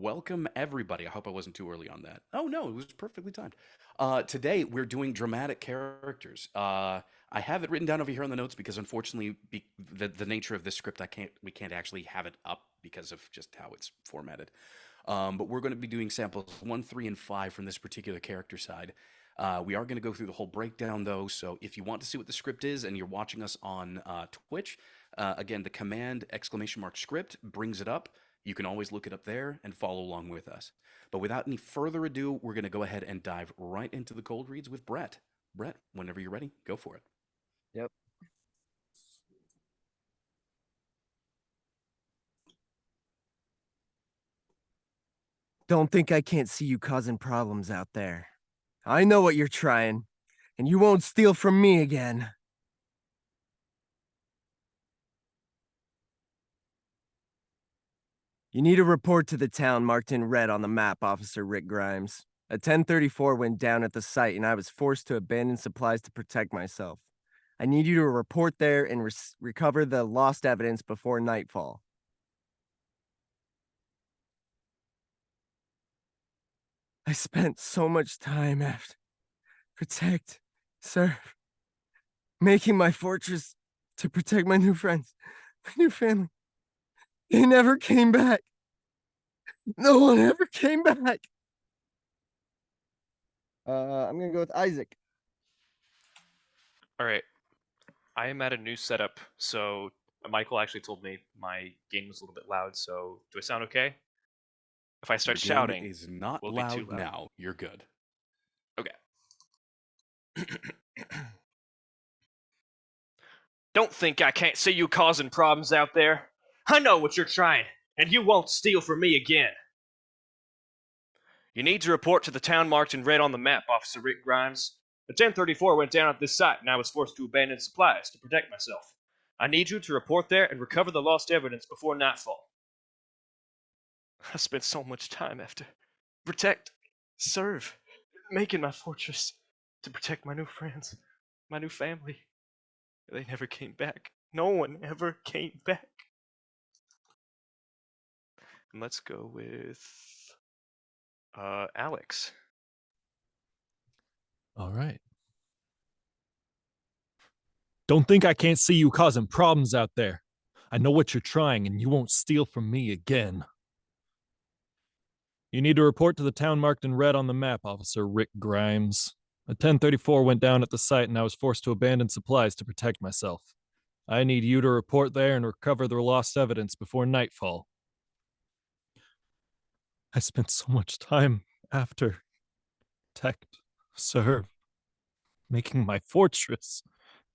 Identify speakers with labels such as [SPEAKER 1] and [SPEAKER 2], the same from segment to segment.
[SPEAKER 1] welcome everybody. I hope I wasn't too early on that. Oh no, it was perfectly timed. Today we're doing dramatic characters. I have it written down over here on the notes because unfortunately, the nature of this script, we can't actually have it up because of just how it's formatted. But we're going to be doing samples one, three, and five from this particular character side. We are going to go through the whole breakdown though, so if you want to see what the script is and you're watching us on Twitch, again, the command !script brings it up. You can always look it up there and follow along with us. But without any further ado, we're going to go ahead and dive right into the cold reads with Brett. Brett, whenever you're ready, go for it.
[SPEAKER 2] Yep. Don't think I can't see you causing problems out there. I know what you're trying, and you won't steal from me again. You need a report to the town marked in red on the map, Officer Rick Grimes. A 1034 went down at the site, and I was forced to abandon supplies to protect myself. I need you to report there and recover the lost evidence before nightfall. I spent so much time after protect, serve, making my fortress to protect my new friends, my new family. They never came back. No one ever came back. I'm gonna go with Isaac.
[SPEAKER 3] All right. I am at a new setup, so Michael actually told me my game was a little bit loud, so do I sound okay? If I start
[SPEAKER 1] Your game
[SPEAKER 3] shouting,
[SPEAKER 1] is not
[SPEAKER 3] will it be too
[SPEAKER 1] loud
[SPEAKER 3] loud?
[SPEAKER 1] now. You're good.
[SPEAKER 3] Okay. Don't think I can't see you causing problems out there. I know what you're trying, and you won't steal from me again. You need to report to the town marked in red on the map, Officer Rick Grimes. A 1034 went down at this site, and I was forced to abandon supplies to protect myself. I need you to report there and recover the lost evidence before nightfall. I spent so much time after protect, serve, making my fortress to protect my new friends, my new family. They never came back. No one ever came back. And let's go with Alex.
[SPEAKER 4] All right. Don't think I can't see you causing problems out there. I know what you're trying, and you won't steal from me again. You need to report to the town marked in red on the map, Officer Rick Grimes. A 1034 went down at the site, and I was forced to abandon supplies to protect myself. I need you to report there and recover the lost evidence before nightfall. I spent so much time after protect, serve, making my fortress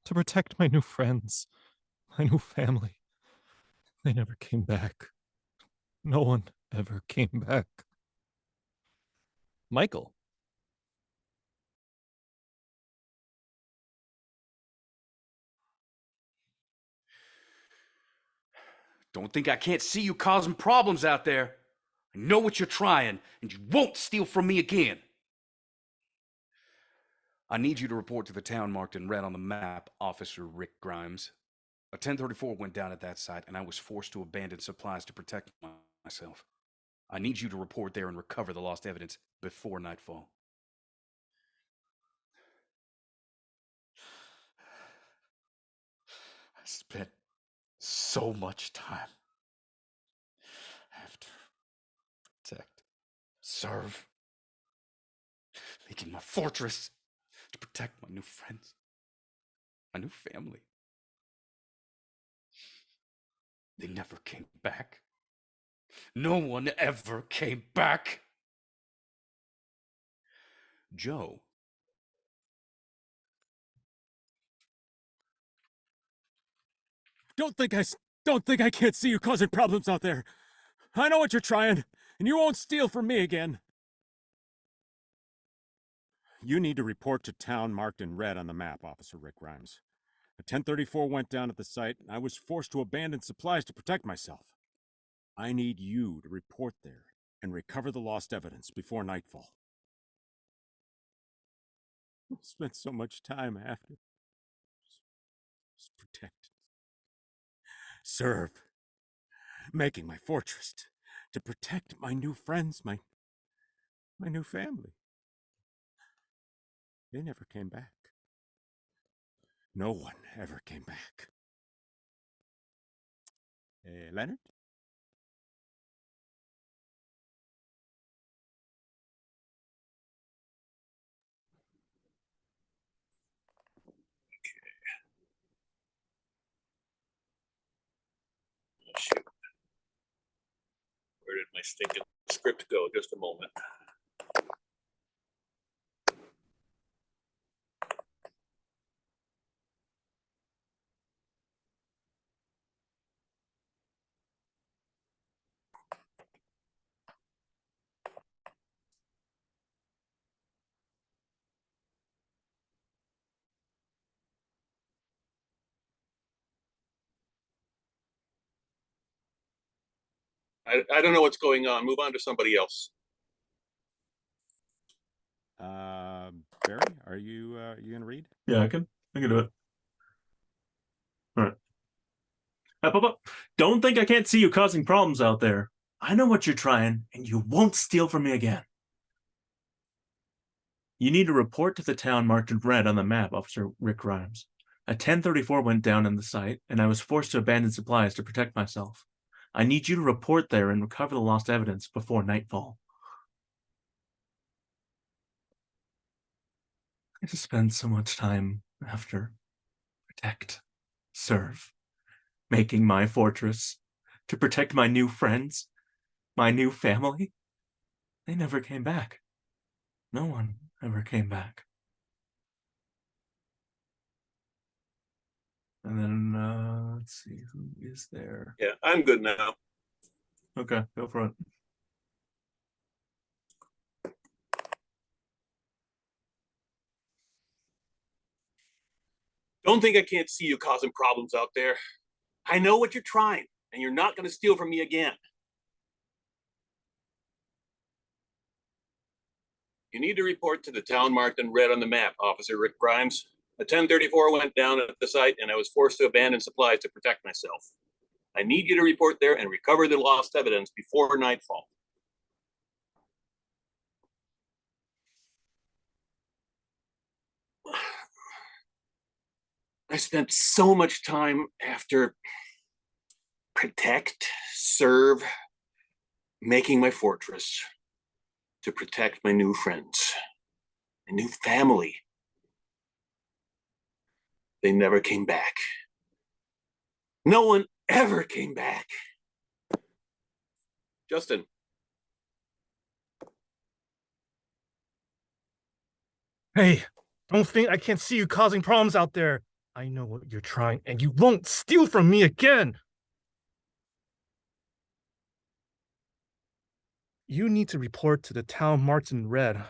[SPEAKER 4] to protect my new friends, my new family. They never came back. No one ever came back. Michael.
[SPEAKER 1] Don't think I can't see you causing problems out there. I know what you're trying, and you won't steal from me again. I need you to report to the town marked in red on the map, Officer Rick Grimes. A 1034 went down at that site, and I was forced to abandon supplies to protect myself. I need you to report there and recover the lost evidence before nightfall. I spent so much time after protect, serve, making my fortress to protect my new friends, my new family. They never came back. No one ever came back. Joe.
[SPEAKER 5] Don't think I can't see you causing problems out there. I know what you're trying, and you won't steal from me again. You need to report to town marked in red on the map, Officer Rick Grimes. A 1034 went down at the site, and I was forced to abandon supplies to protect myself. I need you to report there and recover the lost evidence before nightfall. I spent so much time after. Just protect. Serve. Making my fortress to protect my new friends, my new family. They never came back. No one ever came back. Leonard?
[SPEAKER 6] Oh, shoot. Where did my stinking script go? Just a moment. I don't know what's going on. Move on to somebody else.
[SPEAKER 5] Barry, are you gonna read?
[SPEAKER 7] Yeah, I can do it. All right. Up. Don't think I can't see you causing problems out there. I know what you're trying, and you won't steal from me again. You need to report to the town marked in red on the map, Officer Rick Grimes. A 1034 went down on the site, and I was forced to abandon supplies to protect myself. I need you to report there and recover the lost evidence before nightfall. I just spend so much time after protect, serve, making my fortress to protect my new friends, my new family. They never came back. No one ever came back. And then, let's see, who is there?
[SPEAKER 6] Yeah, I'm good now.
[SPEAKER 7] Okay, go for it.
[SPEAKER 6] Don't think I can't see you causing problems out there. I know what you're trying, and you're not going to steal from me again. You need to report to the town marked in red on the map, Officer Rick Grimes. A 1034 went down at the site, and I was forced to abandon supplies to protect myself. I need you to report there and recover the lost evidence before nightfall. I spent so much time after protect, serve, making my fortress to protect my new friends, my new family. They never came back. No one ever came back. Justin.
[SPEAKER 8] Hey, don't think I can't see you causing problems out there. I know what you're trying, and you won't steal from me again. You need to report to the town marked in red.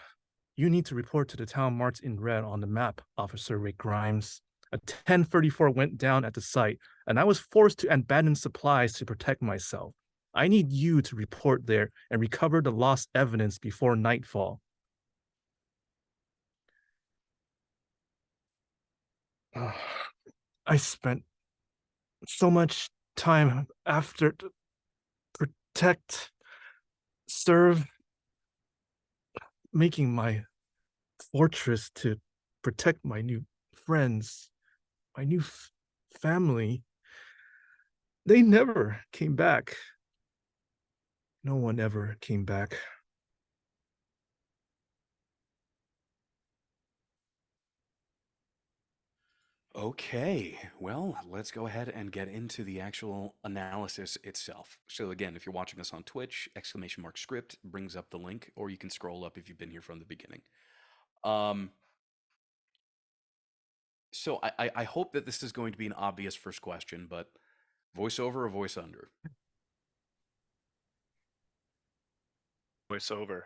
[SPEAKER 8] You need to report to the town marked in red on the map, Officer Rick Grimes. A 1034 went down at the site, and I was forced to abandon supplies to protect myself. I need you to report there and recover the lost evidence before nightfall. I spent so much time after to protect, serve, making my fortress to protect my new friends, my new family. They never came back. No one ever came back.
[SPEAKER 1] Okay, well, let's go ahead and get into the actual analysis itself. So again, if you're watching us on Twitch, !script brings up the link, or you can scroll up if you've been here from the beginning. So I hope that this is going to be an obvious first question, but voiceover or voice under?
[SPEAKER 3] Voiceover.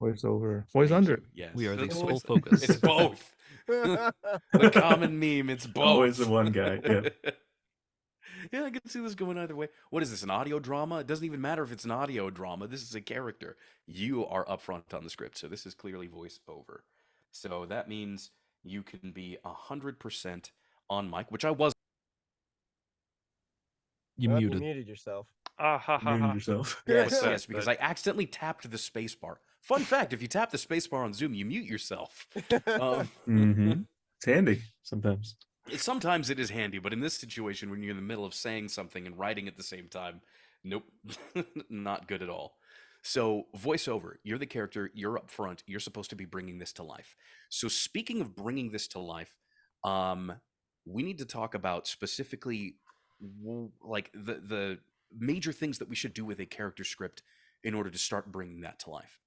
[SPEAKER 8] Voice over. Voice
[SPEAKER 1] Thank
[SPEAKER 8] under.
[SPEAKER 1] you, yes.
[SPEAKER 4] We are the
[SPEAKER 1] It's
[SPEAKER 4] sole
[SPEAKER 1] voice-
[SPEAKER 4] focus.
[SPEAKER 1] It's both. The common meme, it's both.
[SPEAKER 7] Always the one guy, yeah.
[SPEAKER 1] Yeah, I can see this going either way. What is this, an audio drama? It doesn't even matter if it's an audio drama. This is a character. You are upfront on the script, so this is clearly voiceover. So that means you can be 100% on mic, which I was.
[SPEAKER 4] You
[SPEAKER 2] Oh,
[SPEAKER 4] muted.
[SPEAKER 2] You muted yourself.
[SPEAKER 3] Ah ha ha
[SPEAKER 7] Mute
[SPEAKER 3] ha.
[SPEAKER 7] yourself.
[SPEAKER 1] Yes,
[SPEAKER 3] What's that?
[SPEAKER 1] yes, because I accidentally tapped the space bar. Fun fact, if you tap the space bar on Zoom, you mute yourself.
[SPEAKER 7] Mm-hmm. It's handy sometimes.
[SPEAKER 1] Sometimes it is handy, but in this situation, when you're in the middle of saying something and writing at the same time, nope, not good at all. So, voiceover, you're the character, you're up front, you're supposed to be bringing this to life. So, speaking of bringing this to life, we need to talk about specifically like the major things that we should do with a character script in order to start bringing that to life.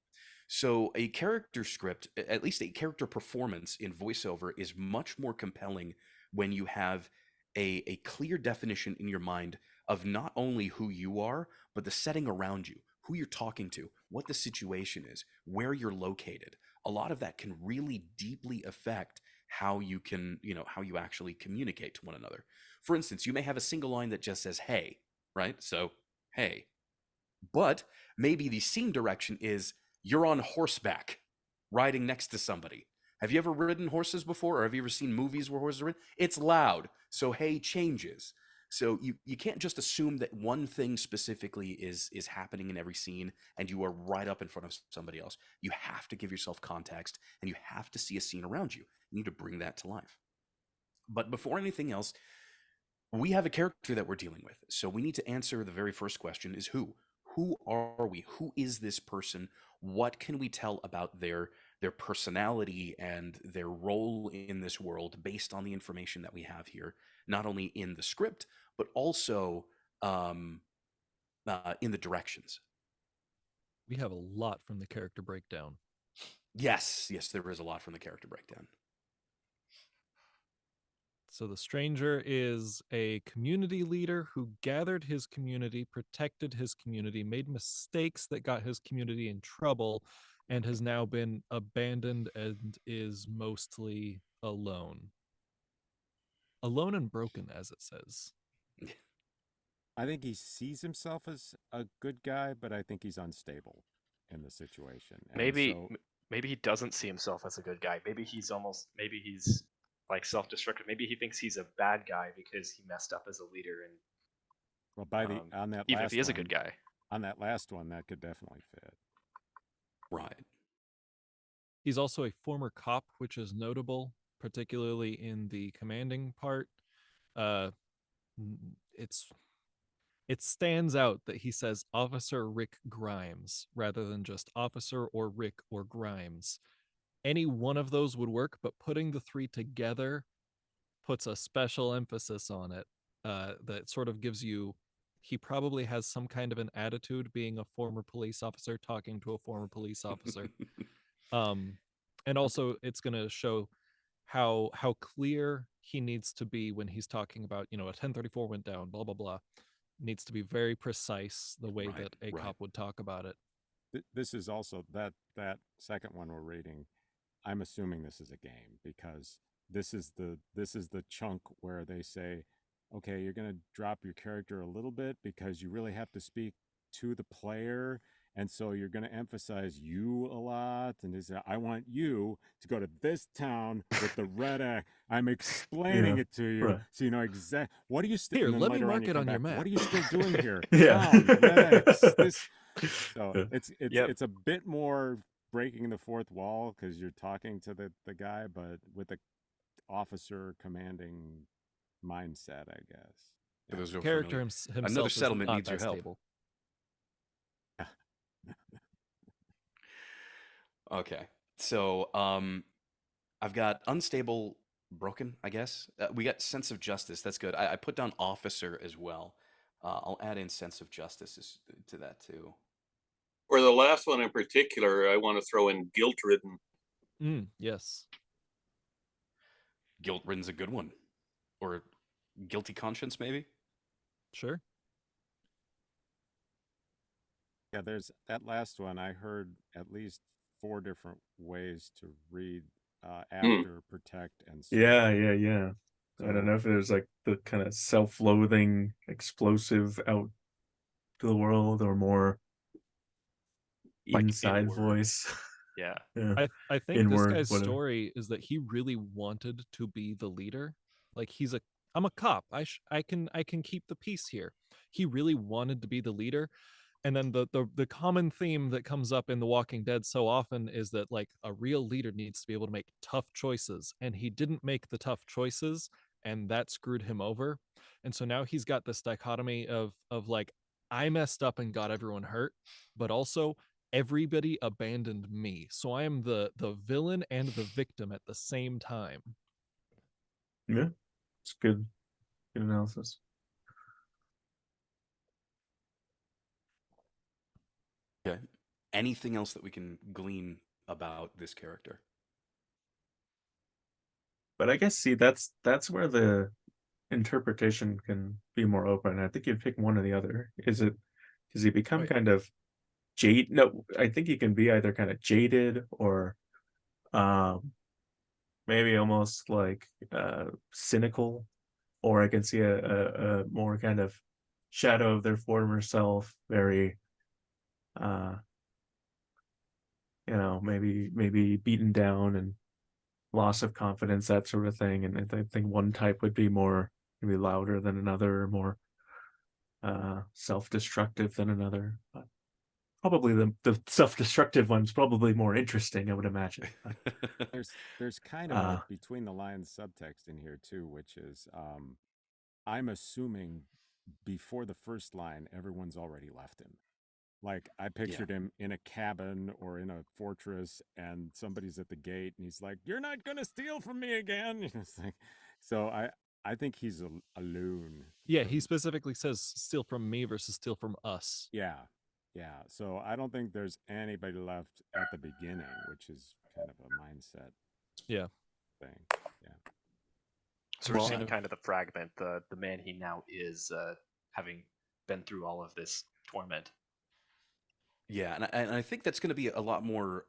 [SPEAKER 1] So, a character script, at least a character performance in voiceover, is much more compelling when you have a clear definition in your mind of not only who you are, but the setting around you, who you're talking to, what the situation is, where you're located. A lot of that can really deeply affect how you can, how you actually communicate to one another. For instance, you may have a single line that just says, hey, right? So, hey. But maybe the scene direction is you're on horseback riding next to somebody. Have you ever ridden horses before, or have you ever seen movies where horses are ridden? It's loud, so hey changes. So you can't just assume that one thing specifically is happening in every scene and you are right up in front of somebody else. You have to give yourself context and you have to see a scene around you. You need to bring that to life. But before anything else, we have a character that we're dealing with. So we need to answer the very first question is who? Who are we? Who is this person? What can we tell about their personality and their role in this world based on the information that we have here, not only in the script, but also in the directions?
[SPEAKER 4] We have a lot from the character breakdown.
[SPEAKER 1] Yes, there is a lot from the character breakdown.
[SPEAKER 4] So the stranger is a community leader who gathered his community, protected his community, made mistakes that got his community in trouble, and has now been abandoned and is mostly alone. Alone and broken, as it says.
[SPEAKER 5] I think he sees himself as a good guy, but I think he's unstable in the situation. And
[SPEAKER 3] Maybe
[SPEAKER 5] so,
[SPEAKER 3] maybe he doesn't see himself as a good guy. Maybe he's like self-destructive. Maybe he thinks he's a bad guy because he messed up as a leader, and
[SPEAKER 5] well, by the on that
[SPEAKER 3] even
[SPEAKER 5] last
[SPEAKER 3] if he is
[SPEAKER 5] one,
[SPEAKER 3] a good guy.
[SPEAKER 5] on that last one, that could definitely fit.
[SPEAKER 1] Right.
[SPEAKER 4] He's also a former cop, which is notable, particularly in the commanding part. It stands out that he says Officer Rick Grimes rather than just Officer or Rick or Grimes. Any one of those would work, but putting the three together puts a special emphasis on it that sort of gives you, he probably has some kind of an attitude being a former police officer talking to a former police officer. And also it's going to show how clear he needs to be when he's talking about, a 1034 went down, blah, blah, blah. Needs to be very precise the way that a cop would talk about it.
[SPEAKER 5] This is also that second one we're reading. I'm assuming this is a game because this is the chunk where they say, okay, you're going to drop your character a little bit because you really have to speak to the player. And so you're going to emphasize you a lot. And they say, I want you to go to this town with the red X. I'm explaining it to you.
[SPEAKER 7] Right.
[SPEAKER 5] So you know exactly. What are you still
[SPEAKER 4] Here, let me mark it on your
[SPEAKER 5] back,
[SPEAKER 4] map.
[SPEAKER 5] what are you still doing here?
[SPEAKER 7] Yeah.
[SPEAKER 5] Town, red X, this. So
[SPEAKER 3] Yep.
[SPEAKER 5] it's a bit more breaking the fourth wall because you're talking to the guy, but with the officer commanding mindset, I guess.
[SPEAKER 1] For those who are
[SPEAKER 4] Character
[SPEAKER 1] familiar.
[SPEAKER 4] himself
[SPEAKER 1] Another
[SPEAKER 4] is
[SPEAKER 1] settlement
[SPEAKER 4] not
[SPEAKER 1] needs your
[SPEAKER 4] that
[SPEAKER 1] help.
[SPEAKER 4] stable.
[SPEAKER 1] Okay. So, I've got unstable, broken, I guess. We got sense of justice. That's good. I put down officer as well. I'll add in sense of justice to that too.
[SPEAKER 6] For the last one in particular, I want to throw in guilt-ridden.
[SPEAKER 4] Yes.
[SPEAKER 1] Guilt-ridden's a good one. Or guilty conscience, maybe?
[SPEAKER 4] Sure.
[SPEAKER 5] Yeah, there's that last one. I heard at least 4 different ways to read after, protect, and serve.
[SPEAKER 7] Yeah. I don't know if there's like the kind of self-loathing, explosive out to the world, or more
[SPEAKER 3] Like
[SPEAKER 7] inside
[SPEAKER 3] inward.
[SPEAKER 7] voice.
[SPEAKER 3] Yeah.
[SPEAKER 4] I think
[SPEAKER 7] Inward,
[SPEAKER 4] this guy's
[SPEAKER 7] whatever.
[SPEAKER 4] story is that he really wanted to be the leader. Like I'm a cop. I can keep the peace here. he really wanted to be the leader. And then the common theme that comes up in The Walking Dead so often is that like a real leader needs to be able to make tough choices, and he didn't make the tough choices, and that screwed him over. And so now he's got this dichotomy of like, I messed up and got everyone hurt, but also everybody abandoned me, so I am the villain and the victim at the same time.
[SPEAKER 7] Yeah, it's good analysis.
[SPEAKER 1] Okay. Anything else that we can glean about this character?
[SPEAKER 7] But I guess see that's where the interpretation can be more open. I think you pick one or the other. Is it does he become
[SPEAKER 1] Right.
[SPEAKER 7] kind of jade? No, I think he can be either kind of jaded or maybe almost like cynical, or I can see a more kind of shadow of their former self, very maybe beaten down and loss of confidence, that sort of thing. And I think one type would be more maybe louder than another, or more self-destructive than another. But probably the self-destructive one's probably more interesting, I would imagine.
[SPEAKER 5] There's kind of a between the lines subtext in here too, which is I'm assuming before the first line everyone's already left him. Like I pictured him in a cabin or in a fortress, and somebody's at the gate, and he's like, "You're not gonna steal from me again." It's like, so I think he's a loon.
[SPEAKER 4] Yeah, he specifically says steal from me versus steal from us.
[SPEAKER 5] Yeah. So I don't think there's anybody left at the beginning, which is kind of a mindset.
[SPEAKER 4] Yeah.
[SPEAKER 5] Thing. Yeah.
[SPEAKER 3] So we're seeing kind of the fragment, the man he now is, having been through all of this torment.
[SPEAKER 1] Yeah, and I think that's going to be a lot more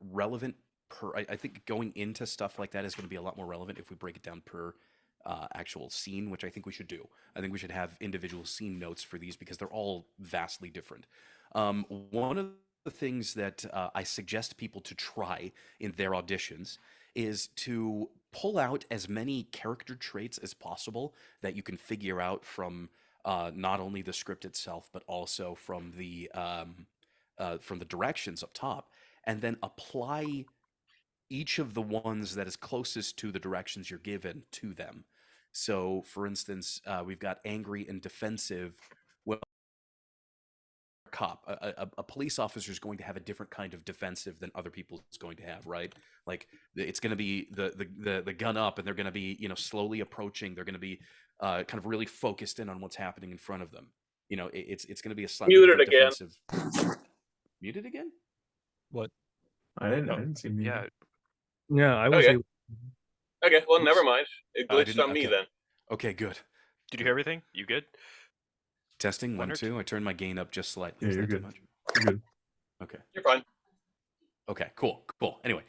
[SPEAKER 1] relevant I think going into stuff like that is going to be a lot more relevant if we break it down per actual scene, which I think we should do. I think we should have individual scene notes for these because they're all vastly different. One of the things that I suggest people to try in their auditions is to pull out as many character traits as possible that you can figure out from not only the script itself, but also from the directions up top, and then apply each of the ones that is closest to the directions you're given to them. So, for instance, we've got angry and defensive. Well, cop, a police officer is going to have a different kind of defensive than other people is going to have, right? Like it's going to be the gun up, and they're going to be slowly approaching. They're going to be kind of really focused in on what's happening in front of them. It's going to be a slightly
[SPEAKER 6] Muted again.
[SPEAKER 1] defensive. Muted again?
[SPEAKER 4] What?
[SPEAKER 7] I didn't see me.
[SPEAKER 8] Yeah, I was
[SPEAKER 6] Okay.
[SPEAKER 8] able.
[SPEAKER 6] Okay, well, never mind. It glitched
[SPEAKER 1] didn't-
[SPEAKER 6] on me
[SPEAKER 1] okay.
[SPEAKER 6] then.
[SPEAKER 1] Okay, good.
[SPEAKER 3] Did you hear everything? You good?
[SPEAKER 1] Testing 1,
[SPEAKER 3] Leonard?
[SPEAKER 1] 2. I turned my gain up just slightly.
[SPEAKER 7] Yeah,
[SPEAKER 1] Is
[SPEAKER 7] you're
[SPEAKER 1] that too
[SPEAKER 7] good.
[SPEAKER 1] much?
[SPEAKER 7] You're good.
[SPEAKER 1] Okay.
[SPEAKER 6] You're fine.
[SPEAKER 1] Okay. Cool. Anyway,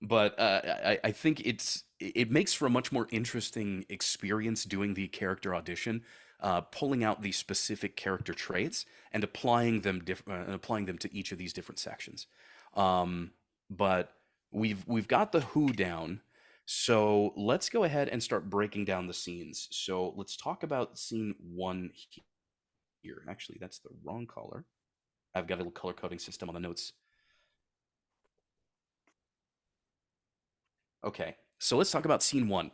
[SPEAKER 1] but I think it makes for a much more interesting experience doing the character audition, pulling out the specific character traits and applying them to each of these different sections. But we've got the who down. So let's go ahead and start breaking down the scenes. So let's talk about scene 1 here. Actually, that's the wrong color. I've got a little color coding system on the notes. Okay, so let's talk about scene 1.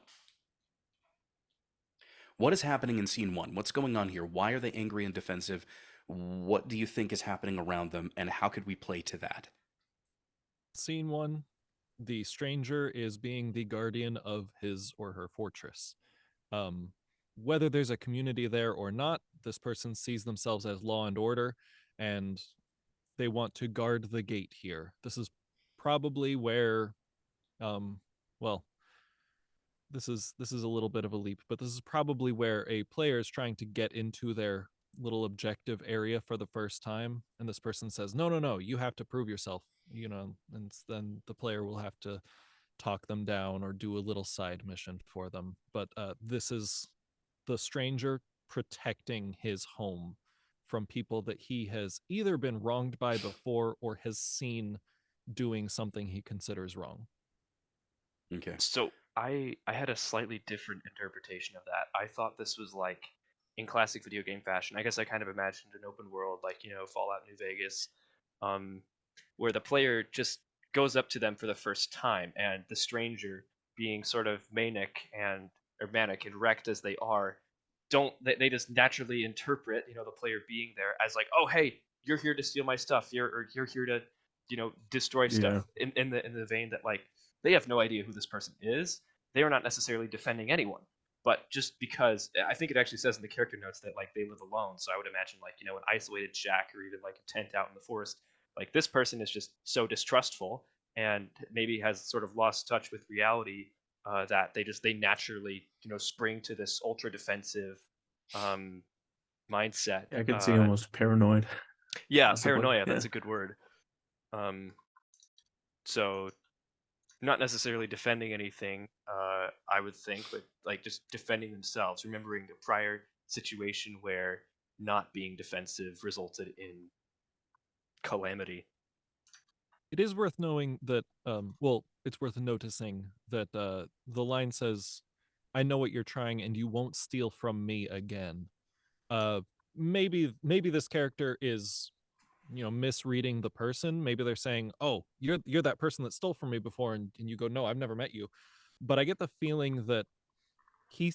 [SPEAKER 1] What is happening in scene 1? What's going on here? Why are they angry and defensive? What do you think is happening around them, and how could we play to that?
[SPEAKER 4] Scene 1, the stranger is being the guardian of his or her fortress. Whether there's a community there or not, this person sees themselves as law and order, and they want to guard the gate here. This is probably where, this is a little bit of a leap, but this is probably where a player is trying to get into their little objective area for the first time, and this person says, no, you have to prove yourself, and then the player will have to talk them down or do a little side mission for them. But this is the stranger protecting his home from people that he has either been wronged by before or has seen doing something he considers wrong.
[SPEAKER 1] Okay.
[SPEAKER 3] So I had a slightly different interpretation of that. I thought this was like in classic video game fashion. I guess I kind of imagined an open world like, Fallout New Vegas, where the player just goes up to them for the first time, and the stranger, being sort of manic and wrecked as they are, they just naturally interpret, the player being there as like, oh hey, you're here to steal my stuff, you're here to, destroy stuff, in the vein that, like, they have no idea who this person is. They are not necessarily defending anyone, but just because I think it actually says in the character notes that, like, they live alone. So I would imagine, like, an isolated shack or even like a tent out in the forest. Like, this person is just so distrustful and maybe has sort of lost touch with reality, that they naturally, spring to this ultra defensive mindset.
[SPEAKER 7] I could see almost paranoid.
[SPEAKER 3] Yeah,
[SPEAKER 7] possibly,
[SPEAKER 3] paranoia.
[SPEAKER 7] yeah.
[SPEAKER 3] That's a good word. So not necessarily defending anything, I would think, but like just defending themselves, remembering the prior situation where not being defensive resulted in calamity.
[SPEAKER 4] It is worth knowing that, well, it's worth noticing that the line says, "I know what you're trying, and you won't steal from me again." Maybe this character is, misreading the person. Maybe they're saying, "Oh, you're that person that stole from me before," and you go, "No, I've never met you." But I get the feeling that he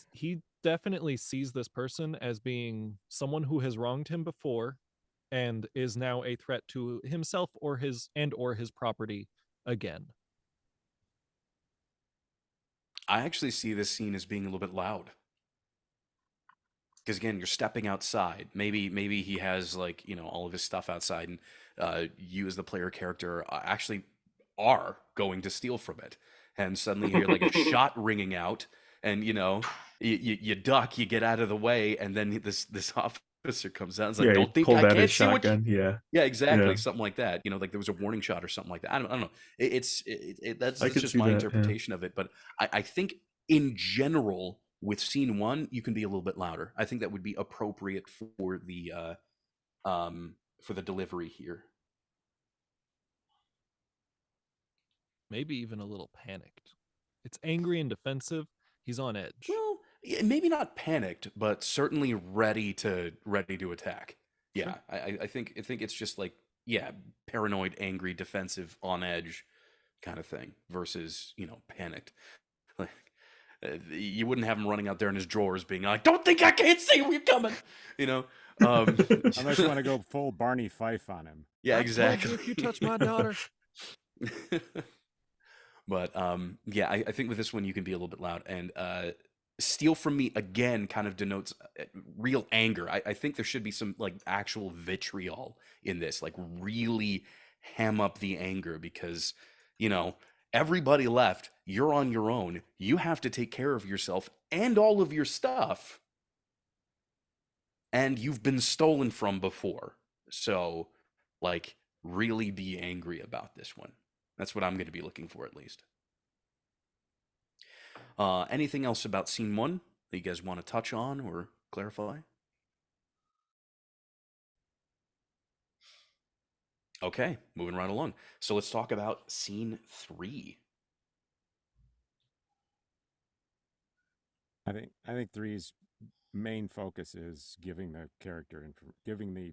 [SPEAKER 4] definitely sees this person as being someone who has wronged him before and is now a threat to himself or his property again.
[SPEAKER 1] I actually see this scene as being a little bit loud. Because again, you're stepping outside. Maybe he has, like, all of his stuff outside, and you as the player character actually are going to steal from it. And suddenly you hear like a shot ringing out, and you duck, you get out of the way, and then this officer comes out and is like, "Don't think
[SPEAKER 7] pulled
[SPEAKER 1] I
[SPEAKER 7] out
[SPEAKER 1] can't
[SPEAKER 7] his
[SPEAKER 1] see what you-"
[SPEAKER 7] shotgun. Yeah.
[SPEAKER 1] Yeah, exactly,
[SPEAKER 7] Yeah.
[SPEAKER 1] something like that. Like there was a warning shot or something like that. I don't know. That's
[SPEAKER 7] I could
[SPEAKER 1] just
[SPEAKER 7] see
[SPEAKER 1] my
[SPEAKER 7] that, yeah.
[SPEAKER 1] interpretation of it. But I think in general with scene one, you can be a little bit louder. I think that would be appropriate for the delivery here.
[SPEAKER 4] Maybe even a little panicked. It's angry and defensive. He's on edge.
[SPEAKER 1] Well, yeah, maybe not panicked, but certainly ready to attack. Yeah,
[SPEAKER 4] Sure.
[SPEAKER 1] I think it's just like, yeah, paranoid, angry, defensive, on edge kind of thing versus, panicked. Like, you wouldn't have him running out there in his drawers being like, "Don't think I can't see where you're coming,"
[SPEAKER 5] Unless you want to go full Barney Fife on him.
[SPEAKER 1] Yeah,
[SPEAKER 4] I
[SPEAKER 1] exactly.
[SPEAKER 4] told you if you touch my daughter.
[SPEAKER 1] But yeah, I think with this one you can be a little bit loud, and steal from me again kind of denotes real anger. I think there should be some like actual vitriol in this, like really ham up the anger, because everybody left, you're on your own, you have to take care of yourself and all of your stuff, and you've been stolen from before. So like really be angry about this one. That's what I'm going to be looking for, at least. Anything else about scene one that you guys want to touch on or clarify? Okay, moving right along. So let's talk about scene 3.
[SPEAKER 5] I think 3's main focus is giving the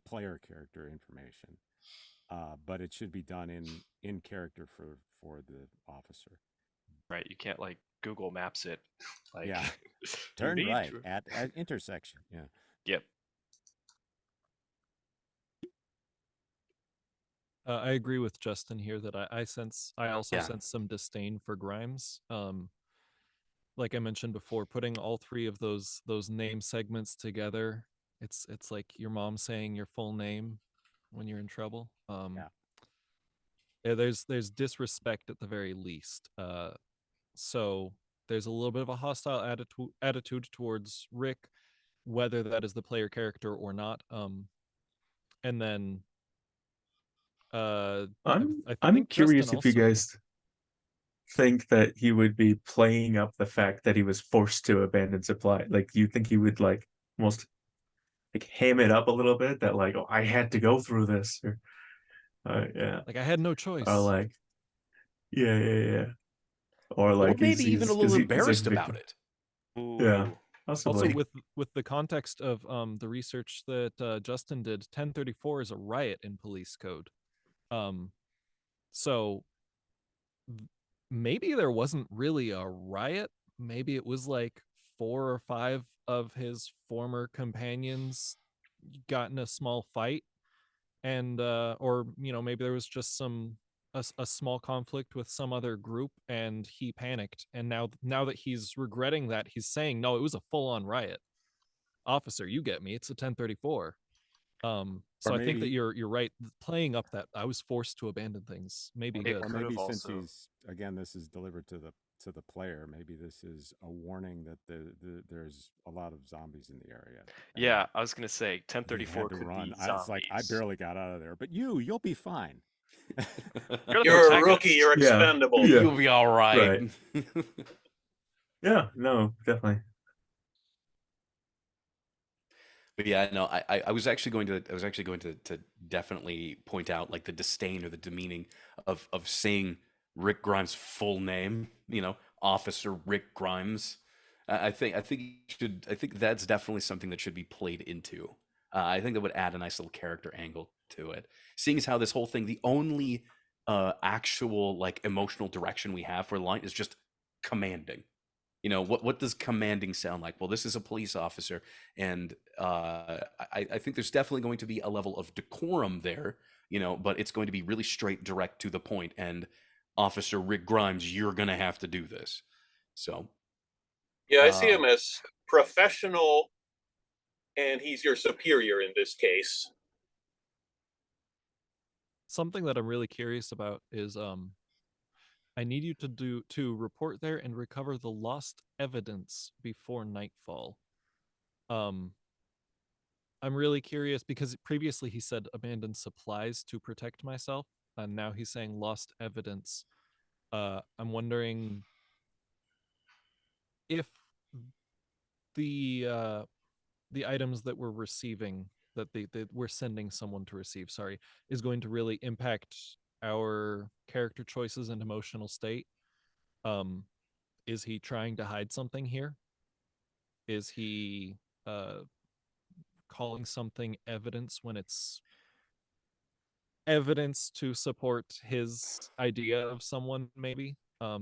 [SPEAKER 5] player character information, but it should be done in character for the officer.
[SPEAKER 3] Right, you can't like Google Maps it. Like,
[SPEAKER 5] Yeah.
[SPEAKER 3] you
[SPEAKER 5] Turn
[SPEAKER 3] need
[SPEAKER 5] right
[SPEAKER 3] to-
[SPEAKER 5] at intersection. Yeah.
[SPEAKER 3] Yep.
[SPEAKER 4] I agree with Justin here that I also
[SPEAKER 1] Yeah.
[SPEAKER 4] sense some disdain for Grimes. Like I mentioned before, putting all three of those name segments together, it's like your mom saying your full name when you're in trouble. Yeah, there's disrespect at the very least. So there's a little bit of a hostile attitude towards Rick, whether that is the player character or not. And then
[SPEAKER 7] I'm curious if you guys think that he would be playing up the fact that he was forced to abandon supply. Like, do you think he would like almost like ham it up a little bit, that like, "Oh, I had to go through this," or yeah,
[SPEAKER 4] like I had no choice.
[SPEAKER 7] or like yeah, or like
[SPEAKER 1] or maybe even a little embarrassed about it.
[SPEAKER 3] Ooh.
[SPEAKER 7] Yeah. Possibly.
[SPEAKER 4] Also, with the context of the research that Justin did, 1034 is a riot in police code. So maybe there wasn't really a riot. Maybe it was like 4 or 5 of his former companions got in a small fight, and or maybe there was just a small conflict with some other group and he panicked, and now that he's regretting that, he's saying no, it was a full-on riot. Officer, you get me, it's a 1034. So
[SPEAKER 5] Or
[SPEAKER 4] I think that
[SPEAKER 5] maybe-
[SPEAKER 4] you're right. Playing up that I was forced to abandon things maybe
[SPEAKER 3] It
[SPEAKER 4] good.
[SPEAKER 5] Or
[SPEAKER 3] could
[SPEAKER 5] maybe
[SPEAKER 3] have
[SPEAKER 5] since
[SPEAKER 3] also-
[SPEAKER 5] he's again, this is delivered to the player. Maybe this is a warning that there's a lot of zombies in the area. and
[SPEAKER 3] Yeah, I was gonna say
[SPEAKER 5] he had
[SPEAKER 3] 1034
[SPEAKER 5] to
[SPEAKER 3] could
[SPEAKER 5] run.
[SPEAKER 3] be
[SPEAKER 5] It's like I
[SPEAKER 3] zombies.
[SPEAKER 5] barely got out of there, but you'll be fine.
[SPEAKER 3] You're the
[SPEAKER 6] You're a
[SPEAKER 3] protagonist.
[SPEAKER 6] rookie. You're
[SPEAKER 7] Yeah.
[SPEAKER 6] expendable.
[SPEAKER 7] Yeah.
[SPEAKER 1] You'll be all right.
[SPEAKER 7] Yeah, no, definitely.
[SPEAKER 1] But yeah, no, I was actually going to definitely point out like the disdain or the demeaning of saying Rick Grimes' full name, Officer Rick Grimes. I think that's definitely something that should be played into. I think that would add a nice little character angle to it. Seeing as how this whole thing, the only actual like emotional direction we have for the line is just commanding. What does commanding sound like? Well, this is a police officer, and I think there's definitely going to be a level of decorum there, but it's going to be really straight, direct to the point. And Officer Rick Grimes, you're gonna have to do this. So
[SPEAKER 6] Yeah, I see him as professional, and he's your superior in this case.
[SPEAKER 4] Something that I'm really curious about is I need you to report there and recover the lost evidence before nightfall. I'm really curious because previously he said abandoned supplies to protect myself, and now he's saying lost evidence. I'm wondering if the items that we're receiving, that we're sending someone to receive, sorry, is going to really impact our character choices and emotional state. Is he trying to hide something here? Is he calling something evidence when it's evidence to support his idea of someone, maybe?
[SPEAKER 3] Or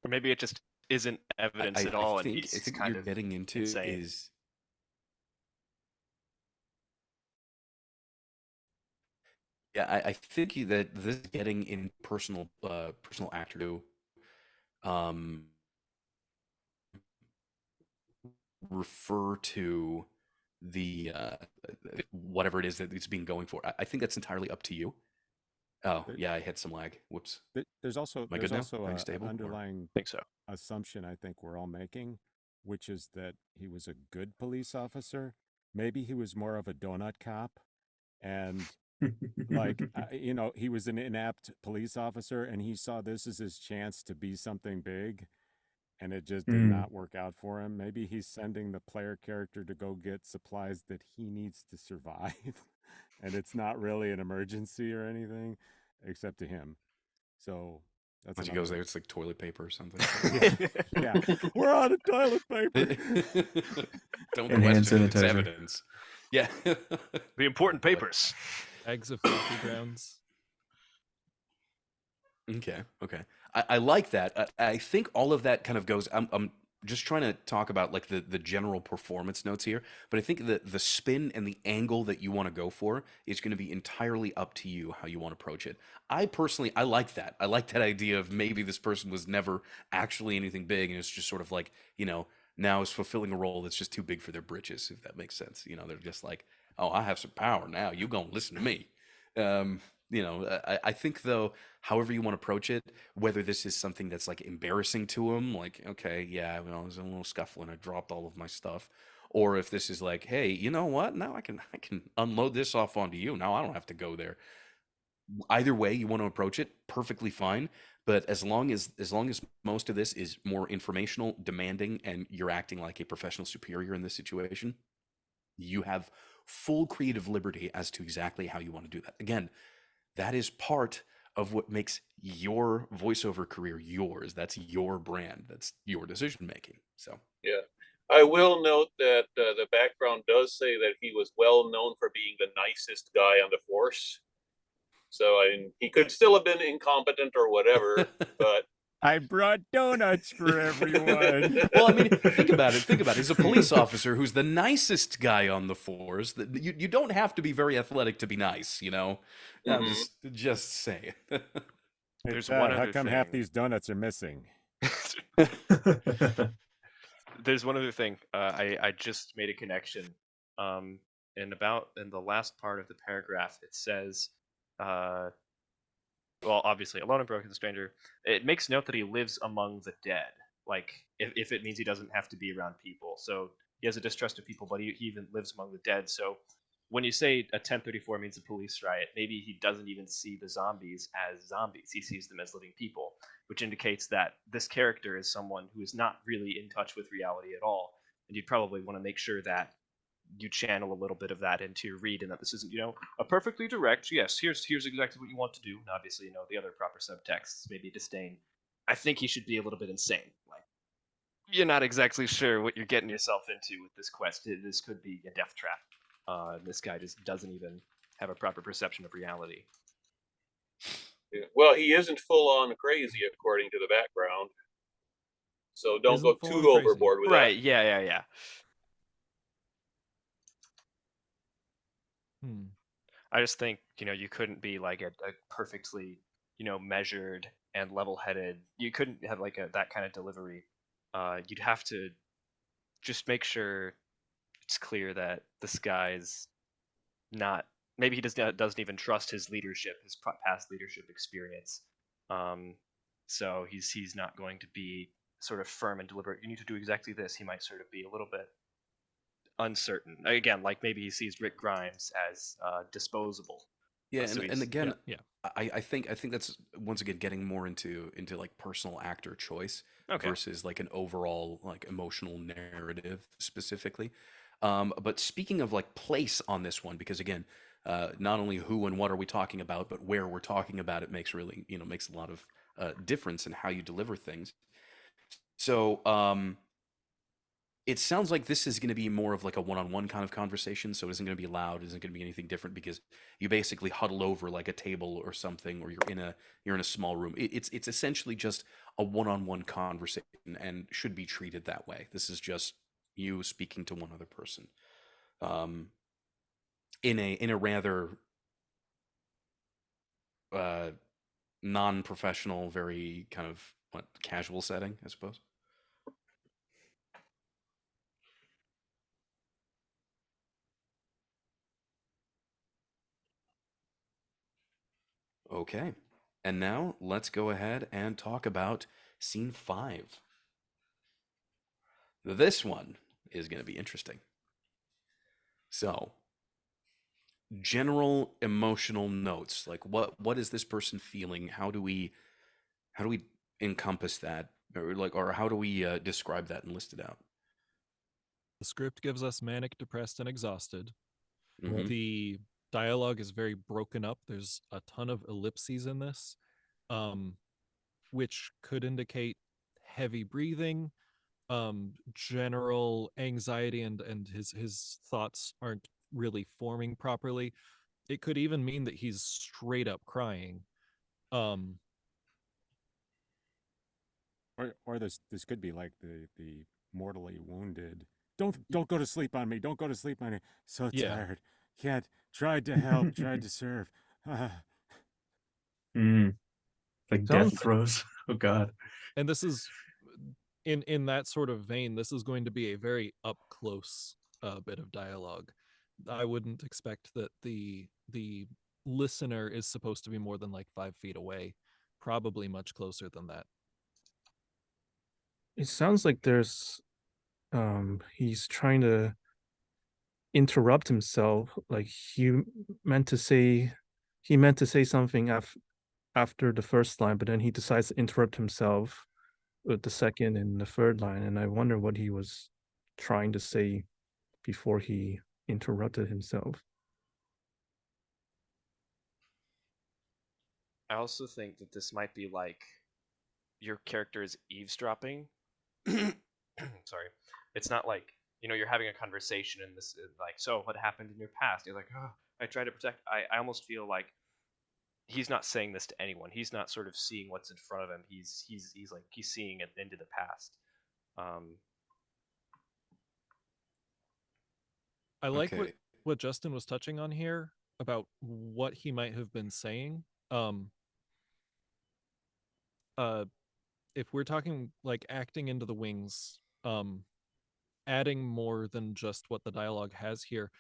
[SPEAKER 3] maybe it just isn't evidence at all, and
[SPEAKER 1] I
[SPEAKER 3] he's
[SPEAKER 1] think what
[SPEAKER 3] kind
[SPEAKER 1] you're
[SPEAKER 3] of
[SPEAKER 1] getting into
[SPEAKER 3] insane.
[SPEAKER 1] is yeah, I think that this is getting in personal actor to refer to the whatever it is that it's being going for. I think that's entirely up to you. Oh
[SPEAKER 5] There-
[SPEAKER 1] yeah, I hit some lag. Whoops.
[SPEAKER 5] There's also
[SPEAKER 1] Am I good now? Am I
[SPEAKER 5] an
[SPEAKER 1] stable, or-
[SPEAKER 5] underlying
[SPEAKER 3] I think so.
[SPEAKER 5] assumption I think we're all making, which is that he was a good police officer. Maybe he was more of a donut cop, and like he was an inept police officer, and he saw this as his chance to be something big, and it just did
[SPEAKER 7] Mm.
[SPEAKER 5] not work out for him. Maybe he's sending the player character to go get supplies that he needs to survive, and it's not really an emergency or anything, except to him. So that's
[SPEAKER 1] Once he
[SPEAKER 5] another-
[SPEAKER 1] goes there, it's like toilet paper or something.
[SPEAKER 5] Yeah, we're out of toilet paper.
[SPEAKER 1] Don't
[SPEAKER 7] And hand
[SPEAKER 1] question it, it's
[SPEAKER 7] sanitizer.
[SPEAKER 1] evidence. Yeah.
[SPEAKER 3] The important papers.
[SPEAKER 4] Bags of coffee grounds.
[SPEAKER 1] Okay. I like that. I think all of that kind of goes. I'm just trying to talk about like the general performance notes here, but I think that the spin and the angle that you want to go for is going to be entirely up to you how you want to approach it. I personally, I like that. I like that idea of maybe this person was never actually anything big, and it's just sort of like now is fulfilling a role that's just too big for their britches, if that makes sense. They're just like, oh, I have some power now. You gonna listen to me. I think though, however you want to approach it, whether this is something that's like embarrassing to him, like, okay, yeah, there's a little scuffle and I dropped all of my stuff, or if this is like, hey, you know what? Now I can unload this off onto you. Now I don't have to go there. Either way you want to approach it, perfectly fine. But as long as most of this is more informational, demanding, and you're acting like a professional superior in this situation, you have full creative liberty as to exactly how you want to do that. Again, that is part of what makes your voiceover career yours. That's your brand. That's your decision making. So
[SPEAKER 6] I will note that the background does say that he was well known for being the nicest guy on the force. So I mean, he could still have been incompetent or whatever, but
[SPEAKER 5] I brought donuts for everyone.
[SPEAKER 1] Well, I mean, think about it. Think about it. He's a police officer who's the nicest guy on the force. You don't have to be very athletic to be nice, you know? I'm
[SPEAKER 6] Mhm.
[SPEAKER 1] just saying.
[SPEAKER 5] Hey,
[SPEAKER 3] There's
[SPEAKER 5] Chad,
[SPEAKER 3] one
[SPEAKER 5] how
[SPEAKER 3] other
[SPEAKER 5] come half
[SPEAKER 3] thing.
[SPEAKER 5] these donuts are missing?
[SPEAKER 3] There's one other thing. I just made a connection. In the last part of the paragraph, it says, well, obviously, alone and broken, stranger. It makes note that he lives among the dead. Like, if it means he doesn't have to be around people, so he has a distrust of people, but he even lives among the dead. So when you say a 1034 means a police riot, maybe he doesn't even see the zombies as zombies. He sees them as living people, which indicates that this character is someone who is not really in touch with reality at all. And you'd probably want to make sure that you channel a little bit of that into your read, and that this isn't, a perfectly direct, yes, here's exactly what you want to do. And obviously, the other proper subtexts, maybe disdain. I think he should be a little bit insane. Like, you're not exactly sure what you're getting yourself into with this quest. This could be a death trap. This guy just doesn't even have a proper perception of reality.
[SPEAKER 6] Yeah. Well, he isn't full on crazy according to the background. So don't go
[SPEAKER 4] Isn't full
[SPEAKER 6] too
[SPEAKER 4] on crazy.
[SPEAKER 6] overboard with
[SPEAKER 3] Right, yeah. I just think, you couldn't be like a perfectly, measured and level-headed. You couldn't have like that kind of delivery. You'd have to just make sure it's clear that this guy's not. Maybe he doesn't even trust his leadership, his past leadership experience. So he's not going to be sort of firm and deliberate. You need to do exactly this. He might sort of be a little bit uncertain. Again, like maybe he sees Rick Grimes as disposable.
[SPEAKER 1] Yeah,
[SPEAKER 3] So
[SPEAKER 1] and
[SPEAKER 3] he's
[SPEAKER 1] again,
[SPEAKER 4] Yeah.
[SPEAKER 1] I think that's once again getting more into like personal actor choice
[SPEAKER 3] okay.
[SPEAKER 1] versus like an overall like emotional narrative specifically. But speaking of like place on this one, because again, not only who and what are we talking about, but where we're talking about it makes really makes a lot of difference in how you deliver things. So it sounds like this is going to be more of like a one-on-one kind of conversation, so it isn't going to be loud, it isn't going to be anything different because you basically huddle over like a table or something, or you're in a small room. It's essentially just a one-on-one conversation and should be treated that way. This is just you speaking to one other person, um, in a rather uh, non-professional, very kind of casual setting, I suppose. Okay. And now let's go ahead and talk about scene 5. This one is going to be interesting. So, general emotional notes, like what is this person feeling? How do we encompass that, or how do we describe that and list it out?
[SPEAKER 4] The script gives us manic, depressed, and exhausted.
[SPEAKER 1] Mhm.
[SPEAKER 4] The dialogue is very broken up. There's a ton of ellipses in this, which could indicate heavy breathing, general anxiety, and his thoughts aren't really forming properly. It could even mean that he's straight up crying. Um,
[SPEAKER 5] Or this could be like the mortally wounded. Don't go to sleep on me. Don't go to sleep on me. So
[SPEAKER 4] Yeah.
[SPEAKER 5] tired. Can't. Tried to help. Tried to serve.
[SPEAKER 7] Like
[SPEAKER 8] Sounds-
[SPEAKER 7] death throes. Oh God.
[SPEAKER 4] And this is in that sort of vein. This is going to be a very up close bit of dialogue. I wouldn't expect that the listener is supposed to be more than like 5 feet away. Probably much closer than that.
[SPEAKER 8] It sounds like he's trying to interrupt himself. Like meant to say he meant to say something after the first line, but then he decides to interrupt himself with the second and the third line. And I wonder what he was trying to say before he interrupted himself.
[SPEAKER 3] I also think that this might be like your character is eavesdropping. Sorry. It's not like, you're having a conversation and this is like, so what happened in your past? You're like, oh, I tried to protect. I almost feel like he's not saying this to anyone. He's not sort of seeing what's in front of him. He's like he's seeing it into the past. Um,
[SPEAKER 4] I like
[SPEAKER 1] Okay.
[SPEAKER 4] what Justin was touching on here about what he might have been saying. Uh if we're talking like acting into the wings, adding more than just what the dialogue has here,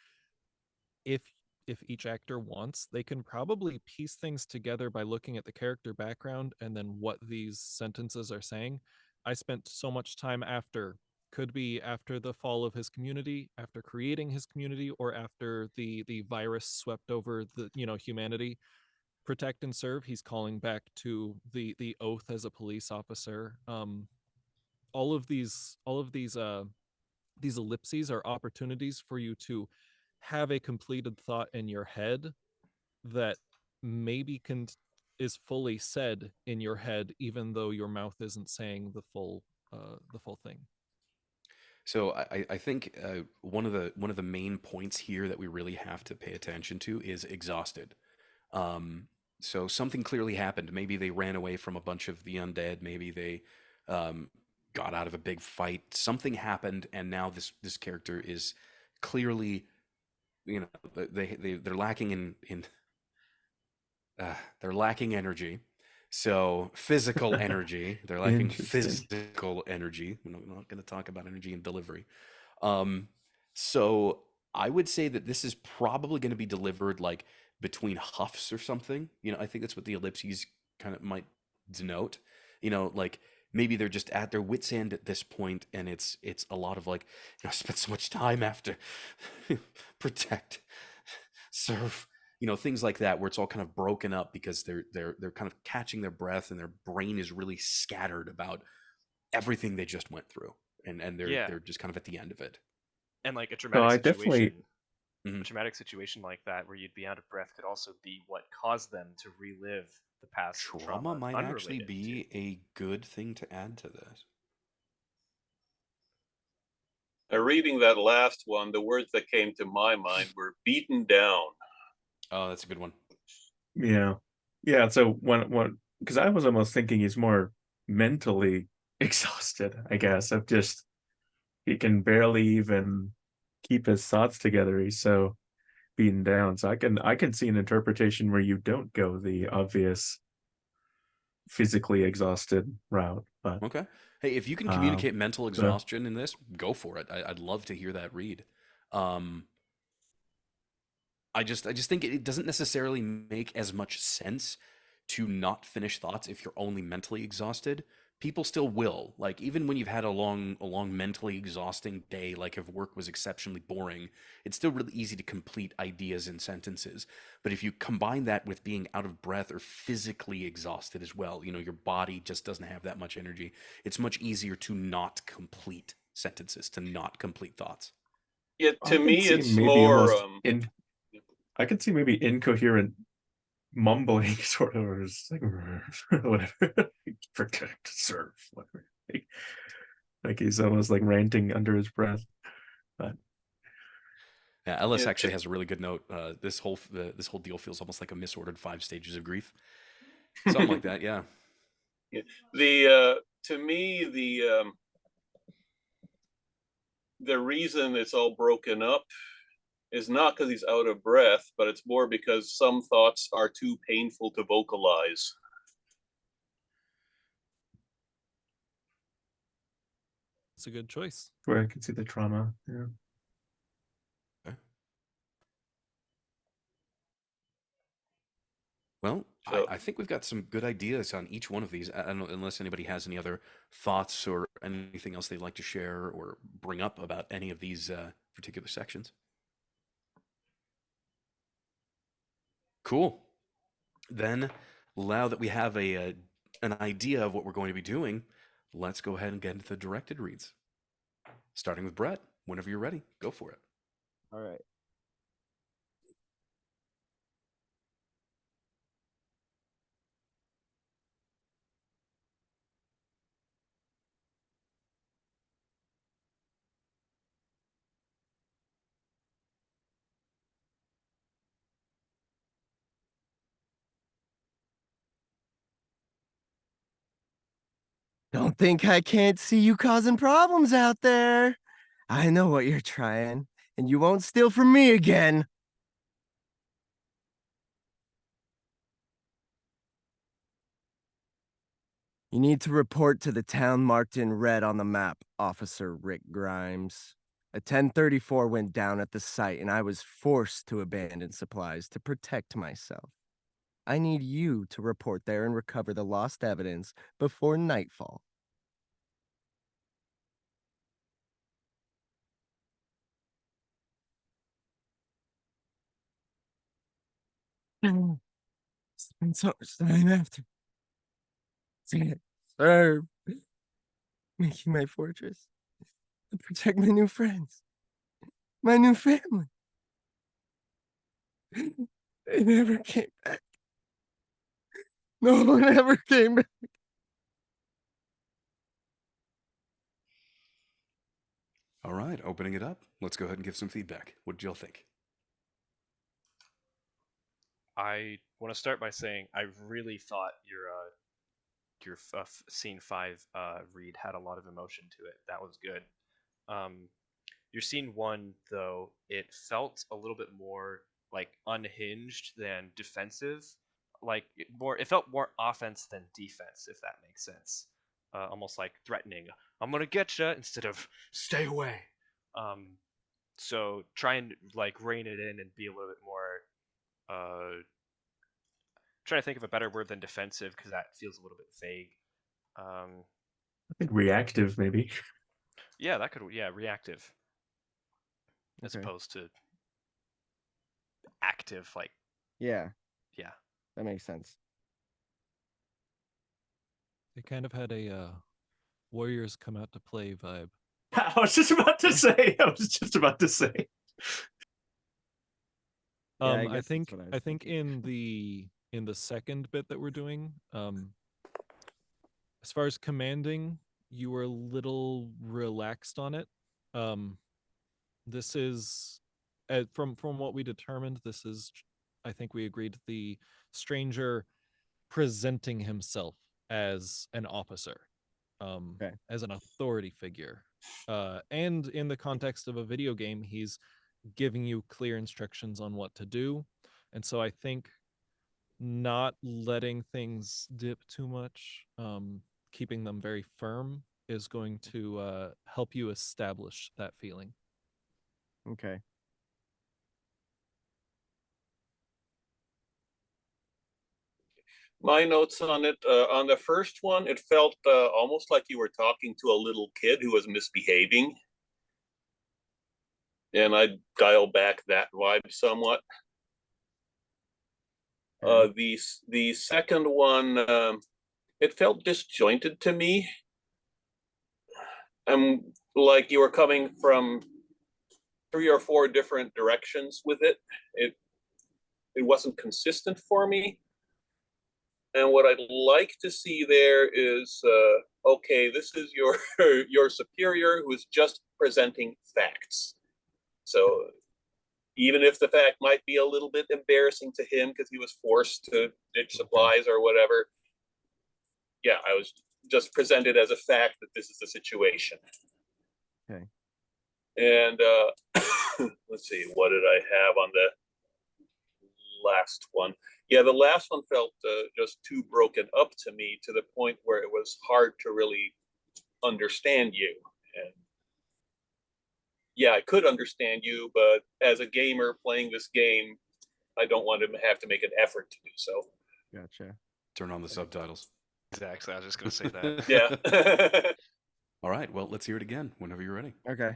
[SPEAKER 4] if each actor wants, they can probably piece things together by looking at the character background and then what these sentences are saying. I spent so much time after, could be after the fall of his community, after creating his community, or after the virus swept over the humanity. Protect and serve, he's calling back to the oath as a police officer. These ellipses are opportunities for you to have a completed thought in your head that maybe is fully said in your head, even though your mouth isn't saying the full thing.
[SPEAKER 1] So I think one of the main points here that we really have to pay attention to is exhausted. Um, so something clearly happened. Maybe they ran away from a bunch of the undead. Maybe they um, got out of a big fight. Something happened, and now this character is clearly, they're lacking in they're lacking energy. So physical energy, they're lacking
[SPEAKER 7] Interesting.
[SPEAKER 1] physical energy. We're not going to talk about energy and delivery. Um, so I would say that this is probably going to be delivered like between huffs or something. I think that's what the ellipses kind of might denote. Like maybe they're just at their wits' end at this point, and it's a lot of like, I spent so much time after protect, serve, things like that, where it's all kind of broken up because they're kind of catching their breath and their brain is really scattered about everything they just went through, and they're
[SPEAKER 3] yeah,
[SPEAKER 1] they're just kind of at the end of it.
[SPEAKER 3] and like
[SPEAKER 7] So I definitely,
[SPEAKER 3] a traumatic situation like that where you'd be out of breath could also be what caused them to relive the past
[SPEAKER 1] Trauma
[SPEAKER 3] trauma
[SPEAKER 1] might actually
[SPEAKER 3] unrelated to.
[SPEAKER 1] be a good thing to add to this.
[SPEAKER 6] Reading that last one, the words that came to my mind were beaten down.
[SPEAKER 1] Oh, that's a good one.
[SPEAKER 7] yeah, yeah. So because I was almost thinking he's more mentally exhausted. I guess of just he can barely even keep his thoughts together. He's so beaten down. So I can see an interpretation where you don't go the obvious physically exhausted route, but
[SPEAKER 1] Okay. Hey, if you can
[SPEAKER 7] uh,
[SPEAKER 1] communicate mental
[SPEAKER 7] so
[SPEAKER 1] exhaustion in this, go for it. I'd love to hear that read. Um, I just think it doesn't necessarily make as much sense to not finish thoughts if you're only mentally exhausted. People still will. Like even when you've had a long mentally exhausting day, like if work was exceptionally boring, it's still really easy to complete ideas in sentences. But if you combine that with being out of breath or physically exhausted as well, your body just doesn't have that much energy. It's much easier to not complete sentences, to not complete thoughts.
[SPEAKER 6] Yeah,
[SPEAKER 7] I
[SPEAKER 6] to
[SPEAKER 7] can
[SPEAKER 6] me,
[SPEAKER 7] see
[SPEAKER 6] it's
[SPEAKER 7] maybe
[SPEAKER 6] more.
[SPEAKER 7] almost in. I can see maybe incoherent mumbling sort of, or just like whatever, protect, serve, whatever. Like he's almost like ranting under his breath. But
[SPEAKER 1] Yeah, Ellis
[SPEAKER 6] Yeah,
[SPEAKER 1] actually has a really good note. This whole deal feels almost like a misordered 5 stages of grief, something like that. Yeah.
[SPEAKER 6] yeah. To me, the reason it's all broken up is not because he's out of breath, but it's more because some thoughts are too painful to vocalize.
[SPEAKER 4] It's a good choice.
[SPEAKER 7] where I can see the trauma. Yeah.
[SPEAKER 1] Okay. Well, I,
[SPEAKER 6] So
[SPEAKER 1] I think we've got some good ideas on each one of these. I don't know, unless anybody has any other thoughts or anything else they'd like to share or bring up about any of these particular sections. Cool. Then, now that we have an idea of what we're going to be doing, let's go ahead and get into the directed reads. Starting with Brett. Whenever you're ready, go for it.
[SPEAKER 2] All right. Don't think I can't see you causing problems out there. I know what you're trying, and you won't steal from me again. You need to report to the town marked in red on the map, Officer Rick Grimes. A 1034 went down at the site, and I was forced to abandon supplies to protect myself. I need you to report there and recover the lost evidence before nightfall. Spend so much time after. Serve. Making my fortress. To protect my new friends. My new family. They never came back. No one ever came back.
[SPEAKER 1] All right, opening it up. Let's go ahead and give some feedback. What did y'all think?
[SPEAKER 3] I want to start by saying I really thought your scene 5 read had a lot of emotion to it. That was good. Your scene 1 though, it felt a little bit more like unhinged than defensive. Like it felt more offense than defense, if that makes sense. Almost like threatening, "I'm gonna get you," instead of "stay away." So try and like rein it in and be a little bit more. Trying to think of a better word than defensive because that feels a little bit vague.
[SPEAKER 7] I think reactive, maybe.
[SPEAKER 3] Yeah, that could. Yeah, reactive as
[SPEAKER 2] Okay.
[SPEAKER 3] opposed to active. Like,
[SPEAKER 2] Yeah,
[SPEAKER 3] yeah.
[SPEAKER 2] that makes sense.
[SPEAKER 4] They kind of had a Warriors come out to play vibe.
[SPEAKER 7] I was just about to say. I was just about to say.
[SPEAKER 2] Yeah, I
[SPEAKER 4] I
[SPEAKER 2] guess that's
[SPEAKER 4] think
[SPEAKER 2] what I was
[SPEAKER 4] I think
[SPEAKER 2] thinking.
[SPEAKER 4] in the second bit that we're doing, as far as commanding, you were a little relaxed on it. This is from what we determined, this is, I think we agreed, the stranger presenting himself as an officer,
[SPEAKER 2] Okay.
[SPEAKER 4] as an authority figure, and in the context of a video game, he's giving you clear instructions on what to do. And so I think not letting things dip too much, keeping them very firm, is going to help you establish that feeling.
[SPEAKER 2] Okay.
[SPEAKER 6] My notes on it, on the first one, it felt almost like you were talking to a little kid who was misbehaving. And I dial back that vibe somewhat. The second one, it felt disjointed to me. Like you were coming from 3 or 4 different directions with it. It wasn't consistent for me. And what I'd like to see there is, okay, this is your your superior who is just presenting facts. So even if the fact might be a little bit embarrassing to him because he was forced to ditch supplies or whatever, yeah, I was just presented as a fact that this is the situation.
[SPEAKER 2] Okay.
[SPEAKER 6] And let's see, what did I have on the last one? Yeah, the last one felt just too broken up to me, to the point where it was hard to really understand you. And yeah, I could understand you, but as a gamer playing this game, I don't want to have to make an effort to do so.
[SPEAKER 2] Gotcha.
[SPEAKER 1] Turn on the subtitles.
[SPEAKER 3] Exactly. I was just gonna say that.
[SPEAKER 6] Yeah.
[SPEAKER 1] All right, well, let's hear it again whenever you're ready.
[SPEAKER 2] Okay.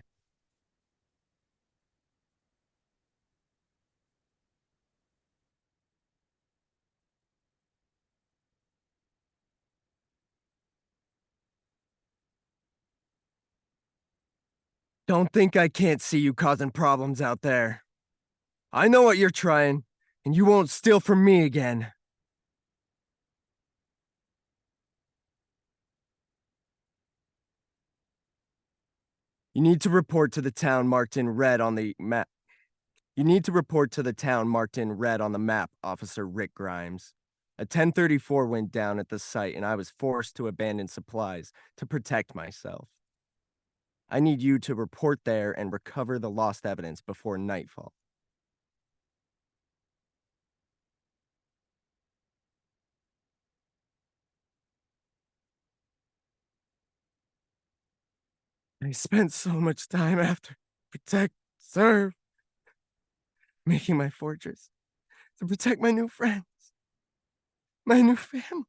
[SPEAKER 2] Don't think I can't see you causing problems out there. I know what you're trying, and you won't steal from me again. You need to report to the town marked in red on the map. You need to report to the town marked in red on the map, Officer Rick Grimes. A 1034 went down at the site, and I was forced to abandon supplies to protect myself. I need you to report there and recover the lost evidence before nightfall. I spent so much time after protect, serve, making my fortress to protect my new friends, my new family.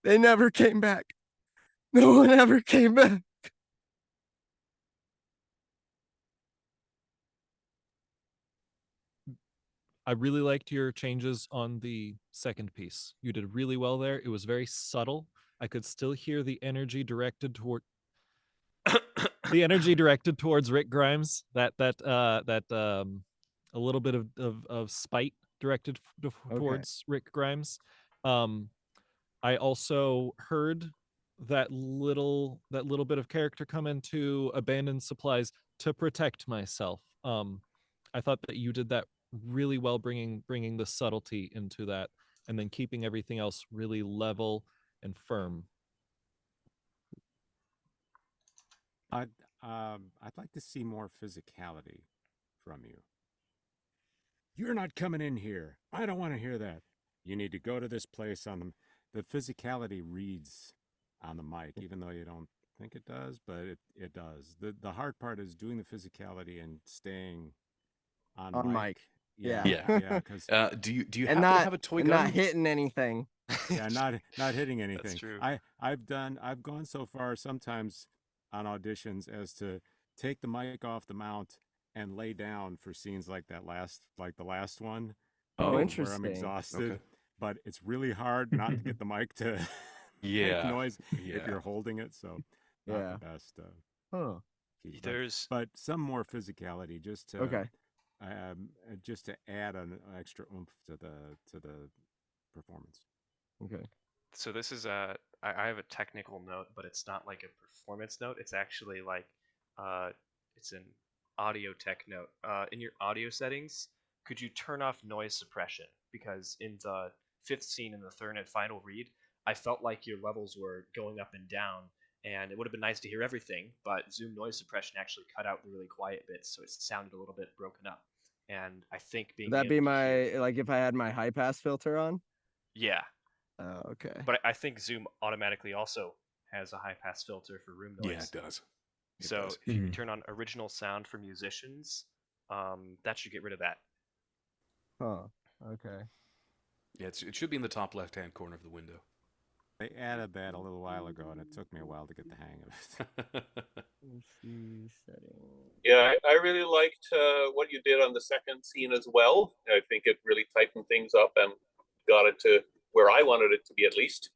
[SPEAKER 2] They never came back. No one ever came back.
[SPEAKER 4] I really liked your changes on the second piece. You did really well there. It was very subtle. I could still hear the energy directed toward towards Rick Grimes. That a little bit of spite directed towards Rick Grimes. I also heard that little bit of character come into abandoned supplies to protect myself. I thought that you did that really well, bringing the subtlety into that, and then keeping everything else really level and firm.
[SPEAKER 5] I'd like to see more physicality from you. You're not coming in here. I don't want to hear that. You need to go to this place on the physicality reads on the mic, even though you don't think it does, but it does. The hard part is doing the physicality and staying on mic.
[SPEAKER 2] Yeah.
[SPEAKER 5] Yeah. Because
[SPEAKER 1] do you
[SPEAKER 2] And
[SPEAKER 1] happen to have a toy gun?
[SPEAKER 2] not hitting anything.
[SPEAKER 5] yeah, not hitting anything.
[SPEAKER 3] That's true.
[SPEAKER 5] I've gone so far sometimes on auditions as to take the mic off the mount and lay down for scenes like the last one.
[SPEAKER 2] Oh,
[SPEAKER 5] where
[SPEAKER 2] interesting.
[SPEAKER 5] I'm exhausted.
[SPEAKER 1] Okay.
[SPEAKER 5] But it's really hard not to get the mic to
[SPEAKER 1] Yeah.
[SPEAKER 5] make noise
[SPEAKER 1] Yeah.
[SPEAKER 5] if you're holding it. So not
[SPEAKER 2] Yeah.
[SPEAKER 5] the best.
[SPEAKER 2] Huh.
[SPEAKER 5] Key.
[SPEAKER 3] There's
[SPEAKER 5] But some more physicality just to
[SPEAKER 2] Okay.
[SPEAKER 5] just to add an extra oomph to the performance.
[SPEAKER 2] Okay.
[SPEAKER 3] so this is I have a technical note, but it's not like a performance note. It's actually like it's an audio tech note. In your audio settings, could you turn off noise suppression? Because in the fifth scene in the third and final read, I felt like your levels were going up and down, and it would have been nice to hear everything, but Zoom noise suppression actually cut out the really quiet bits, so it sounded a little bit broken up. And I think being
[SPEAKER 2] Would that be
[SPEAKER 3] able to hear-
[SPEAKER 2] my, like, if I had my high pass filter on?
[SPEAKER 3] yeah,
[SPEAKER 2] Oh, okay.
[SPEAKER 3] but I think Zoom automatically also has a high pass filter for room noise.
[SPEAKER 1] Yeah, it does. It
[SPEAKER 3] So
[SPEAKER 1] does.
[SPEAKER 3] if you turn on original sound for musicians, that should get rid of that.
[SPEAKER 2] Huh. Okay.
[SPEAKER 1] Yeah, it should be in the top left-hand corner of the window.
[SPEAKER 5] They added that a little while ago, and it took me a while to get the hang of it.
[SPEAKER 2] Let's see settings.
[SPEAKER 6] Yeah, I really liked what you did on the second scene as well. I think it really tightened things up and got it to where I wanted it to be, at least.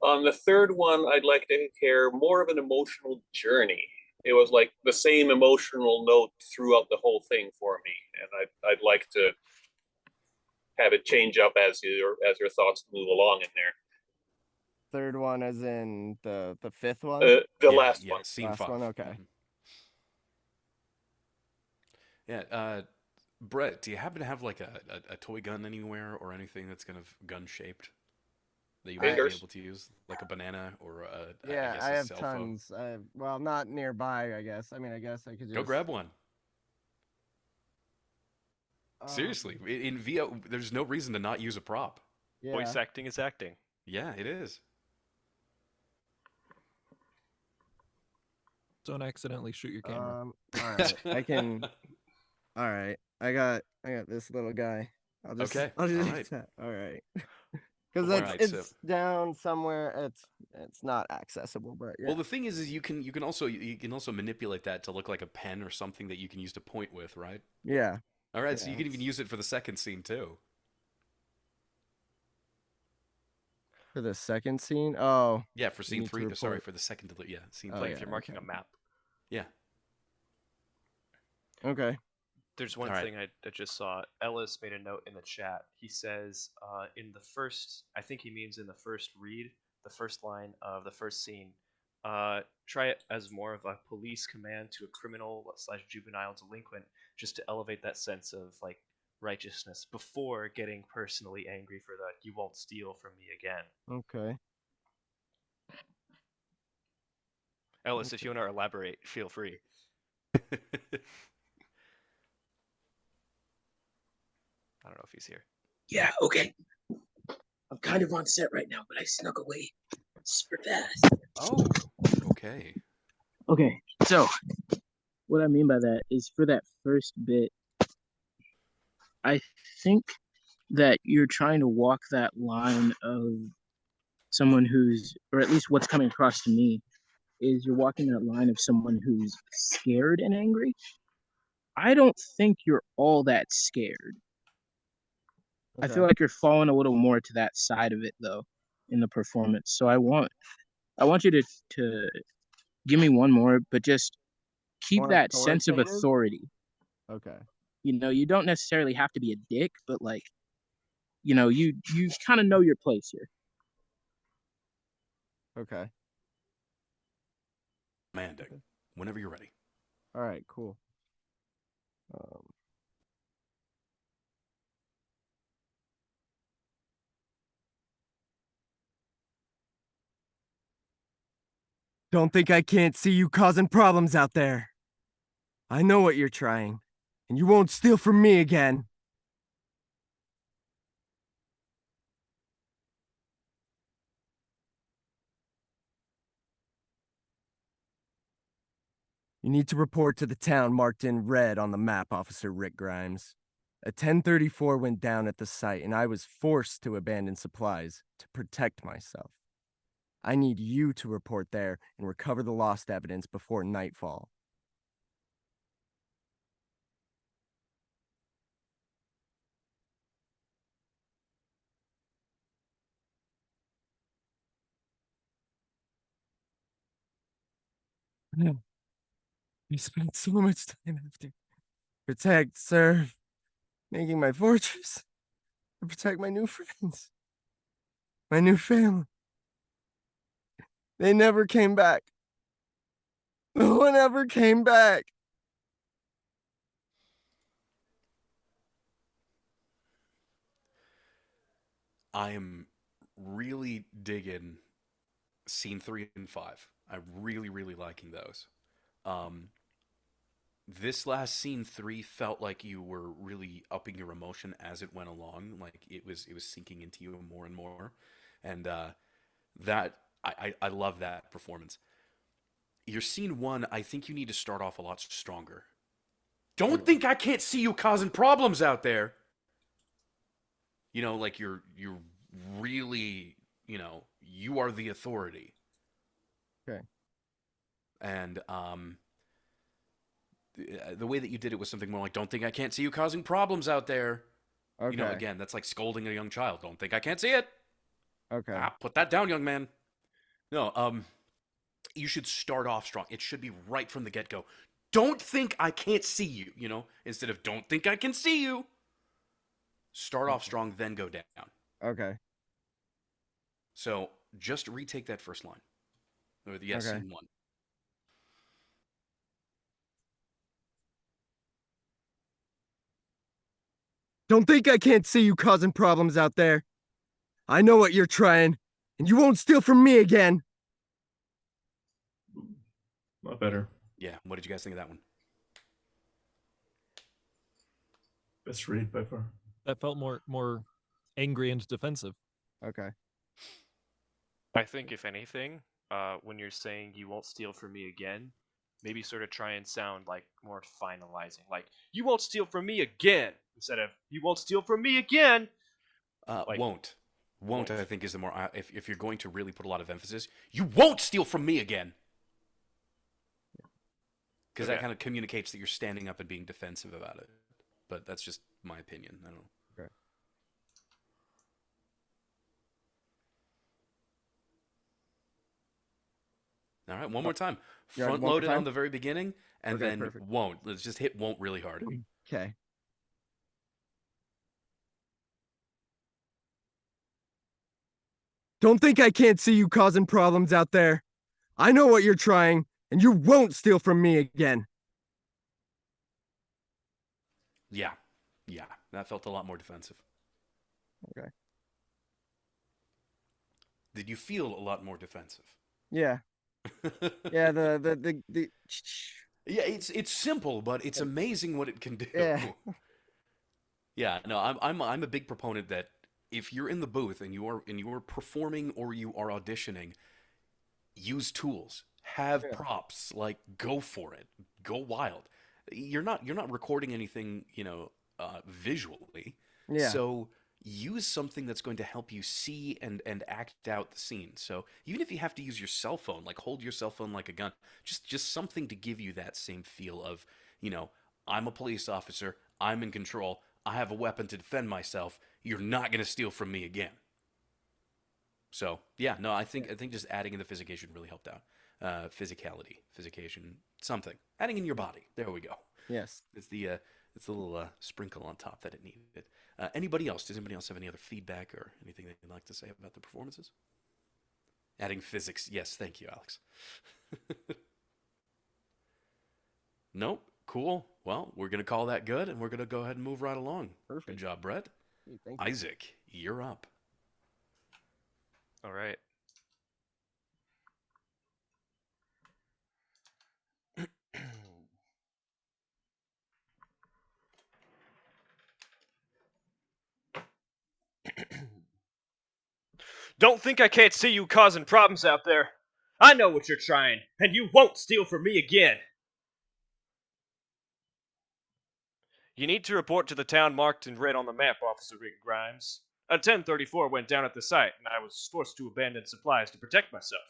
[SPEAKER 6] On the third one, I'd like to hear more of an emotional journey. It was like the same emotional note throughout the whole thing for me, and I'd like to have it change up as your thoughts move along in there.
[SPEAKER 2] Third one, as in the fifth one.
[SPEAKER 6] The
[SPEAKER 1] Yeah,
[SPEAKER 6] last
[SPEAKER 1] yeah,
[SPEAKER 6] one.
[SPEAKER 1] scene
[SPEAKER 2] Last
[SPEAKER 1] 5.
[SPEAKER 2] one, okay.
[SPEAKER 1] Mhm. Yeah, Brett, do you happen to have like a toy gun anywhere or anything that's kind of gun shaped that you might be
[SPEAKER 6] Fingers.
[SPEAKER 1] able to use, like a banana or
[SPEAKER 2] Yeah,
[SPEAKER 1] guess
[SPEAKER 2] I
[SPEAKER 1] a
[SPEAKER 2] have
[SPEAKER 1] cell phone?
[SPEAKER 2] tons. Well, not nearby, I guess. I mean, I guess I could just
[SPEAKER 1] Go grab one.
[SPEAKER 2] um,
[SPEAKER 1] Seriously, in VO, there's no reason to not use a prop.
[SPEAKER 2] Yeah.
[SPEAKER 3] Voice acting is acting.
[SPEAKER 1] Yeah, it is.
[SPEAKER 4] Don't accidentally shoot your camera.
[SPEAKER 2] All right. I can. All right. I got this little guy. I'll just.
[SPEAKER 1] Okay,
[SPEAKER 2] I'll just.
[SPEAKER 1] all right.
[SPEAKER 2] All right. Because
[SPEAKER 1] All
[SPEAKER 2] it's
[SPEAKER 1] right,
[SPEAKER 2] it's
[SPEAKER 1] so-
[SPEAKER 2] down somewhere. It's not accessible, but yeah.
[SPEAKER 1] Well, the thing is you can also manipulate that to look like a pen or something that you can use to point with, right?
[SPEAKER 2] Yeah.
[SPEAKER 1] All right, so
[SPEAKER 2] Yeah,
[SPEAKER 1] you can even use it for the second scene too.
[SPEAKER 2] For the second scene. Oh.
[SPEAKER 1] Yeah, for scene
[SPEAKER 2] need to
[SPEAKER 1] 3. Sorry,
[SPEAKER 2] report-
[SPEAKER 1] for the second. Yeah, scene
[SPEAKER 2] Oh,
[SPEAKER 1] 3.
[SPEAKER 3] Like
[SPEAKER 2] yeah,
[SPEAKER 3] if you're marking
[SPEAKER 2] okay.
[SPEAKER 3] a map.
[SPEAKER 1] Yeah.
[SPEAKER 2] Okay.
[SPEAKER 3] There's one
[SPEAKER 1] All right.
[SPEAKER 3] thing I just saw. Ellis made a note in the chat. He says in the first, I think he means in the first read, the first line of the first scene, try it as more of a police command to a criminal / juvenile delinquent, just to elevate that sense of like righteousness before getting personally angry for the "you won't steal from me again."
[SPEAKER 2] Okay.
[SPEAKER 3] Ellis, if you want to elaborate, feel free. I don't know if he's here.
[SPEAKER 9] Yeah, okay. I'm kind of on set right now, but I snuck away super fast.
[SPEAKER 1] Oh, okay.
[SPEAKER 9] Okay, so what I mean by that is for that first bit, I think that you're trying to walk that line of someone who's, or at least what's coming across to me, is you're walking that line of someone who's scared and angry. I don't think you're all that scared. I feel like you're falling a little more to that side of it though in the performance. So I want you to give me one more, but just keep
[SPEAKER 2] More
[SPEAKER 9] that sense of
[SPEAKER 2] authoritative?
[SPEAKER 9] authority.
[SPEAKER 2] Okay.
[SPEAKER 9] You know, you don't necessarily have to be a dick, but like, you know, you kind of know your place here.
[SPEAKER 2] Okay.
[SPEAKER 1] Commanding. Whenever you're ready.
[SPEAKER 2] All right, cool. Don't think I can't see you causing problems out there. I know what you're trying, and you won't steal from me again. You need to report to the town marked in red on the map, Officer Rick Grimes. A 1034 went down at the site, and I was forced to abandon supplies to protect myself. I need you to report there and recover the lost evidence before nightfall. I spent so much time after protect, serve, making my fortress to protect my new friends, my new family. They never came back. No one ever came back.
[SPEAKER 1] I am really digging scene 3 and 5. I'm really, really liking those. Um, this last scene 3 felt like you were really upping your emotion as it went along. Like it was sinking into you more and more, and that I love that performance. Your scene 1, I think you need to start off a lot stronger. Don't think I can't see you causing problems out there. You know, like you're really, you know, you are the authority.
[SPEAKER 2] Okay.
[SPEAKER 1] And the way that you did it was something more like, don't think I can't see you causing problems out there.
[SPEAKER 2] Okay.
[SPEAKER 1] You know, again, that's like scolding a young child. Don't think I can't see it.
[SPEAKER 2] Okay.
[SPEAKER 1] Put that down, young man. No, you should start off strong. It should be right from the get-go. Don't think I can't see you, you know, instead of don't think I can see you. Start off strong, then go down.
[SPEAKER 2] Okay.
[SPEAKER 1] So just retake that first line. Or the yes,
[SPEAKER 2] Okay.
[SPEAKER 1] scene 1.
[SPEAKER 2] Don't think I can't see you causing problems out there. I know what you're trying, and you won't steal from me again.
[SPEAKER 7] A lot better.
[SPEAKER 1] Yeah, what did you guys think of that one?
[SPEAKER 7] Best read by far.
[SPEAKER 4] That felt more angry and defensive.
[SPEAKER 2] Okay.
[SPEAKER 3] I think, if anything, when you're saying "you won't steal from me again," maybe sort of try and sound like more finalizing, like "you won't steal from me again," instead of "you won't steal from me again." Like,
[SPEAKER 1] won't. I think is the more if you're going to really put a lot of emphasis, you won't steal from me again. Because that kind of communicates that you're standing up and being defensive about it. But that's just my opinion. I don't know.
[SPEAKER 2] Okay.
[SPEAKER 1] All right, one more time.
[SPEAKER 2] Yeah,
[SPEAKER 1] Front
[SPEAKER 2] one more
[SPEAKER 1] loaded
[SPEAKER 2] time?
[SPEAKER 1] on the very beginning, and
[SPEAKER 2] Okay,
[SPEAKER 1] then
[SPEAKER 2] perfect.
[SPEAKER 1] won't. Let's just hit won't really hard.
[SPEAKER 2] Okay. Don't think I can't see you causing problems out there. I know what you're trying, and you won't steal from me again.
[SPEAKER 1] Yeah. Yeah, that felt a lot more defensive.
[SPEAKER 2] Okay.
[SPEAKER 1] Did you feel a lot more defensive?
[SPEAKER 2] Yeah. Yeah. The
[SPEAKER 1] Yeah, it's simple, but it's amazing what it can do.
[SPEAKER 2] yeah.
[SPEAKER 1] Yeah, no, I'm a big proponent that if you're in the booth and you're performing or you are auditioning, use tools, have
[SPEAKER 2] Yeah.
[SPEAKER 1] props, like go for it, go wild. You're not recording anything, visually,
[SPEAKER 2] Yeah.
[SPEAKER 1] so use something that's going to help you see and act out the scene. So even if you have to use your cell phone, like hold your cell phone like a gun, just something to give you that same feel of, I'm a police officer, I'm in control, I have a weapon to defend myself. You're not going to steal from me again. So yeah, no, I think just adding in the physication really helped out. Physicality, something. Adding in your body. There we go.
[SPEAKER 2] Yes.
[SPEAKER 1] It's the little sprinkle on top that it needed. Anybody else? Does anybody else have any other feedback or anything they'd like to say about the performances? Adding physics. Yes, thank you, Alex. Nope. Cool. Well, we're gonna call that good, and we're gonna go ahead and move right along.
[SPEAKER 2] Perfect.
[SPEAKER 1] Good job, Brett.
[SPEAKER 2] Hey, thank you.
[SPEAKER 1] Isaac, you're up.
[SPEAKER 3] All right. Don't think I can't see you causing problems out there. I know what you're trying, and you won't steal from me again. You need to report to the town marked in red on the map, Officer Rick Grimes. A 1034 went down at the site, and I was forced to abandon supplies to protect myself.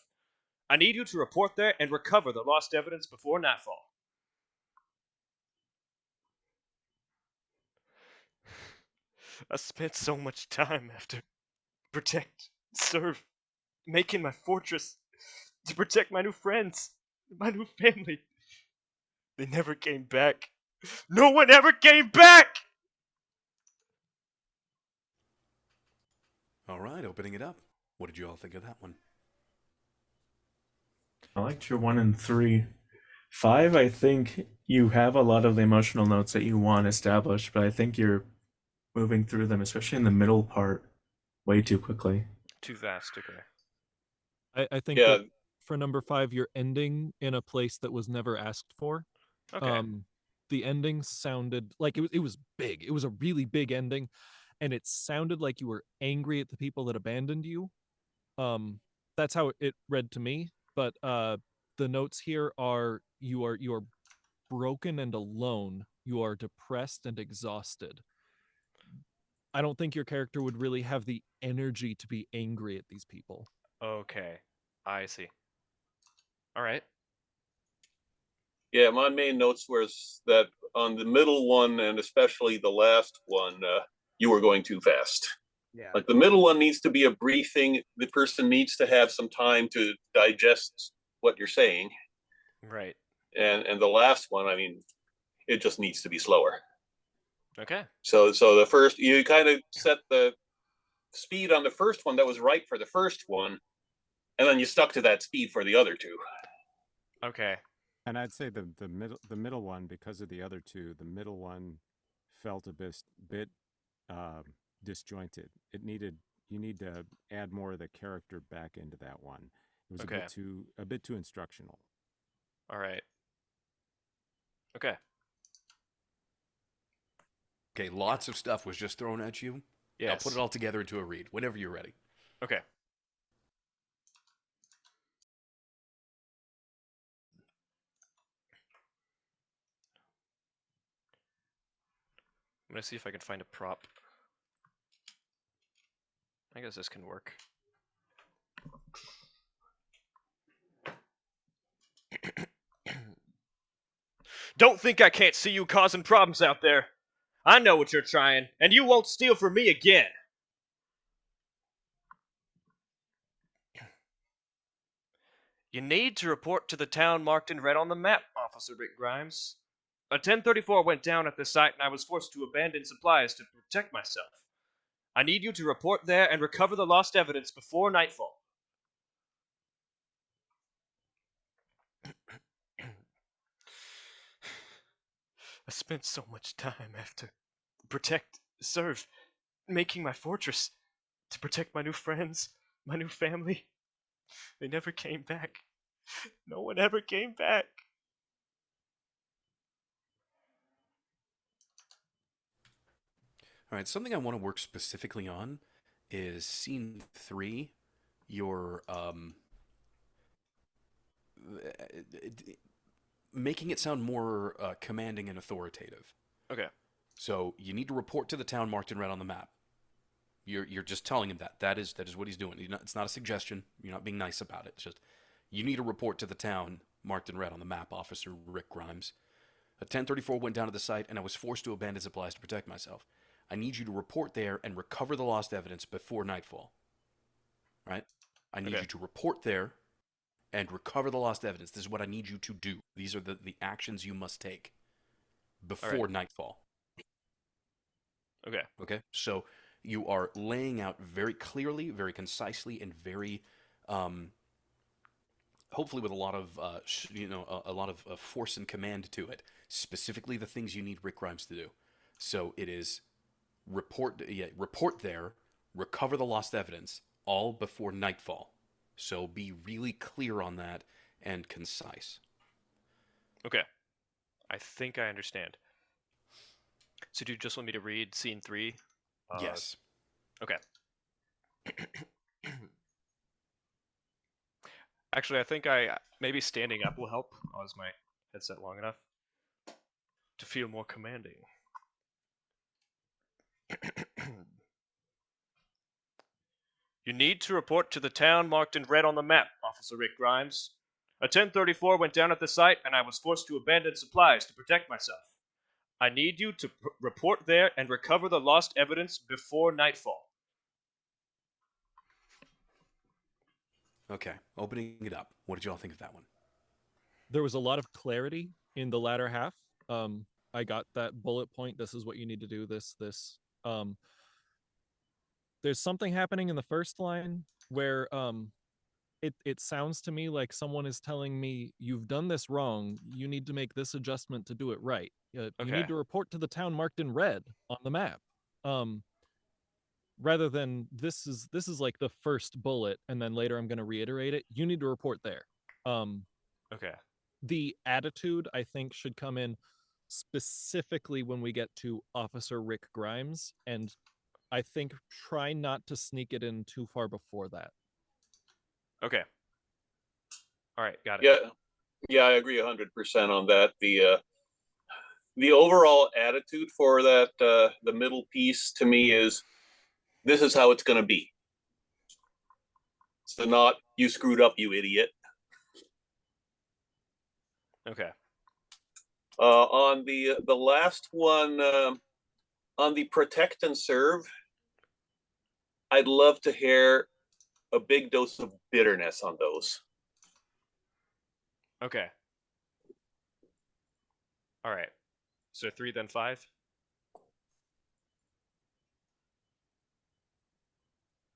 [SPEAKER 3] I need you to report there and recover the lost evidence before nightfall. I spent so much time after protect, serve, making my fortress to protect my new friends, my new family. They never came back. No one ever came back!
[SPEAKER 1] All right, opening it up. What did you all think of that one?
[SPEAKER 7] I liked your 1 and 3. 5, I think you have a lot of the emotional notes that you want established, but I think you're moving through them, especially in the middle part, way too quickly.
[SPEAKER 3] Too fast, okay.
[SPEAKER 4] I think
[SPEAKER 6] Yeah.
[SPEAKER 4] that for number 5, you're ending in a place that was never asked for.
[SPEAKER 3] Okay.
[SPEAKER 4] The ending sounded like it was big. It was a really big ending, and it sounded like you were angry at the people that abandoned you. That's how it read to me. But the notes here are you are broken and alone. You are depressed and exhausted. I don't think your character would really have the energy to be angry at these people.
[SPEAKER 3] Okay. I see. Alright.
[SPEAKER 6] Yeah, my main notes was that on the middle one and especially the last one, you were going too fast.
[SPEAKER 2] Yeah.
[SPEAKER 6] Like the middle one needs to be a briefing. The person needs to have some time to digest what you're saying.
[SPEAKER 3] Right.
[SPEAKER 6] And the last one, I mean, it just needs to be slower.
[SPEAKER 3] Okay.
[SPEAKER 6] So the first, you kind of set the speed on the first one that was right for the first one, and then you stuck to that speed for the other two.
[SPEAKER 3] Okay.
[SPEAKER 5] And I'd say the middle one, because of the other two, the middle one felt a bit disjointed. You need to add more of the character back into that one. It was
[SPEAKER 3] Okay.
[SPEAKER 5] a bit too instructional.
[SPEAKER 3] Alright. Okay.
[SPEAKER 1] Okay, lots of stuff was just thrown at you.
[SPEAKER 3] Yes.
[SPEAKER 1] I'll put it all together into a read whenever you're ready.
[SPEAKER 3] Okay. I'm gonna see if I can find a prop. I guess this can work. Don't think I can't see you causing problems out there. I know what you're trying, and you won't steal from me again. You need to report to the town marked in red on the map, Officer Rick Grimes. A 1034 went down at the site, and I was forced to abandon supplies to protect myself. I need you to report there and recover the lost evidence before nightfall. I spent so much time after protect, serve, making my fortress to protect my new friends, my new family. They never came back. No one ever came back.
[SPEAKER 1] All right, something I want to work specifically on is scene 3, your making it sound more commanding and authoritative.
[SPEAKER 3] Okay.
[SPEAKER 1] So you need to report to the town marked in red on the map. You're just telling him that. That is what he's doing. It's not a suggestion. You're not being nice about it. It's just you need to report to the town marked in red on the map, Officer Rick Grimes. A 1034 went down to the site, and I was forced to abandon supplies to protect myself. I need you to report there and recover the lost evidence before nightfall. Right? I need you to report there and recover the lost evidence. This is what I need you to do. These are the actions you must take before nightfall.
[SPEAKER 3] Okay.
[SPEAKER 1] Okay? So you are laying out very clearly, very concisely, and very, hopefully with a lot of, a lot of force and command to it. Specifically, the things you need Rick Grimes to do. So it is report there, recover the lost evidence, all before nightfall. So be really clear on that and concise.
[SPEAKER 3] Okay. I think I understand. So do you just want me to read scene 3?
[SPEAKER 1] Yes.
[SPEAKER 3] Okay. Actually, I think maybe standing up will help. I'll use my headset long enough to feel more commanding. You need to report to the town marked in red on the map, Officer Rick Grimes. A 1034 went down at the site, and I was forced to abandon supplies to protect myself. I need you to report there and recover the lost evidence before nightfall.
[SPEAKER 1] Okay, opening it up. What did y'all think of that one?
[SPEAKER 4] There was a lot of clarity in the latter half. I got that bullet point. This is what you need to do. This. There's something happening in the first line where it sounds to me like someone is telling me, you've done this wrong. You need to make this adjustment to do it right. You need to report to the town marked in red on the map. Rather than this is like the first bullet, and then later I'm going to reiterate it. You need to report there.
[SPEAKER 3] Okay.
[SPEAKER 4] The attitude, I think, should come in specifically when we get to Officer Rick Grimes, and I think try not to sneak it in too far before that.
[SPEAKER 3] Okay. All right, got it.
[SPEAKER 6] Yeah, I agree 100% on that. The overall attitude for that, the middle piece to me is, this is how it's going to be. So not, you screwed up, you idiot.
[SPEAKER 3] Okay.
[SPEAKER 6] On the last one, on the protect and serve, I'd love to hear a big dose of bitterness on those.
[SPEAKER 3] Okay. All right. So 3, then 5?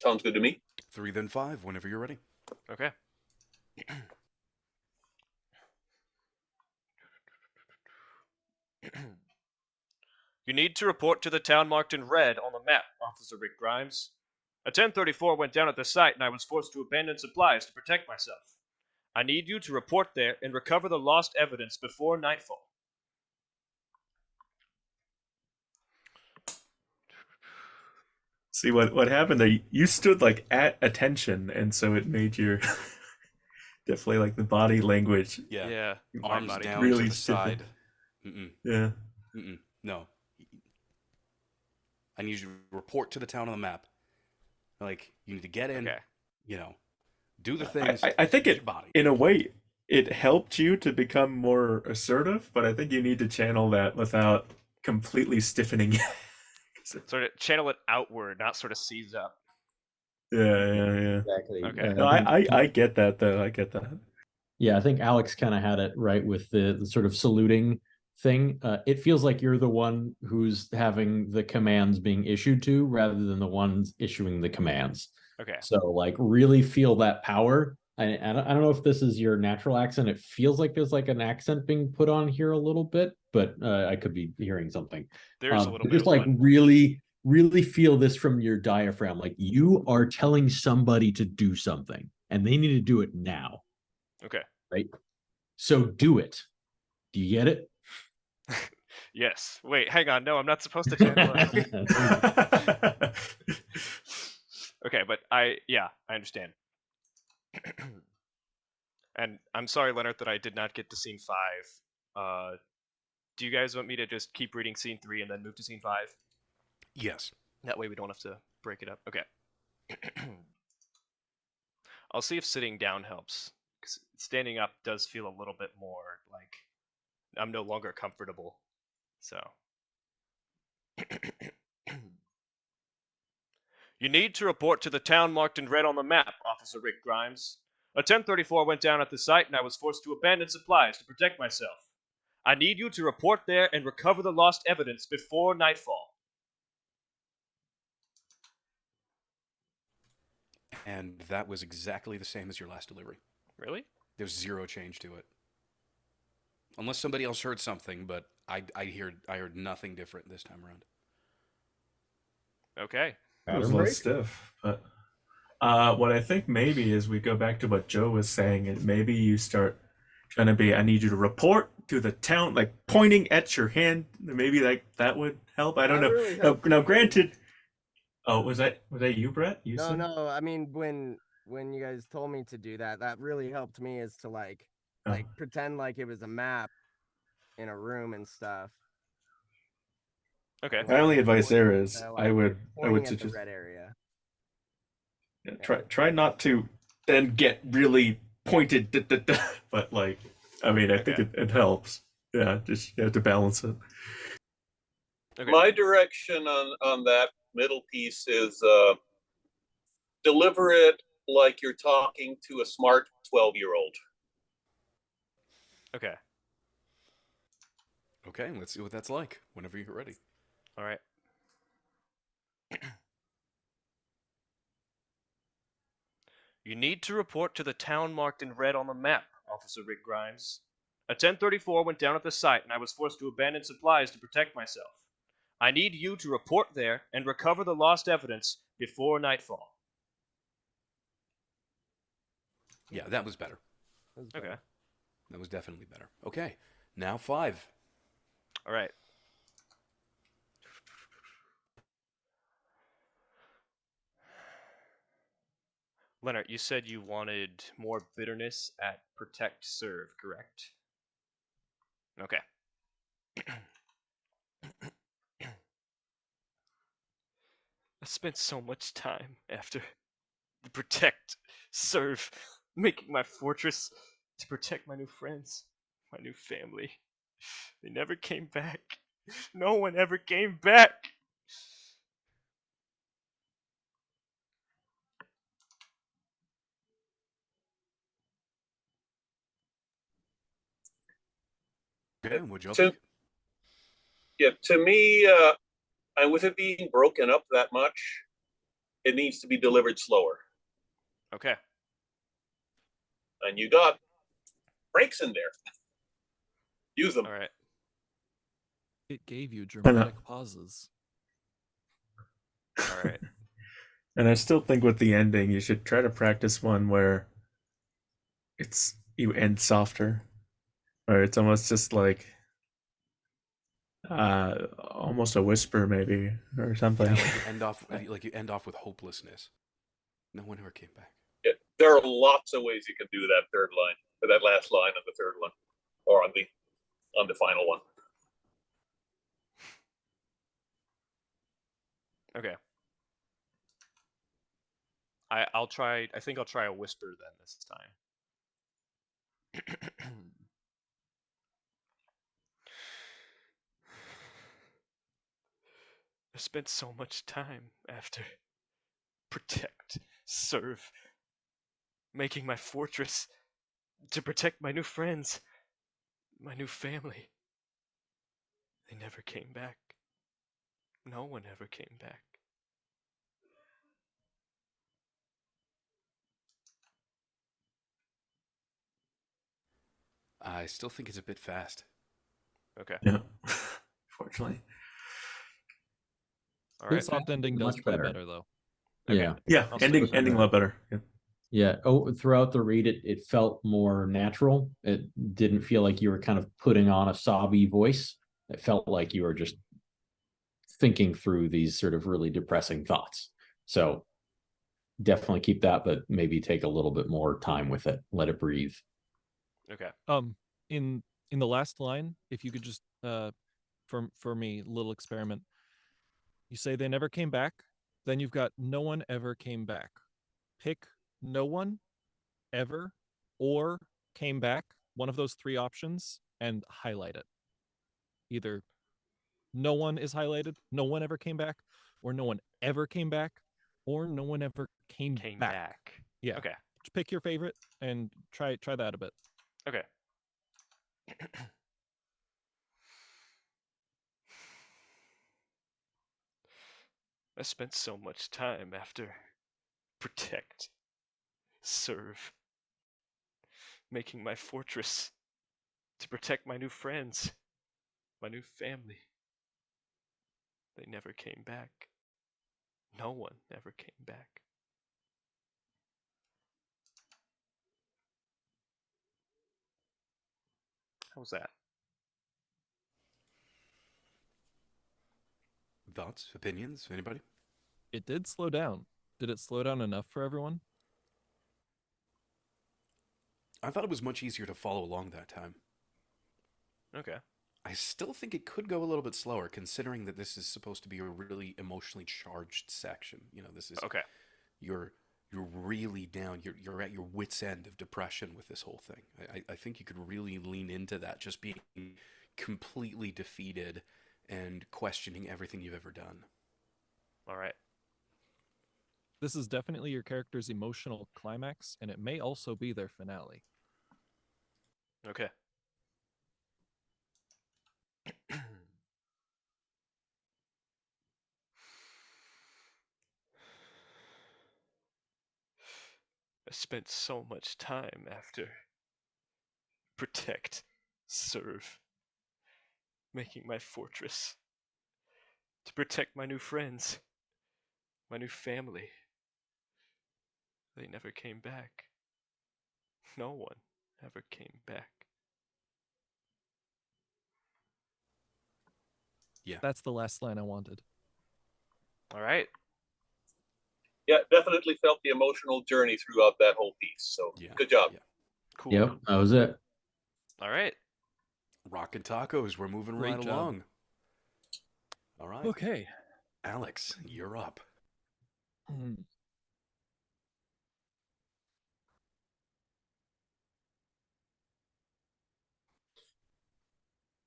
[SPEAKER 6] Sounds good to me.
[SPEAKER 1] 3, then 5, whenever you're ready.
[SPEAKER 3] Okay. You need to report to the town marked in red on the map, Officer Rick Grimes. A 1034 went down at the site, and I was forced to abandon supplies to protect myself. I need you to report there and recover the lost evidence before nightfall.
[SPEAKER 7] See what happened there? You stood like at attention, and so it made your definitely like the body language.
[SPEAKER 3] Yeah.
[SPEAKER 1] Arms down
[SPEAKER 7] really
[SPEAKER 1] to the side.
[SPEAKER 7] Yeah.
[SPEAKER 1] No. I need you to report to the town on the map. Like, you need to get in, do the things.
[SPEAKER 7] I think
[SPEAKER 1] your body.
[SPEAKER 7] in a way, it helped you to become more assertive, but I think you need to channel that without completely stiffening it.
[SPEAKER 3] Sort of channel it outward, not sort of seize up.
[SPEAKER 7] Yeah.
[SPEAKER 10] Exactly.
[SPEAKER 3] Okay.
[SPEAKER 7] No, I get that though. I get that.
[SPEAKER 10] Yeah, I think Alex kind of had it right with the sort of saluting thing. It feels like you're the one who's having the commands being issued to rather than the ones issuing the commands.
[SPEAKER 3] Okay.
[SPEAKER 10] So like really feel that power I don't know if this is your natural accent. It feels like there's like an accent being put on here a little bit, but I could be hearing something.
[SPEAKER 3] There's a little
[SPEAKER 10] But
[SPEAKER 3] bit
[SPEAKER 10] just
[SPEAKER 3] of
[SPEAKER 10] like
[SPEAKER 3] one.
[SPEAKER 10] really feel this from your diaphragm. Like you are telling somebody to do something, and they need to do it now,
[SPEAKER 3] Okay.
[SPEAKER 10] right? So do it. Do you get it?
[SPEAKER 3] Yes. Wait, hang on. No, I'm not supposed to channel it. Okay, but I understand. And I'm sorry, Leonard, that I did not get to scene 5. Do you guys want me to just keep reading scene 3 and then move to scene 5?
[SPEAKER 1] Yes.
[SPEAKER 3] That way we don't have to break it up. Okay. I'll see if sitting down helps. 'Cause standing up does feel a little bit more like I'm no longer comfortable. So. You need to report to the town marked in red on the map, Officer Rick Grimes. A 1034 went down at the site and I was forced to abandon supplies to protect myself. I need you to report there and recover the lost evidence before nightfall.
[SPEAKER 1] And that was exactly the same as your last delivery.
[SPEAKER 3] Really?
[SPEAKER 1] There's zero change to it. Unless somebody else heard something, but I heard nothing different this time around.
[SPEAKER 3] Okay.
[SPEAKER 7] It was a little stiff, but what I think maybe is we go back to what Joe was saying, and maybe you start trying to be, I need you to report to the town, like pointing at your hand. Maybe like that would help. I don't know.
[SPEAKER 2] Really
[SPEAKER 7] Now, granted, oh, was that you, Brett? You said?
[SPEAKER 2] No. I mean, when you guys told me to do that, that really helped me is to like pretend like it was a map in a room and stuff.
[SPEAKER 3] Okay.
[SPEAKER 7] My only advice there is I would
[SPEAKER 2] pointing at the
[SPEAKER 7] suggest
[SPEAKER 2] red area.
[SPEAKER 7] try not to then get really pointed, but like, I mean, I think it helps. Yeah, just you have to balance it.
[SPEAKER 3] Okay.
[SPEAKER 6] My direction on that middle piece is deliver it like you're talking to a smart 12-year-old.
[SPEAKER 3] Okay.
[SPEAKER 1] Okay, let's see what that's like whenever you're ready.
[SPEAKER 3] All right. You need to report to the town marked in red on the map, Officer Rick Grimes. A 1034 went down at the site and I was forced to abandon supplies to protect myself. I need you to report there and recover the lost evidence before nightfall.
[SPEAKER 1] Yeah, that was better.
[SPEAKER 3] Okay.
[SPEAKER 1] That was definitely better. Okay, now 5.
[SPEAKER 3] All right. Leonard, you said you wanted more bitterness at Protect Serve, correct? Okay. I spent so much time after the Protect Serve making my fortress to protect my new friends, my new family. They never came back. No one ever came back.
[SPEAKER 1] Okay, would you
[SPEAKER 6] To, yeah, to me, and with it being broken up that much, it needs to be delivered slower.
[SPEAKER 3] Okay.
[SPEAKER 6] And you got breaks in there. Use them.
[SPEAKER 3] All right.
[SPEAKER 4] It gave you dramatic pauses.
[SPEAKER 3] All right.
[SPEAKER 7] And I still think with the ending, you should try to practice one where you end softer, or it's almost just like almost a whisper maybe or something.
[SPEAKER 1] Yeah, like you end off with hopelessness. No one ever came back.
[SPEAKER 6] Yeah, there are lots of ways you can do that third line, or that last line of the third one, or on the final one.
[SPEAKER 3] Okay. I'll try. I think I'll try a whisper then this time. I spent so much time after Protect, Serve, making my fortress to protect my new friends, my new family. They never came back. No one ever came back.
[SPEAKER 1] I still think it's a bit fast.
[SPEAKER 3] Okay.
[SPEAKER 7] Yeah. Fortunately.
[SPEAKER 3] All
[SPEAKER 10] Good
[SPEAKER 3] right.
[SPEAKER 10] song.
[SPEAKER 4] Soft ending does
[SPEAKER 10] Much
[SPEAKER 4] play
[SPEAKER 10] better.
[SPEAKER 4] better though.
[SPEAKER 3] Okay.
[SPEAKER 10] Yeah.
[SPEAKER 7] Yeah,
[SPEAKER 3] I'll stick
[SPEAKER 7] ending
[SPEAKER 3] with that.
[SPEAKER 7] ending a lot better. Yeah.
[SPEAKER 10] Yeah. Oh, throughout the read, it felt more natural. It didn't feel like you were kind of putting on a sobby voice. It felt like you were just thinking through these sort of really depressing thoughts. So definitely keep that, but maybe take a little bit more time with it. Let it breathe.
[SPEAKER 3] Okay.
[SPEAKER 4] In the last line, if you could just for me, little experiment. You say they never came back, then you've got no one ever came back. Pick no one ever or came back, one of those three options, and highlight it. Either no one is highlighted, no one ever came back, or no one ever came back, or no one ever came back. Yeah.
[SPEAKER 3] Okay.
[SPEAKER 4] Just pick your favorite and try that a bit.
[SPEAKER 3] Okay. I spent so much time after protect, serve, making my fortress to protect my new friends, my new family. They never came back. No one ever came back. How was that?
[SPEAKER 1] Thoughts, opinions, anybody?
[SPEAKER 4] It did slow down. Did it slow down enough for everyone?
[SPEAKER 1] I thought it was much easier to follow along that time.
[SPEAKER 3] Okay.
[SPEAKER 1] I still think it could go a little bit slower, considering that this is supposed to be a really emotionally charged section. You know, this is
[SPEAKER 3] Okay.
[SPEAKER 1] you're really down. You're at your wit's end of depression with this whole thing. I think you could really lean into that, just being completely defeated and questioning everything you've ever done.
[SPEAKER 3] All right.
[SPEAKER 4] This is definitely your character's emotional climax, and it may also be their finale.
[SPEAKER 3] Okay. I spent so much time after protect, serve, making my fortress to protect my new friends, my new family. They never came back. No one ever came back.
[SPEAKER 1] Yeah.
[SPEAKER 4] That's the last line I wanted.
[SPEAKER 3] All right.
[SPEAKER 6] Yeah, definitely felt the emotional journey throughout that whole piece. So
[SPEAKER 1] Yeah.
[SPEAKER 6] good job.
[SPEAKER 1] Yeah.
[SPEAKER 3] Cool.
[SPEAKER 10] Yep, that was it.
[SPEAKER 3] All right.
[SPEAKER 1] Rockin' tacos. We're moving
[SPEAKER 4] Great
[SPEAKER 1] right
[SPEAKER 4] job.
[SPEAKER 1] along. All right.
[SPEAKER 4] Okay.
[SPEAKER 1] Alex, you're up.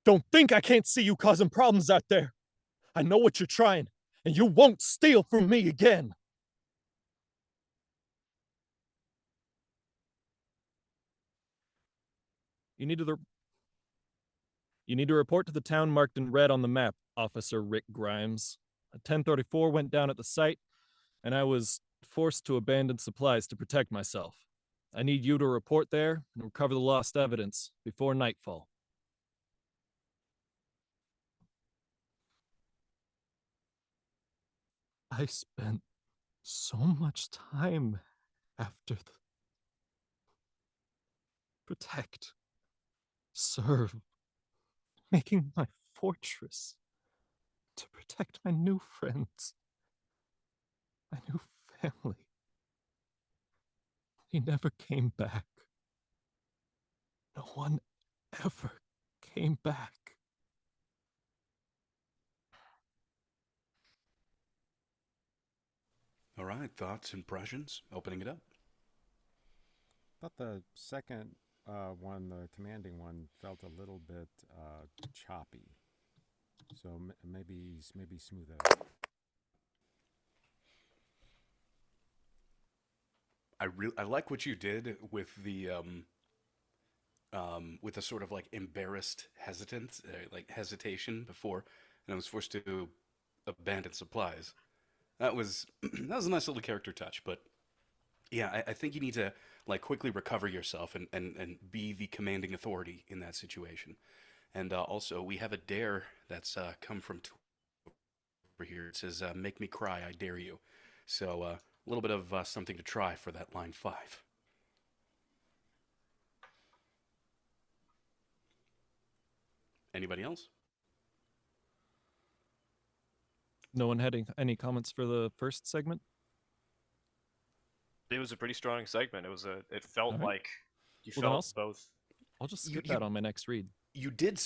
[SPEAKER 4] Don't think I can't see you causing problems out there. I know what you're trying, and you won't steal from me again. You need to report to the town marked in red on the map, Officer Rick Grimes. A 1034 went down at the site, and I was forced to abandon supplies to protect myself. I need you to report there and recover the lost evidence before nightfall. I spent so much time after the protect, serve, making my fortress to protect my new friends, my new family. He never came back. No one ever came back.
[SPEAKER 1] All right. Thoughts, impressions? Opening it up.
[SPEAKER 5] I thought the second one, the commanding one, felt a little bit choppy. So maybe smooth it out.
[SPEAKER 1] I like what you did with the sort of like embarrassed hesitation before, and I was forced to abandon supplies. That was that was a nice little character touch, but yeah, I think you need to like quickly recover yourself and be the commanding authority in that situation. And also, we have a dare that's come from over here. It says, "Make me cry, I dare you." So a little bit of something to try for that line 5. Anybody else?
[SPEAKER 4] No one had any comments for the first segment?
[SPEAKER 3] It was a pretty strong segment. It felt
[SPEAKER 4] All right.
[SPEAKER 3] like you
[SPEAKER 4] Well, then
[SPEAKER 3] felt both.
[SPEAKER 4] I'll just
[SPEAKER 1] You-
[SPEAKER 4] skip
[SPEAKER 1] you-
[SPEAKER 4] that on my next read.
[SPEAKER 1] You did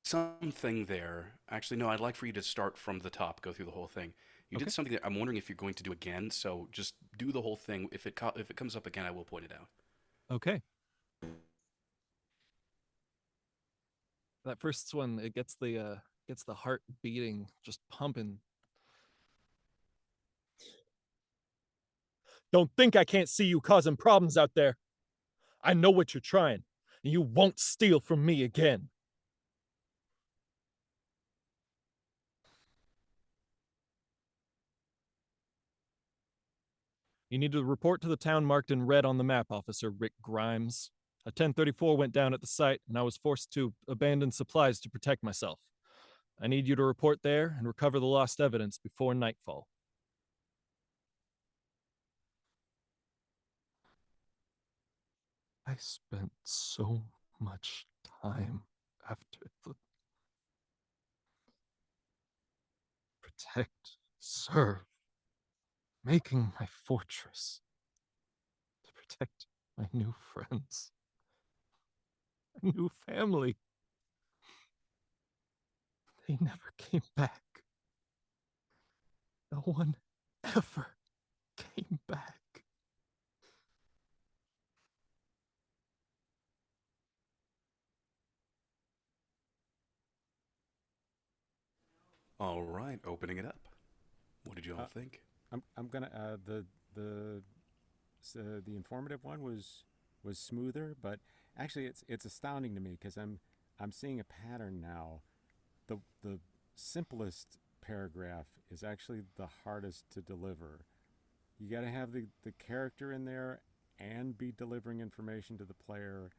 [SPEAKER 1] something there. Actually, no, I'd like for you to start from the top, go through the whole thing. You
[SPEAKER 4] Okay.
[SPEAKER 1] did something that I'm wondering if you're going to do again. So just do the whole thing. If it comes up again, I will point it out.
[SPEAKER 4] Okay. That first one, it gets the heart beating, just pumping. Don't think I can't see you causing problems out there. I know what you're trying, and you won't steal from me again. You need to report to the town marked in red on the map, Officer Rick Grimes. A 1034 went down at the site, and I was forced to abandon supplies to protect myself. I need you to report there and recover the lost evidence before nightfall. I spent so much time after the protect, serve, making my fortress to protect my new friends, my new family. They never came back. No one ever came back.
[SPEAKER 1] All right, opening it up. What did you all think?
[SPEAKER 5] I'm gonna the informative one was smoother, but actually it's astounding to me because I'm seeing a pattern now. The simplest paragraph is actually the hardest to deliver. You got to have the character in there and be delivering information to the player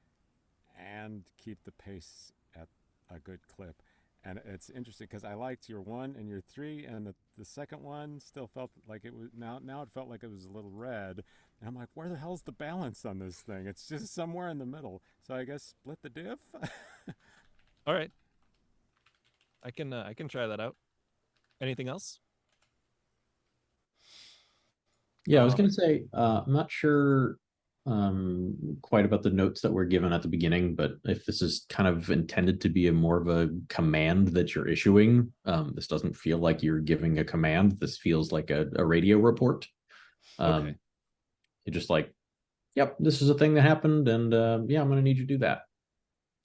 [SPEAKER 5] and keep the pace at a good clip. And it's interesting because I liked your 1 and your 3, and the second one still felt like it was now it felt like it was a little red. And I'm like, where the hell's the balance on this thing? It's just somewhere in the middle. So I guess split the diff.
[SPEAKER 4] All right. I can try that out. Anything else?
[SPEAKER 10] Yeah, I was gonna say, I'm not sure quite about the notes that were given at the beginning, but if this is kind of intended to be a more of a command that you're issuing, this doesn't feel like you're giving a command. This feels like a radio report.
[SPEAKER 4] Okay.
[SPEAKER 10] You're just like, yep, this is a thing that happened, and yeah, I'm gonna need you to do that.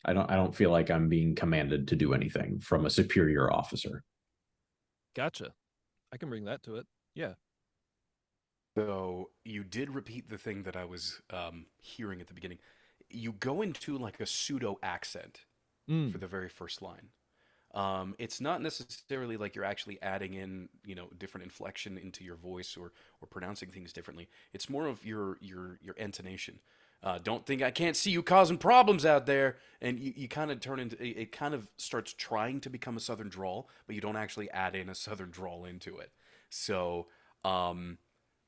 [SPEAKER 10] I don't feel like I'm being commanded to do anything from a superior officer.
[SPEAKER 4] Gotcha. I can bring that to it. Yeah.
[SPEAKER 1] So you did repeat the thing that I was hearing at the beginning. You go into like a pseudo accent
[SPEAKER 4] Mm.
[SPEAKER 1] for the very first line. It's not necessarily like you're actually adding in, different inflection into your voice or pronouncing things differently. It's more of your intonation. Don't think I can't see you causing problems out there, and you kind of turn into it. Kind of starts trying to become a southern drawl, but you don't actually add in a southern drawl into it. So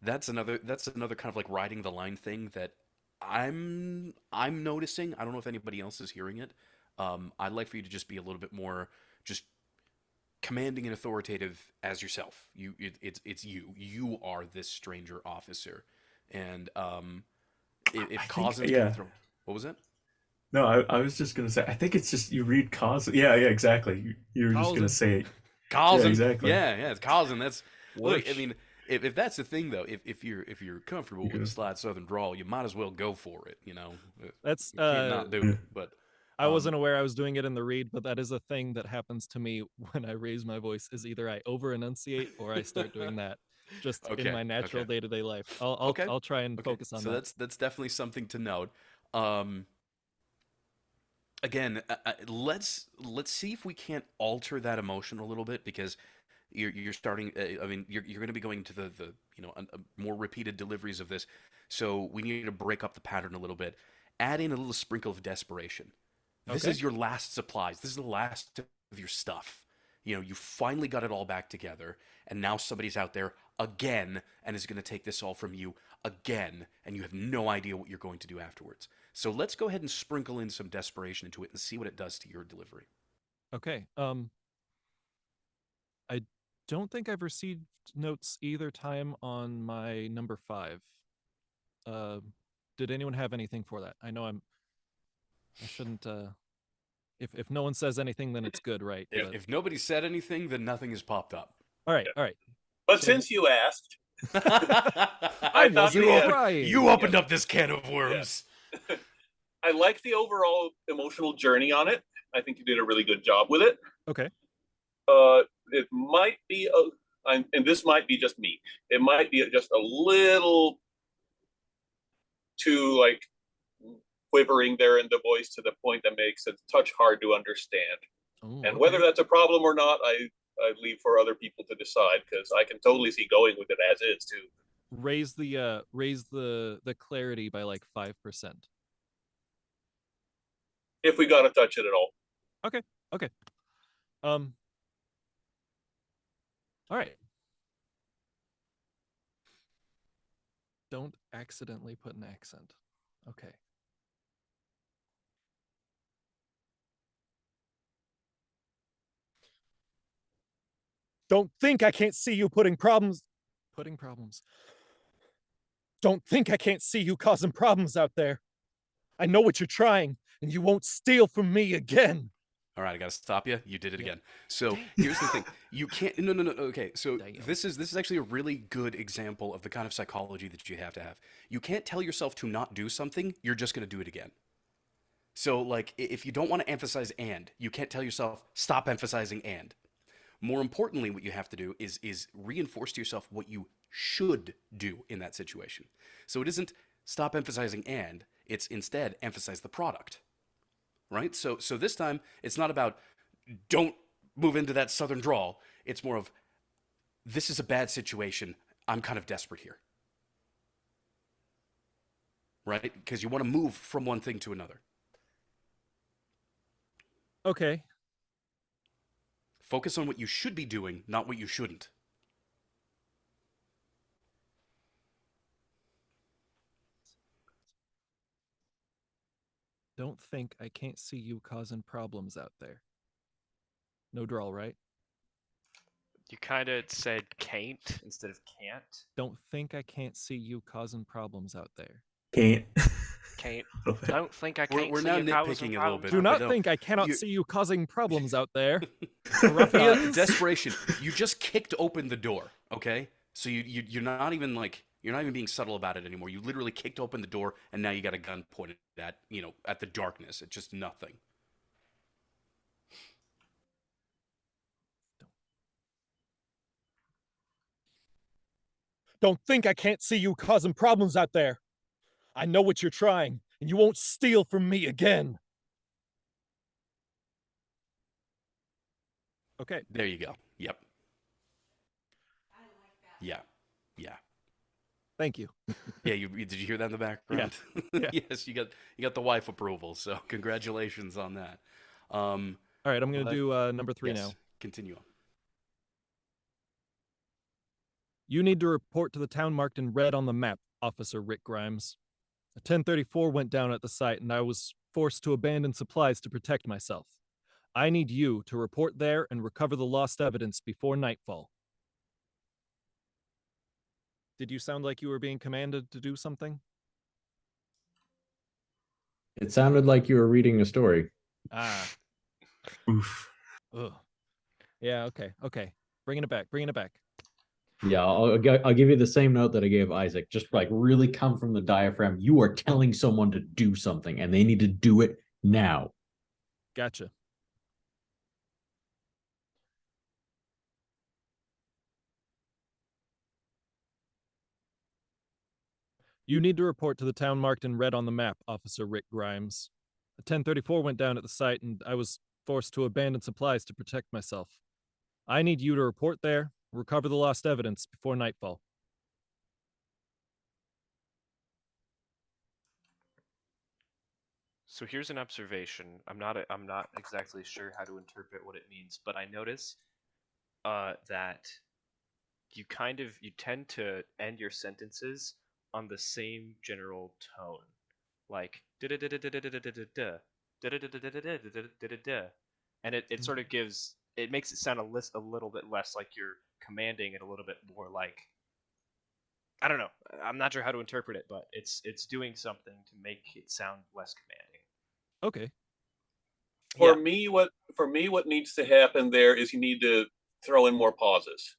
[SPEAKER 1] that's another kind of like riding the line thing that I'm noticing. I don't know if anybody else is hearing it. I'd like for you to just be a little bit more just commanding and authoritative as yourself. It's you. You are this stranger officer, and if Cosins can throw. What was that?
[SPEAKER 7] No, I was just gonna say. I think it's just you read cause. Yeah, exactly. You were just gonna
[SPEAKER 4] Cousin.
[SPEAKER 7] say it.
[SPEAKER 1] Cousin.
[SPEAKER 7] Yeah, exactly.
[SPEAKER 1] Yeah, it's cousin. That's look. I
[SPEAKER 4] Worse.
[SPEAKER 1] mean, if that's the thing though, if you're comfortable with a slight southern drawl, you might as well go for it.
[SPEAKER 4] That's
[SPEAKER 1] You can't not do it. But
[SPEAKER 4] I wasn't aware I was doing it in the read, but that is a thing that happens to me when I raise my voice is either I over enunciate or I start doing that just in
[SPEAKER 1] Okay,
[SPEAKER 4] my natural
[SPEAKER 1] okay.
[SPEAKER 4] day-to-day life. I'll
[SPEAKER 1] Okay,
[SPEAKER 4] I'll try and
[SPEAKER 1] okay.
[SPEAKER 4] focus on
[SPEAKER 1] So
[SPEAKER 4] that.
[SPEAKER 1] that's definitely something to note. Again, let's see if we can't alter that emotion a little bit because You're starting. I mean, you're going to be going to the more repeated deliveries of this. So we need to break up the pattern a little bit. Add in a little sprinkle of desperation. This
[SPEAKER 4] Okay.
[SPEAKER 1] is your last supplies. This is the last of your stuff. You finally got it all back together, and now somebody's out there again and is going to take this all from you again, and you have no idea what you're going to do afterwards. So let's go ahead and sprinkle in some desperation into it and see what it does to your delivery.
[SPEAKER 4] Okay. I don't think I've received notes either time on my number 5. Did anyone have anything for that? I know I shouldn't. If no one says anything, then it's good, right? But-
[SPEAKER 1] If nobody said anything, then nothing has popped up.
[SPEAKER 4] all right. All right.
[SPEAKER 6] But
[SPEAKER 4] So-
[SPEAKER 6] since you asked,
[SPEAKER 4] I
[SPEAKER 6] thought
[SPEAKER 4] wasn't
[SPEAKER 6] you had-
[SPEAKER 4] trying.
[SPEAKER 1] You opened up this can of worms.
[SPEAKER 6] I like the overall emotional journey on it. I think you did a really good job with it.
[SPEAKER 4] Okay.
[SPEAKER 6] It might be and this might be just me. It might be just a little too like quivering there in the voice to the point that makes it a touch hard to understand.
[SPEAKER 4] Oh,
[SPEAKER 6] And whether
[SPEAKER 4] okay.
[SPEAKER 6] that's a problem or not, I leave for other people to decide, because I can totally see going with it as is too.
[SPEAKER 4] raise the clarity by like 5%.
[SPEAKER 6] If we gotta touch it at all.
[SPEAKER 4] Okay. All right. Don't accidentally put an accent. Okay. Don't think I can't see you putting problems. Don't think I can't see you causing problems out there. I know what you're trying, and you won't steal from me again.
[SPEAKER 1] All right, I gotta stop you. You did it
[SPEAKER 4] Yeah.
[SPEAKER 1] again. So here's the thing: you can't. No. Okay, so
[SPEAKER 4] Damn.
[SPEAKER 1] this is actually a really good example of the kind of psychology that you have to have. You can't tell yourself to not do something. You're just gonna do it again. So like, if you don't want to emphasize and, you can't tell yourself stop emphasizing and. More importantly, what you have to do is reinforce to yourself what you should do in that situation. So it isn't stop emphasizing and, it's instead emphasize the product. Right? So this time it's not about don't move into that southern drawl. It's more of this is a bad situation. I'm kind of desperate here. Right? Because you want to move from one thing to another.
[SPEAKER 4] Okay.
[SPEAKER 1] Focus on what you should be doing, not what you shouldn't.
[SPEAKER 4] Don't think I can't see you causing problems out there. No drawl, right?
[SPEAKER 3] You kind of said can't instead of can't.
[SPEAKER 4] Don't think I can't see you causing problems out there.
[SPEAKER 7] Can't.
[SPEAKER 3] Can't.
[SPEAKER 7] A little bit.
[SPEAKER 3] Don't think I can't.
[SPEAKER 1] We're
[SPEAKER 3] see
[SPEAKER 1] now
[SPEAKER 3] you causing
[SPEAKER 1] nitpicking a little
[SPEAKER 3] problems
[SPEAKER 1] bit.
[SPEAKER 4] Do
[SPEAKER 3] out
[SPEAKER 1] but
[SPEAKER 4] not
[SPEAKER 1] no,
[SPEAKER 4] think I cannot
[SPEAKER 1] you-
[SPEAKER 4] see you causing problems out there.
[SPEAKER 1] Desperation. You just kicked open the door, okay? So you're not even like you're not even being subtle about it anymore. You literally kicked open the door, and now you got a gun pointed at at the darkness. It's just nothing.
[SPEAKER 4] Don't think I can't see you causing problems out there. I know what you're trying, and you won't steal from me again. Okay.
[SPEAKER 1] There you go. Yep. Yeah. Yeah.
[SPEAKER 4] Thank you.
[SPEAKER 1] Yeah, did you hear that in the background?
[SPEAKER 4] Yeah.
[SPEAKER 1] Yes, you got the wife approval, so congratulations on that.
[SPEAKER 4] All right, I'm going to do number 3
[SPEAKER 1] yes,
[SPEAKER 4] now.
[SPEAKER 1] Continue on.
[SPEAKER 4] You need to report to the town marked in red on the map, Officer Rick Grimes. A 1034 went down at the site, and I was forced to abandon supplies to protect myself. I need you to report there and recover the lost evidence before nightfall. Did you sound like you were being commanded to do something?
[SPEAKER 10] It sounded like you were reading a story.
[SPEAKER 4] Ah.
[SPEAKER 7] Oof.
[SPEAKER 4] Ugh. Yeah, okay. Bringing it back.
[SPEAKER 10] Yeah, I'll give you the same note that I gave Isaac. Just like really come from the diaphragm. You are telling someone to do something, and they need to do it now.
[SPEAKER 4] Gotcha. You need to report to the town marked in red on the map, Officer Rick Grimes. A 1034 went down at the site, and I was forced to abandon supplies to protect myself. I need you to report there, recover the lost evidence before nightfall.
[SPEAKER 3] So here's an observation. I'm not exactly sure how to interpret what it means, but I notice that you tend to end your sentences on the same general tone, like and it sort of makes it sound a little bit less like you're commanding and a little bit more like, I don't know. I'm not sure how to interpret it, but it's doing something to make it sound less commanding.
[SPEAKER 4] Okay.
[SPEAKER 6] For me, what needs to happen there is you need to throw in more pauses.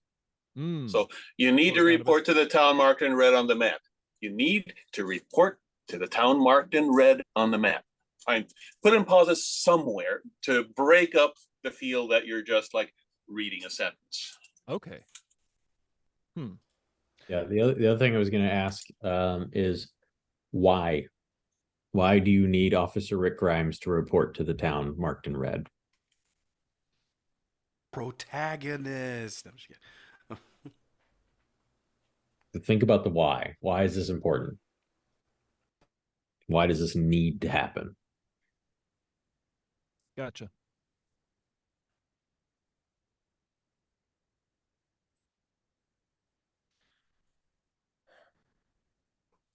[SPEAKER 6] So you need to report to the town marked in red on the map. You need to report to the town marked in red on the map. Fine. Put in pauses somewhere to break up the feel that you're just like reading a sentence.
[SPEAKER 4] Okay.
[SPEAKER 10] Yeah, the other thing I was going to ask is why? Why do you need Officer Rick Grimes to report to the town marked in red?
[SPEAKER 1] Protagonist. No, I'm just kidding.
[SPEAKER 10] Think about the why. Why is this important? Why does this need to happen?
[SPEAKER 4] Gotcha.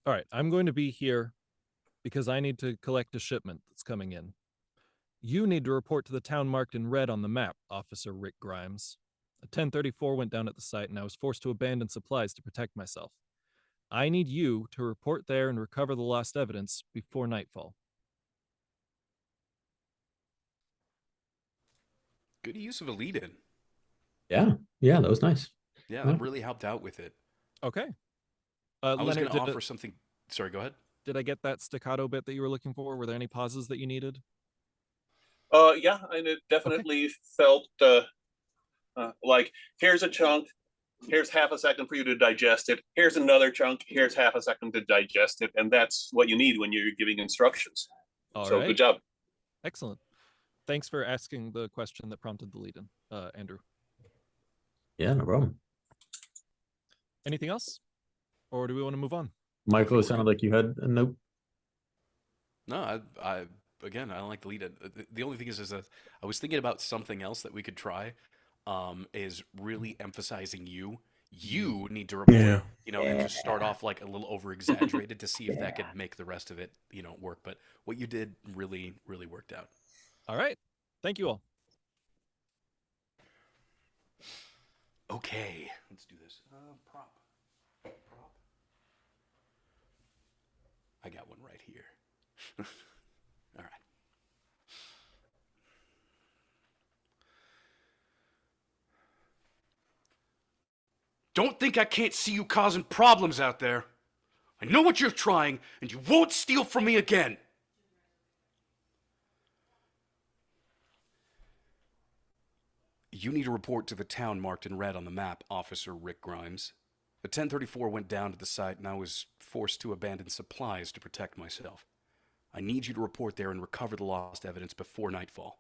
[SPEAKER 4] All right, I'm going to be here because I need to collect a shipment that's coming in. You need to report to the town marked in red on the map, Officer Rick Grimes. A 1034 went down at the site and I was forced to abandon supplies to protect myself. I need you to report there and recover the lost evidence before nightfall.
[SPEAKER 1] Good use of a lead-in.
[SPEAKER 10] Yeah, that was nice.
[SPEAKER 1] Yeah, that really helped out with it.
[SPEAKER 4] Okay.
[SPEAKER 1] I was
[SPEAKER 4] Leonard,
[SPEAKER 1] going to offer something. Sorry, go ahead.
[SPEAKER 4] Did I get that staccato bit that you were looking for? Were there any pauses that you needed?
[SPEAKER 6] Yeah, and it definitely felt like, here's a chunk, here's half a second for you to digest it, here's another chunk, here's half a second to digest it, and that's what you need when you're giving instructions.
[SPEAKER 4] All
[SPEAKER 6] so
[SPEAKER 4] right.
[SPEAKER 6] Good job.
[SPEAKER 4] Excellent. Thanks for asking the question that prompted the lead-in, Andrew.
[SPEAKER 10] Yeah, no problem.
[SPEAKER 4] Anything else? Or do we want to move on?
[SPEAKER 10] Michael, it sounded like you had a note.
[SPEAKER 1] No, I again, I don't like the lead-in. The only thing is that I was thinking about something else that we could try, is really emphasizing you. You need to report, and just start off like a little over-exaggerated to see if that could make the rest of it, work. But what you did really, really worked out.
[SPEAKER 4] All right. Thank you all.
[SPEAKER 1] Okay, let's do this. Prop. I got one right here. All right. Don't think I can't see you causing problems out there. I know what you're trying, and you won't steal from me again. You need to report to the town marked in red on the map, Officer Rick Grimes. The 1034 went down to the site and I was forced to abandon supplies to protect myself. I need you to report there and recover the lost evidence before nightfall.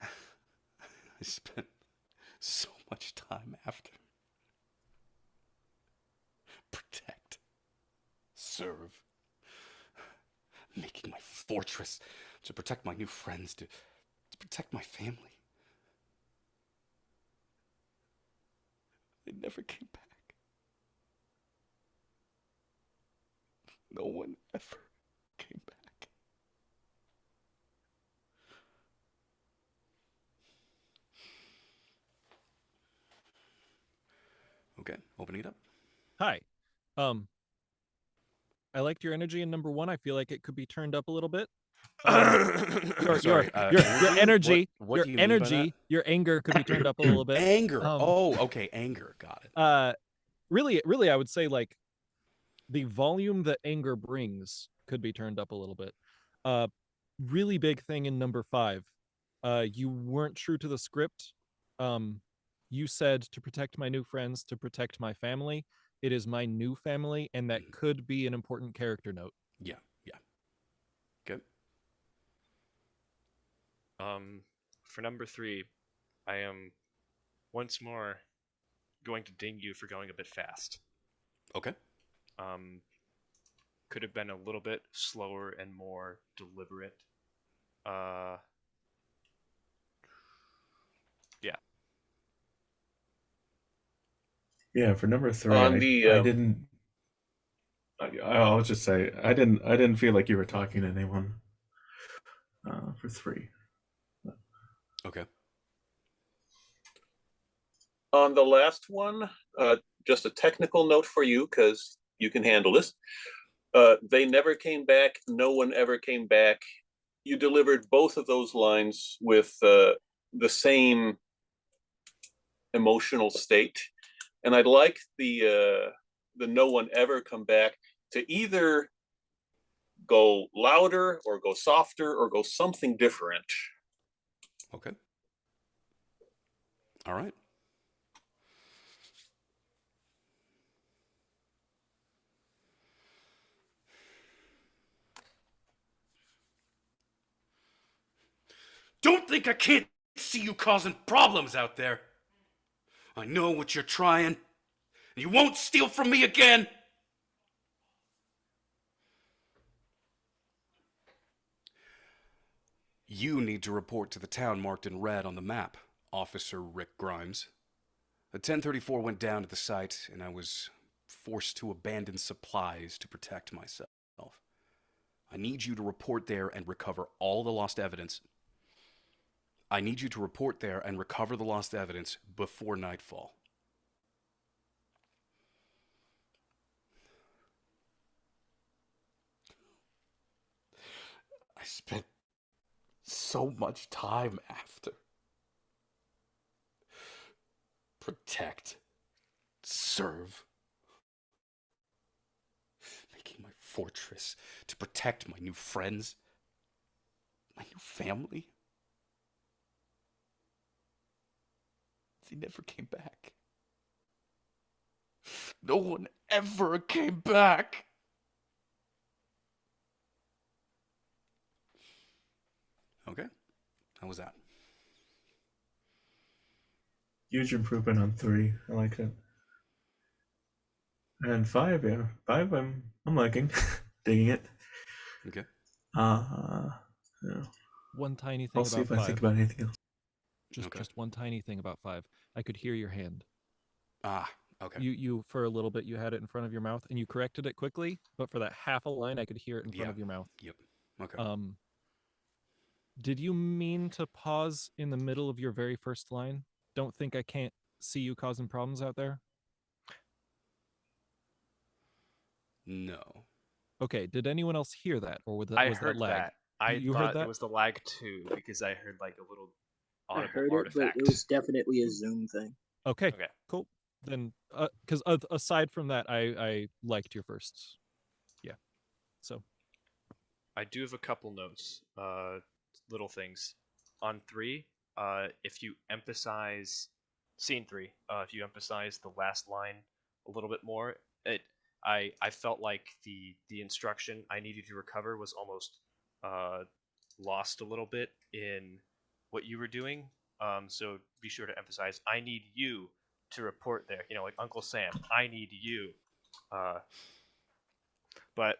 [SPEAKER 1] I spent so much time after. Protect. Serve. Making my fortress to protect my new friends, to protect my family. They never came back. No one ever came back. Okay, opening it up.
[SPEAKER 4] Hi. I liked your energy in number 1. I feel like it could be turned up a little bit. Your energy,
[SPEAKER 1] what do you mean by that?
[SPEAKER 4] your anger could be turned up a little bit.
[SPEAKER 1] Anger. Okay, anger. Got it.
[SPEAKER 4] Really, I would say like the volume that anger brings could be turned up a little bit. Really big thing in number 5. You weren't true to the script. You said to protect my new friends, to protect my family. It is my new family, and that could be an important character note.
[SPEAKER 1] Yeah.
[SPEAKER 3] For number 3, I am once more going to ding you for going a bit fast.
[SPEAKER 1] Okay.
[SPEAKER 3] Could have been a little bit slower and more deliberate. Yeah.
[SPEAKER 7] Yeah, for number 3,
[SPEAKER 6] On
[SPEAKER 7] I
[SPEAKER 6] the
[SPEAKER 7] didn't. I'll just say I didn't feel like you were talking to anyone. For 3.
[SPEAKER 1] Okay.
[SPEAKER 6] on the last one, just a technical note for you because you can handle this. They never came back. No one ever came back. You delivered both of those lines with the same emotional state, and I'd like the no one ever come back to either go louder or go softer or go something different.
[SPEAKER 1] Okay. All right. Don't think I can't see you causing problems out there. I know what you're trying. You won't steal from me again. You need to report to the town marked in red on the map, Officer Rick Grimes. A 1034 went down at the site, and I was forced to abandon supplies to protect myself. I need you to report there and recover all the lost evidence. I need you to report there and recover the lost evidence before nightfall. I spent so much time after. Protect. Serve. Making my fortress to protect my new friends. My new family. They never came back. No one ever came back. Okay. How was that?
[SPEAKER 7] Huge improvement on 3. I like it. And 5, yeah. 5, I'm liking. Digging it.
[SPEAKER 1] Okay.
[SPEAKER 7] Yeah.
[SPEAKER 4] One tiny thing
[SPEAKER 7] I'll
[SPEAKER 4] about
[SPEAKER 7] see if
[SPEAKER 4] 5.
[SPEAKER 7] I think about anything else.
[SPEAKER 4] Just one tiny thing about 5. I could hear your hand.
[SPEAKER 1] Ah, okay.
[SPEAKER 4] You for a little bit you had it in front of your mouth and you corrected it quickly, but for that half a line I could hear it in front of your mouth.
[SPEAKER 1] Yep. Okay.
[SPEAKER 4] Did you mean to pause in the middle of your very first line? Don't think I can't see you causing problems out there?
[SPEAKER 1] No.
[SPEAKER 4] Okay, did anyone else hear that, or was that,
[SPEAKER 3] I
[SPEAKER 4] was
[SPEAKER 3] heard
[SPEAKER 4] that lag?
[SPEAKER 3] that. I
[SPEAKER 4] You
[SPEAKER 3] thought
[SPEAKER 4] heard that?
[SPEAKER 3] it was the lag too because I heard like a little
[SPEAKER 9] I
[SPEAKER 3] audible
[SPEAKER 9] heard it, but
[SPEAKER 3] artifact.
[SPEAKER 9] it was definitely a Zoom thing.
[SPEAKER 4] Okay,
[SPEAKER 3] Okay.
[SPEAKER 4] cool. Then, because aside from that, I liked your first. Yeah. So.
[SPEAKER 3] I do have a couple notes, little things. On 3, if you emphasize scene 3, if you emphasize the last line a little bit more, I felt like the instruction I needed to recover was almost lost a little bit in what you were doing. So be sure to emphasize, I need you to report there. You know, like Uncle Sam, I need you. But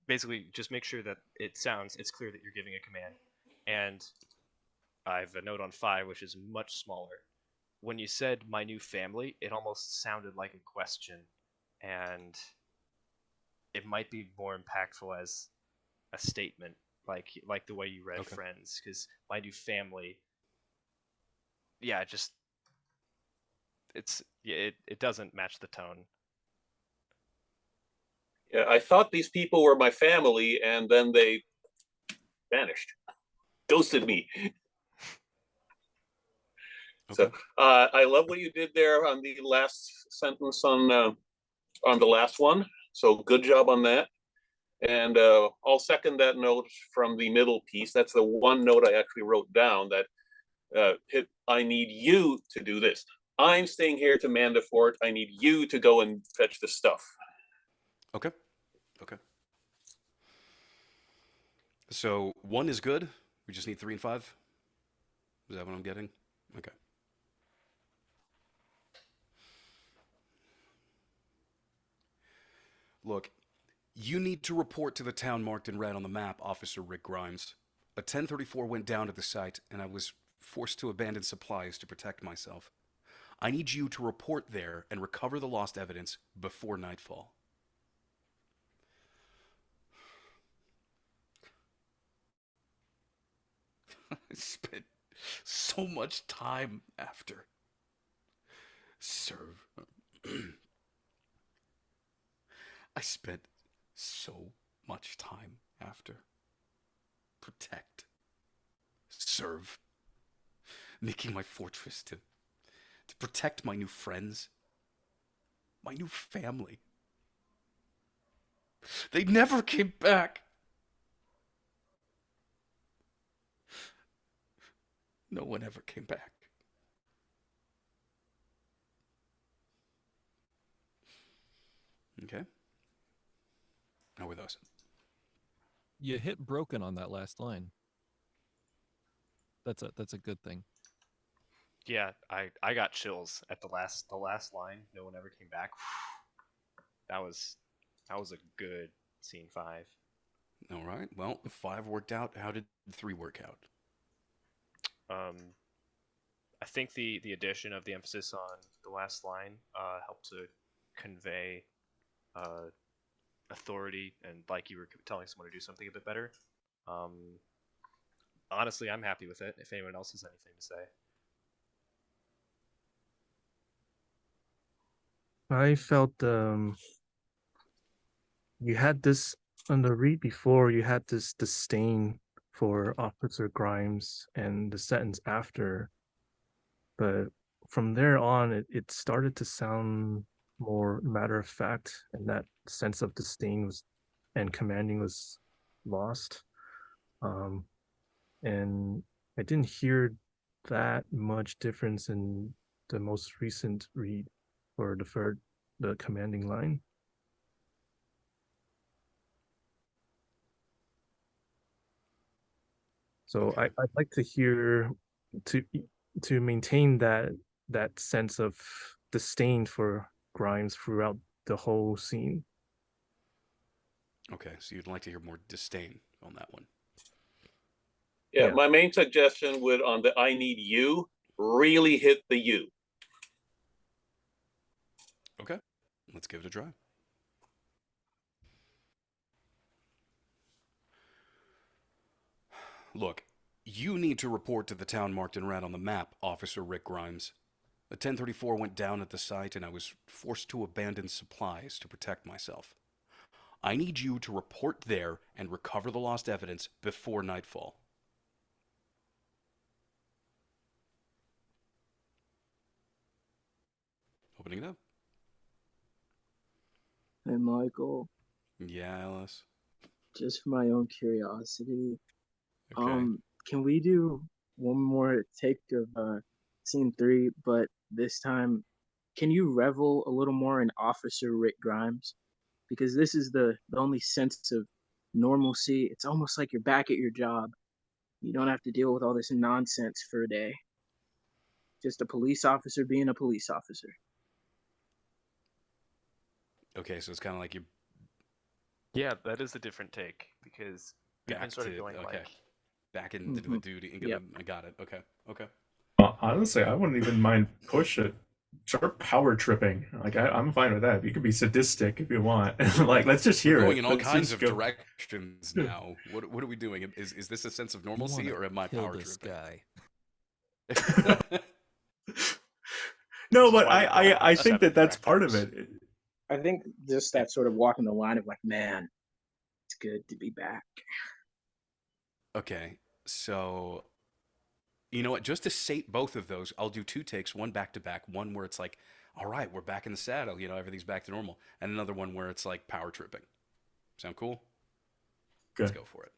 [SPEAKER 3] basically, just make sure that it's clear that you're giving a command. And I have a note on 5, which is much smaller. When you said my new family, it almost sounded like a question. And it might be more impactful as a statement, like the way you read Friends, because my new family, yeah, it doesn't match the tone.
[SPEAKER 6] Yeah, I thought these people were my family, and then they vanished, ghosted me. So I love what you did there on the last sentence on the last one. So good job on that. And I'll second that note from the middle piece. That's the one note I actually wrote down, that I need you to do this. I'm staying here to man the fort. I need you to go and fetch the stuff.
[SPEAKER 1] Okay. So 1 is good, We just need 3 and 5? Is that what I'm getting? Okay. Look, you need to report to the town marked in red on the map, Officer Rick Grimes. A 1034 went down at the site, and I was forced to abandon supplies to protect myself. I need you to report there and recover the lost evidence before nightfall. I spent so much time after. Serve. I spent so much time after. Protect. Serve. Making my fortress to protect my new friends. My new family. They never came back. No one ever came back. Okay. How were those?
[SPEAKER 4] You hit broken on that last line. That's a good thing.
[SPEAKER 3] Yeah, I got chills at the last line. No one ever came back. That was a good scene 5.
[SPEAKER 1] All right. Well, 5 worked out. How did 3 work out?
[SPEAKER 3] I think the addition of the emphasis on the last line helped to convey authority and like you were telling someone to do something a bit better. Honestly, I'm happy with it. If anyone else has anything to say.
[SPEAKER 8] I felt you had this on the read before, you had this disdain for Officer Grimes and the sentence after, but from there on it started to sound more matter of fact, and that sense of disdain was and commanding was lost. And I didn't hear that much difference in the most recent read or the commanding line. So
[SPEAKER 1] Okay.
[SPEAKER 8] I'd like to hear to maintain that sense of disdain for Grimes throughout the whole scene.
[SPEAKER 1] Okay, so you'd like to hear more disdain on that one.
[SPEAKER 6] Yeah,
[SPEAKER 8] Yeah.
[SPEAKER 6] my main suggestion would on the I need you really hit the you.
[SPEAKER 1] Okay, let's give it a try. Look, you need to report to the town marked in red on the map, Officer Rick Grimes. A 1034 went down at the site, and I was forced to abandon supplies to protect myself. I need you to report there and recover the lost evidence before nightfall. Opening it up.
[SPEAKER 9] Hey, Michael,
[SPEAKER 1] Yeah, Alice.
[SPEAKER 9] just for my own curiosity,
[SPEAKER 1] Okay.
[SPEAKER 9] can we do one more take of scene 3, but this time, can you revel a little more in Officer Rick Grimes? Because this is the only sense of normalcy. It's almost like you're back at your job. You don't have to deal with all this nonsense for a day. Just a police officer being a police officer.
[SPEAKER 1] Okay, so it's kind of like you're
[SPEAKER 3] Yeah, that is a different take because we've been
[SPEAKER 1] back
[SPEAKER 3] sort of
[SPEAKER 1] to
[SPEAKER 3] going like
[SPEAKER 1] back into the duty.
[SPEAKER 9] Yep.
[SPEAKER 1] I got it. Okay. Okay.
[SPEAKER 11] Honestly, I wouldn't even mind push it. Start power tripping. Like I'm fine with that. You could be sadistic if you want. Like let's just hear
[SPEAKER 1] We're going
[SPEAKER 11] it.
[SPEAKER 1] in all
[SPEAKER 11] Let's
[SPEAKER 1] kinds
[SPEAKER 11] just
[SPEAKER 1] of
[SPEAKER 11] go.
[SPEAKER 1] directions now. What are we doing? Is this a sense of normalcy or am I power tripping?
[SPEAKER 4] Guy.
[SPEAKER 11] No,
[SPEAKER 3] This is
[SPEAKER 11] but
[SPEAKER 3] why we don't
[SPEAKER 11] I
[SPEAKER 3] have
[SPEAKER 11] think
[SPEAKER 3] 7
[SPEAKER 11] that's part of
[SPEAKER 3] directors.
[SPEAKER 11] it.
[SPEAKER 9] I think just that sort of walking the line of like, man, it's good to be back.
[SPEAKER 1] Okay. So you know what? Just to sate both of those, I'll do 2 takes, one back to back, one where it's like, all right, we're back in the saddle, everything's back to normal, and another one where it's like power tripping. Sound cool? Let's
[SPEAKER 11] Okay.
[SPEAKER 1] go for it.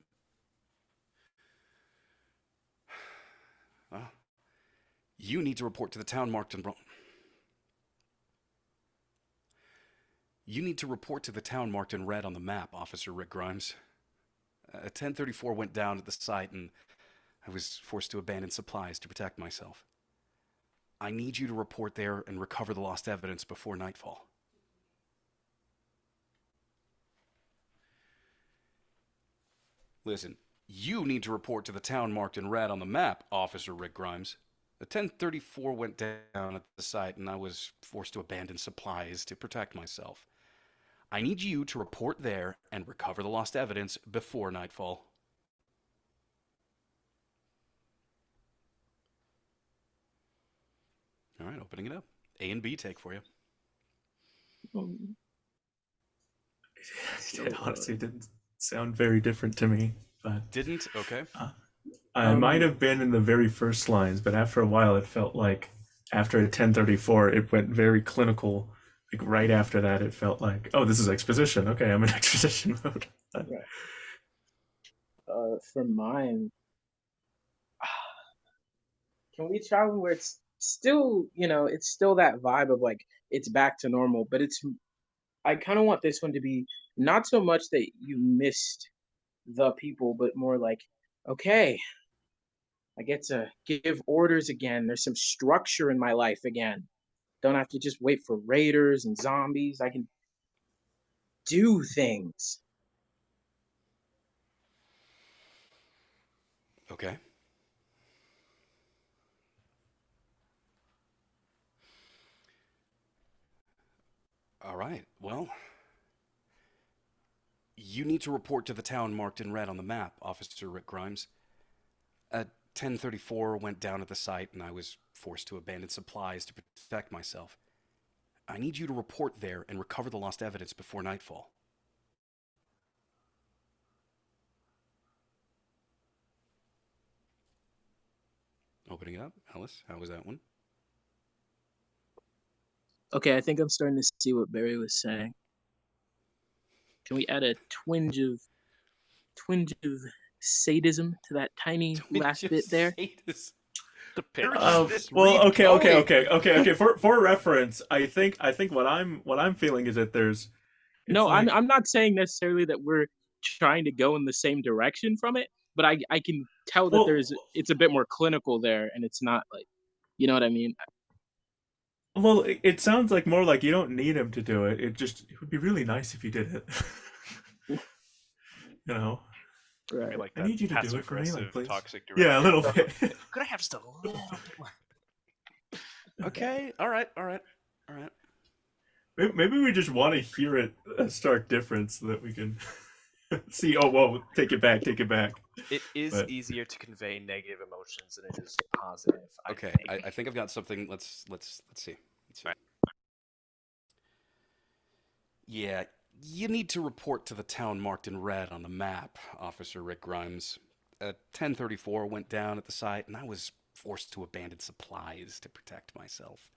[SPEAKER 1] You need to report to the town marked in You need to report to the town marked in red on the map, Officer Rick Grimes. A 1034 went down at the site, and I was forced to abandon supplies to protect myself. I need you to report there and recover the lost evidence before nightfall. Listen, you need to report to the town marked in red on the map, Officer Rick Grimes. A 1034 went down at the site, and I was forced to abandon supplies to protect myself. I need you to report there and recover the lost evidence before nightfall. All right, opening it up. A and B take for you.
[SPEAKER 11] It honestly didn't sound very different to me, but
[SPEAKER 1] Didn't? Okay.
[SPEAKER 11] I might have been in the very first lines, but after a while, it felt like after a 1034, it went very clinical. Like right after that, it felt like, oh, this is exposition. Okay, I'm in exposition mode.
[SPEAKER 9] Right. For mine, can we try one where it's still, it's still that vibe of like it's back to normal, but I kind of want this one to be not so much that you missed the people, but more like, okay, I get to give orders again. There's some structure in my life again. Don't have to just wait for raiders and zombies. I can do things.
[SPEAKER 1] Okay. All right, well, you need to report to the town marked in red on the map, Officer Rick Grimes. A 1034 went down at the site, and I was forced to abandon supplies to protect myself. I need you to report there and recover the lost evidence before nightfall. Opening it up. Alice, how was that one?
[SPEAKER 9] Okay, I think I'm starting to see what Barry was saying. Can we add a twinge of sadism to that tiny last bit there?
[SPEAKER 3] The pitch.
[SPEAKER 11] Well, okay. For reference, I think what I'm feeling is that there's.
[SPEAKER 9] No,
[SPEAKER 11] like,
[SPEAKER 9] I'm not saying necessarily that we're trying to go in the same direction from it, but I can tell that
[SPEAKER 11] Well-
[SPEAKER 9] it's a bit more clinical there, and it's not like, you know what I mean?
[SPEAKER 11] Well, it sounds like more like you don't need him to do it. It would be really nice if you did it. You know.
[SPEAKER 9] Right.
[SPEAKER 3] Like
[SPEAKER 11] I
[SPEAKER 3] that
[SPEAKER 11] need you to do it for me,
[SPEAKER 3] passive-aggressive,
[SPEAKER 11] like, please.
[SPEAKER 3] toxic
[SPEAKER 11] Yeah, a little
[SPEAKER 3] director.
[SPEAKER 11] bit.
[SPEAKER 3] Could I have just a little bit more?
[SPEAKER 1] Okay, all right.
[SPEAKER 11] Maybe we just want to hear it a stark difference so that we can see. Oh, whoa! Take it back.
[SPEAKER 3] It is
[SPEAKER 11] But-
[SPEAKER 3] easier to convey negative emotions than it is positive.
[SPEAKER 1] Okay, I think I've got something. Let's see.
[SPEAKER 3] Right.
[SPEAKER 1] Yeah, you need to report to the town marked in red on the map, Officer Rick Grimes. A 1034 went down at the site, and I was forced to abandon supplies to protect myself.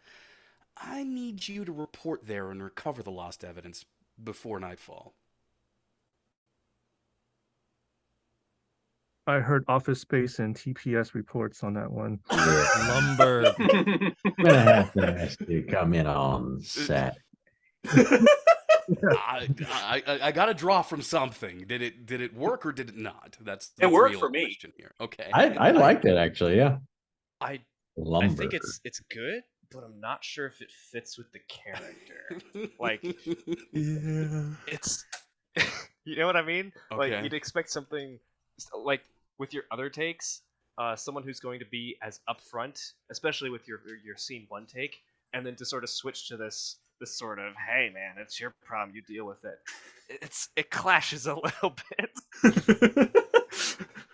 [SPEAKER 1] I need you to report there and recover the lost evidence before nightfall.
[SPEAKER 8] I heard Office Space and TPS reports on that one.
[SPEAKER 4] Lumber.
[SPEAKER 10] I'm gonna have to ask you to come in on set.
[SPEAKER 1] I got to draw from something. Did it work or did it not? That's
[SPEAKER 6] It worked
[SPEAKER 1] real
[SPEAKER 6] for me.
[SPEAKER 1] question here. Okay.
[SPEAKER 10] I liked it actually. Yeah.
[SPEAKER 3] I
[SPEAKER 10] Lumber.
[SPEAKER 3] think it's good, but I'm not sure if it fits with the character. Like,
[SPEAKER 11] Yeah.
[SPEAKER 3] it's you know what I mean? Like
[SPEAKER 1] Okay.
[SPEAKER 3] you'd expect something like with your other takes, someone who's going to be as upfront, especially with your scene one take, and then to sort of switch to this sort of, hey man, it's your problem, you deal with it. It clashes a little bit.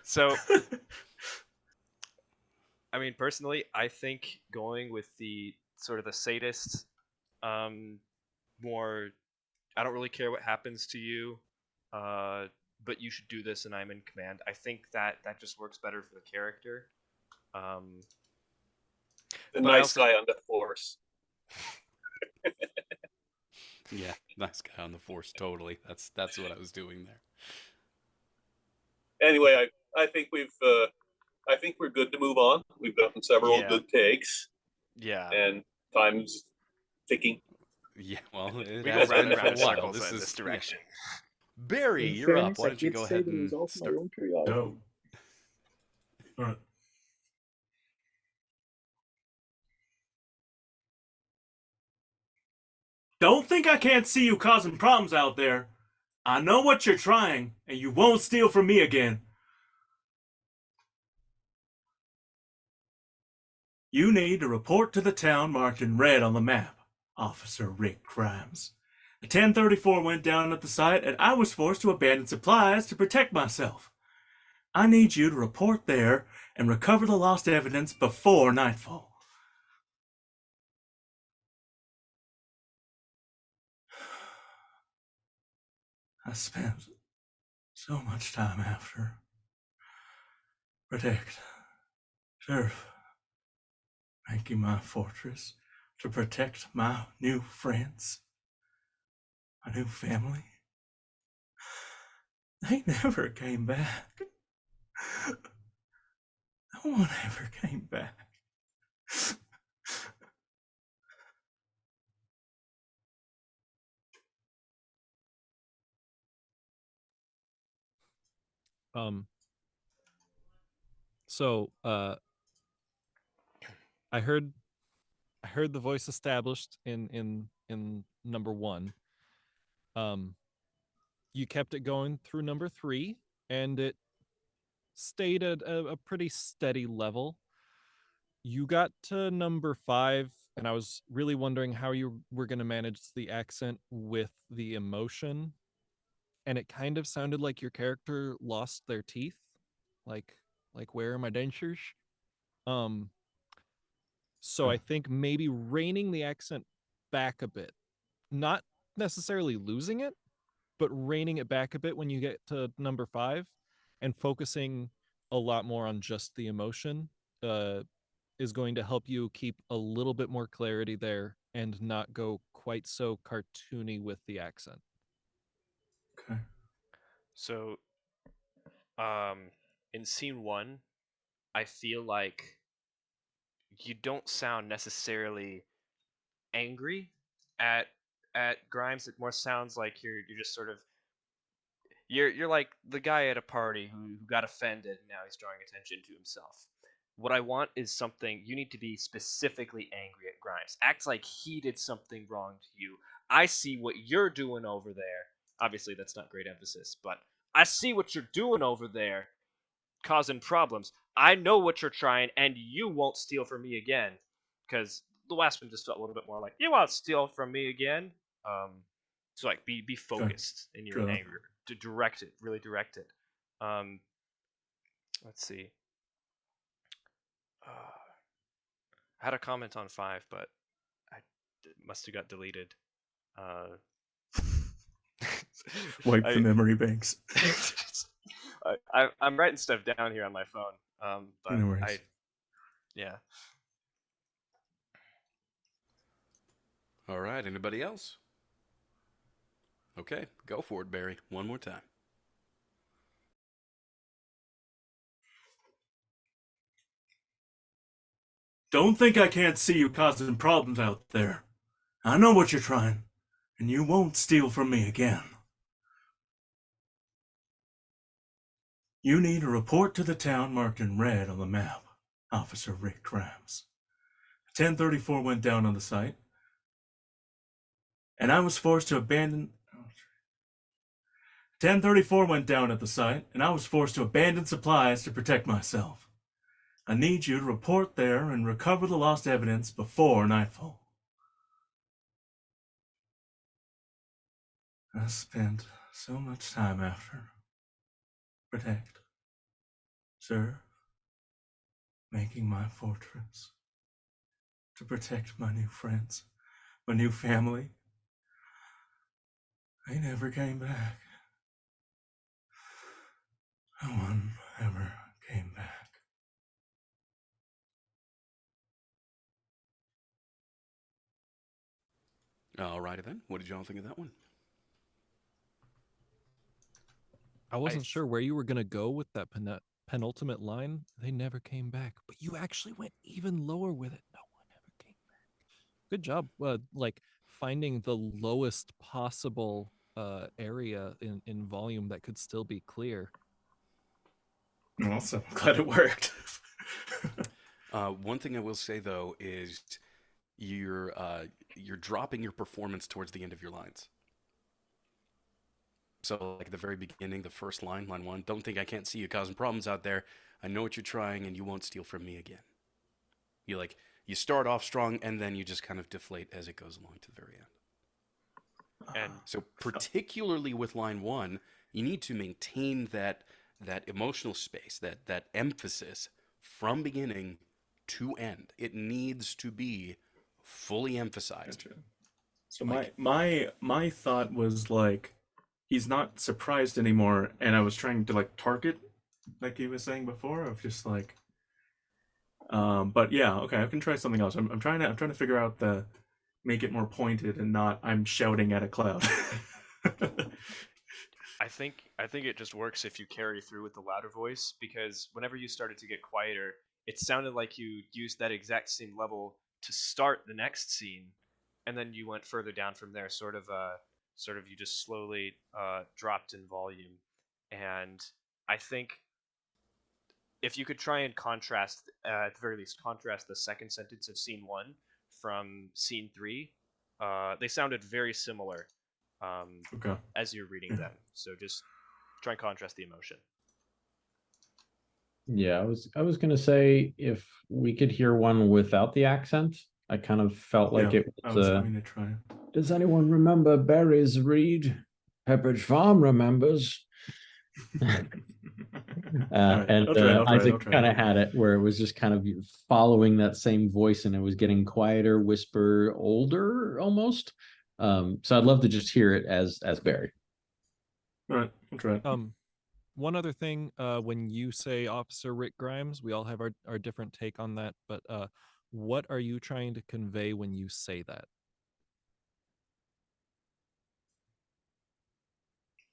[SPEAKER 3] So I mean, personally, I think going with the sort of the sadist, more, I don't really care what happens to you, but you should do this and I'm in command. I think that just works better for the character.
[SPEAKER 6] The
[SPEAKER 3] But I
[SPEAKER 6] nice
[SPEAKER 3] also-
[SPEAKER 6] guy on the force.
[SPEAKER 1] Yeah, nice guy on the force. Totally. That's what I was doing there.
[SPEAKER 6] Anyway, I think I think we're good to move on. We've gotten several
[SPEAKER 3] Yeah.
[SPEAKER 6] good takes,
[SPEAKER 3] Yeah.
[SPEAKER 6] and time's ticking.
[SPEAKER 1] Yeah, well, it
[SPEAKER 3] We go
[SPEAKER 1] has
[SPEAKER 3] round
[SPEAKER 1] been
[SPEAKER 3] and
[SPEAKER 1] for a
[SPEAKER 3] round in
[SPEAKER 1] while.
[SPEAKER 3] circles
[SPEAKER 1] This
[SPEAKER 3] in
[SPEAKER 1] is
[SPEAKER 3] this direction.
[SPEAKER 1] Barry,
[SPEAKER 9] In
[SPEAKER 1] you're up.
[SPEAKER 9] fairness,
[SPEAKER 1] Why
[SPEAKER 9] I
[SPEAKER 1] don't you
[SPEAKER 9] did
[SPEAKER 1] go
[SPEAKER 9] say
[SPEAKER 1] ahead
[SPEAKER 9] the
[SPEAKER 1] and
[SPEAKER 9] result of my
[SPEAKER 1] start?
[SPEAKER 9] own periodic.
[SPEAKER 11] No. All right. Don't think I can't see you causing problems out there. I know what you're trying, and you won't steal from me again. You need to report to the town marked in red on the map, Officer Rick Grimes. A 1034 went down at the site, and I was forced to abandon supplies to protect myself. I need you to report there and recover the lost evidence before nightfall. I spent so much time after. Protect, serve, making my fortress to protect my new friends, my new family. They never came back. No one ever came back.
[SPEAKER 4] So I heard the voice established in number 1. You kept it going through number 3, and it stayed at a pretty steady level. You got to number 5, and I was really wondering how you were going to manage the accent with the emotion, and it kind of sounded like your character lost their teeth, like where are my dentures? So I think maybe reining the accent back a bit, not necessarily losing it, but reining it back a bit when you get to number 5, and focusing a lot more on just the emotion is going to help you keep a little bit more clarity there and not go quite so cartoony with the accent.
[SPEAKER 11] Okay.
[SPEAKER 3] So, in scene 1, I feel like you don't sound necessarily angry at Grimes. It more sounds like you're just sort of you're like the guy at a party who got offended and now he's drawing attention to himself. What I want is something you need to be specifically angry at Grimes. Act like he did something wrong to you. I see what you're doing over there. Obviously that's not great emphasis, but I see what you're doing over there causing problems. I know what you're trying and you won't steal from me again. Because the last one just felt a little bit more like you won't steal from me again. So like be focused in your anger. To direct it, really direct it. Let's see. I had a comment on 5, but it must have got deleted.
[SPEAKER 11] Wipe the memory banks.
[SPEAKER 3] I'm writing stuff down here on my phone. But
[SPEAKER 11] No worries.
[SPEAKER 3] Yeah.
[SPEAKER 1] All right. Anybody else? Okay, go for it, Barry. One more time.
[SPEAKER 11] Don't think I can't see you causing problems out there. I know what you're trying, and you won't steal from me again. You need to report to the town marked in red on the map, Officer Rick Grimes. 1034 went down on the site, and I was forced to abandon... 1034 went down at the site, and I was forced to abandon supplies to protect myself. I need you to report there and recover the lost evidence before nightfall. I spent so much time after. Protect, serve, making my fortress to protect my new friends, my new family. They never came back. No one ever came back.
[SPEAKER 1] All righty then. What did y'all think of that one?
[SPEAKER 4] I wasn't sure where you were going to go with that penultimate line. They never came back, but you actually went even lower with it. No one ever came back. Good job. Like finding the lowest possible area in volume that could still be clear.
[SPEAKER 11] Awesome. Glad it worked.
[SPEAKER 1] One thing I will say though is you're dropping your performance towards the end of your lines. So like the very beginning, the first line, line one, don't think I can't see you causing problems out there. I know what you're trying and you won't steal from me again. You start off strong and then you just kind of deflate as it goes along to the very end.
[SPEAKER 3] And
[SPEAKER 1] So particularly with line one, you need to maintain that emotional space, that emphasis from beginning to end. It needs to be fully emphasized.
[SPEAKER 11] Gotcha. So
[SPEAKER 1] Like-
[SPEAKER 11] my thought was like, he's not surprised anymore, and I was trying to like target, like he was saying before, of just like, but yeah, okay, I can try something else. I'm trying to figure out make it more pointed and not I'm shouting at a cloud.
[SPEAKER 3] I think it just works if you carry through with the louder voice, because whenever you started to get quieter, it sounded like you used that exact same level to start the next scene, and then you went further down from there. Sort of you just slowly dropped in volume, and I think if you could try and contrast, at the very least, contrast the second sentence of scene one from scene three, they sounded very similar.
[SPEAKER 11] Okay.
[SPEAKER 3] As you're reading them. So just try and contrast the emotion.
[SPEAKER 10] Yeah, I was gonna say if we could hear one without the accent, I kind of felt like
[SPEAKER 11] Yeah,
[SPEAKER 10] it
[SPEAKER 11] I
[SPEAKER 10] was.
[SPEAKER 11] was going to try.
[SPEAKER 10] Does anyone remember Barry's Reed? Pepperidge Farm remembers.
[SPEAKER 11] Alright,
[SPEAKER 10] And
[SPEAKER 11] I'll try it,
[SPEAKER 10] Isaac kind of had it where it was just kind of following that same voice, and it was getting quieter, whisper, older almost. So I'd love to just hear it as Barry.
[SPEAKER 11] All right, I'll try it.
[SPEAKER 4] One other thing, when you say Officer Rick Grimes, we all have our different take on that, but what are you trying to convey when you say that?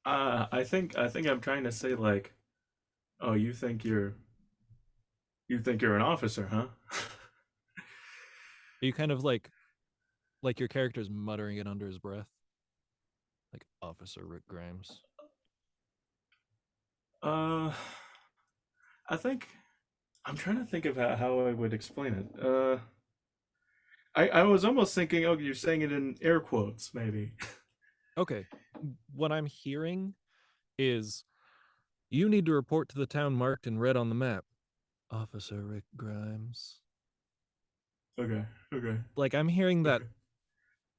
[SPEAKER 11] I think I'm trying to say like, oh, you think you're an officer, huh?
[SPEAKER 4] Are you kind of like your character's muttering it under his breath? Like Officer Rick Grimes.
[SPEAKER 11] I think I'm trying to think of how I would explain it. I was almost thinking, oh, you're saying it in air quotes, maybe.
[SPEAKER 4] Okay. What I'm hearing is you need to report to the town marked in red on the map. Officer Rick Grimes.
[SPEAKER 11] Okay.
[SPEAKER 4] Like I'm hearing that
[SPEAKER 11] Okay.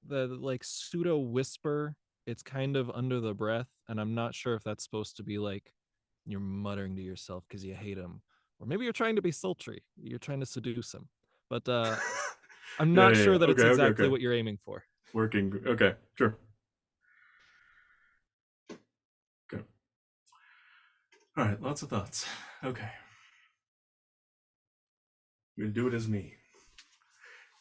[SPEAKER 4] the like pseudo whisper. It's kind of under the breath, and I'm not sure if that's supposed to be like you're muttering to yourself because you hate him, or maybe you're trying to be sultry. You're trying to seduce him. But I'm not sure that it's
[SPEAKER 11] Okay,
[SPEAKER 4] exactly
[SPEAKER 11] okay.
[SPEAKER 4] what you're aiming for.
[SPEAKER 11] Working. Okay, sure. Okay. All right, lots of thoughts. Okay. I'm gonna do it as me.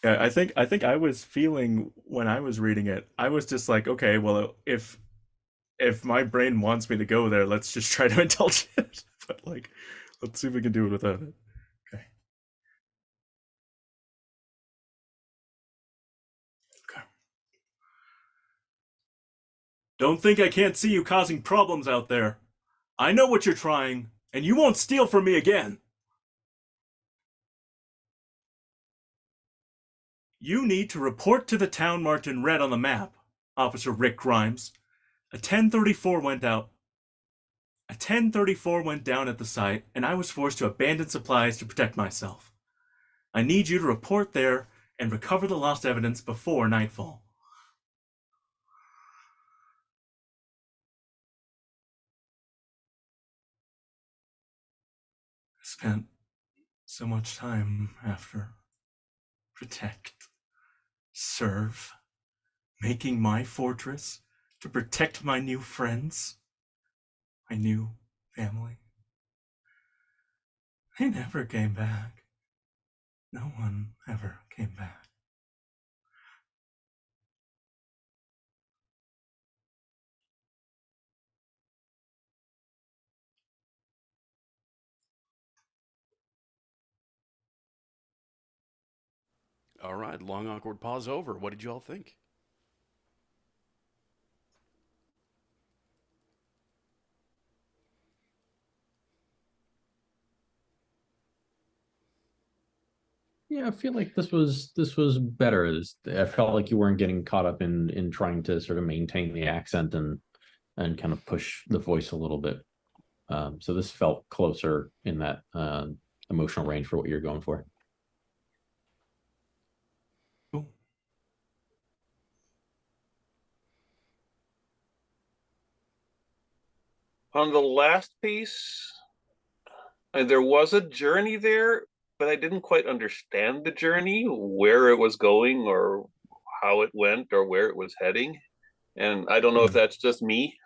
[SPEAKER 11] Yeah, I think I was feeling when I was reading it, I was just like, okay, well, if my brain wants me to go there, let's just try to indulge it. But like, let's see if we can do it without it. Okay. Okay. Don't think I can't see you causing problems out there. I know what you're trying, and you won't steal from me again. You need to report to the town marked in red on the map, Officer Rick Grimes. A 1034 went out. A 1034 went down at the site, and I was forced to abandon supplies to protect myself. I need you to report there and recover the lost evidence before nightfall. I spent so much time after. Protect. Serve. Making my fortress to protect my new friends. My new family. They never came back. No one ever came back.
[SPEAKER 1] All right, long awkward pause over. What did you all think?
[SPEAKER 10] Yeah, I feel like this was better. I felt like you weren't getting caught up in trying to sort of maintain the accent and kind of push the voice a little bit. So this felt closer in that emotional range for what you're going for.
[SPEAKER 11] Cool.
[SPEAKER 6] On the last piece, there was a journey there, but I didn't quite understand the journey, where it was going or how it went or where it was heading. And I don't know if that's just me.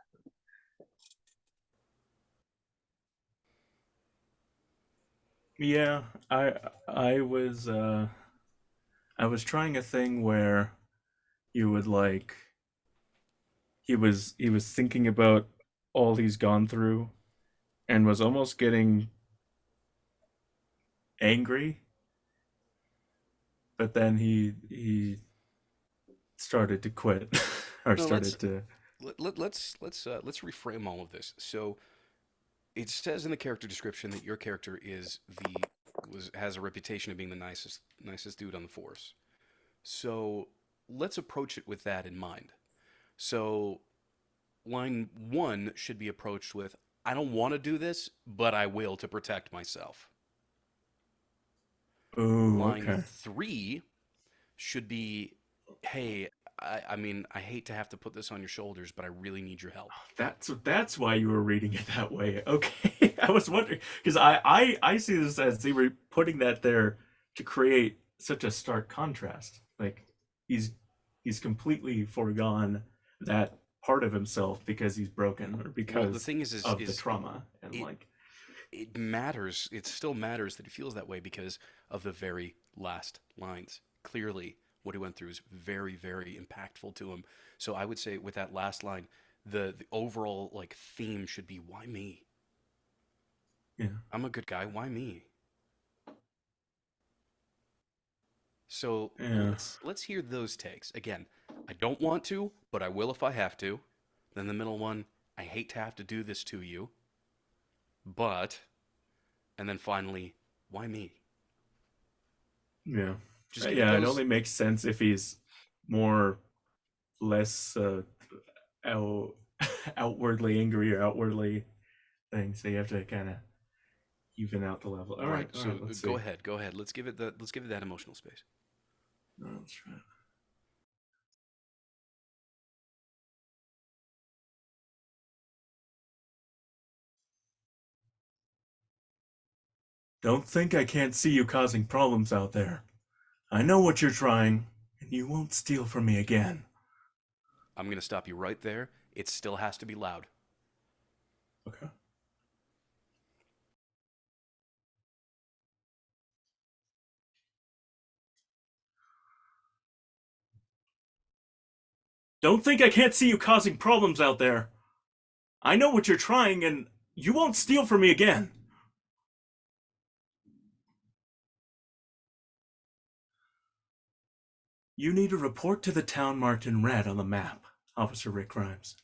[SPEAKER 11] Yeah, I was trying a thing where you would like he was thinking about all he's gone through and was almost getting angry, but then he started to quit or
[SPEAKER 1] No,
[SPEAKER 11] started to
[SPEAKER 1] let's reframe all of this. So it says in the character description that your character has a reputation of being the nicest dude on the force. So let's approach it with that in mind. So line 1 should be approached with, I don't want to do this, but I will to protect myself.
[SPEAKER 11] Ooh,
[SPEAKER 1] Line
[SPEAKER 11] okay.
[SPEAKER 1] 3 should be, hey, I mean, I hate to have to put this on your shoulders, but I really need your help.
[SPEAKER 11] That's why you were reading it that way. Okay. I was wondering because I see this as they were putting that there to create such a stark contrast. Like he's completely foregone that part of himself because he's broken or
[SPEAKER 1] Well, the
[SPEAKER 11] because
[SPEAKER 1] thing is,
[SPEAKER 11] of the trauma and
[SPEAKER 1] it,
[SPEAKER 11] like
[SPEAKER 1] it matters. It still matters that he feels that way because of the very last lines. Clearly, what he went through is very, very impactful to him. So I would say with that last line, the overall like theme should be, why me?
[SPEAKER 11] yeah.
[SPEAKER 1] I'm a good guy. Why me? So
[SPEAKER 11] Yeah.
[SPEAKER 1] let's hear those takes. Again, I don't want to, but I will if I have to. Then the middle one, I hate to have to do this to you, but, and then finally, why me?
[SPEAKER 11] Yeah.
[SPEAKER 1] Just give it
[SPEAKER 11] Yeah, it
[SPEAKER 1] those.
[SPEAKER 11] only makes sense if he's more less out, outwardly angry or outwardly thing. So you have to kind of even out the level. All
[SPEAKER 1] Right.
[SPEAKER 11] right,
[SPEAKER 1] So
[SPEAKER 11] let's
[SPEAKER 1] go
[SPEAKER 11] see.
[SPEAKER 1] ahead. Go ahead. Let's give it that emotional space.
[SPEAKER 11] Let's try. Don't think I can't see you causing problems out there. I know what you're trying, and you won't steal from me again.
[SPEAKER 1] I'm going to stop you right there. It still has to be loud.
[SPEAKER 11] Okay. Don't think I can't see you causing problems out there. I know what you're trying, and you won't steal from me again. You need to report to the town marked in red on the map, Officer Rick Grimes.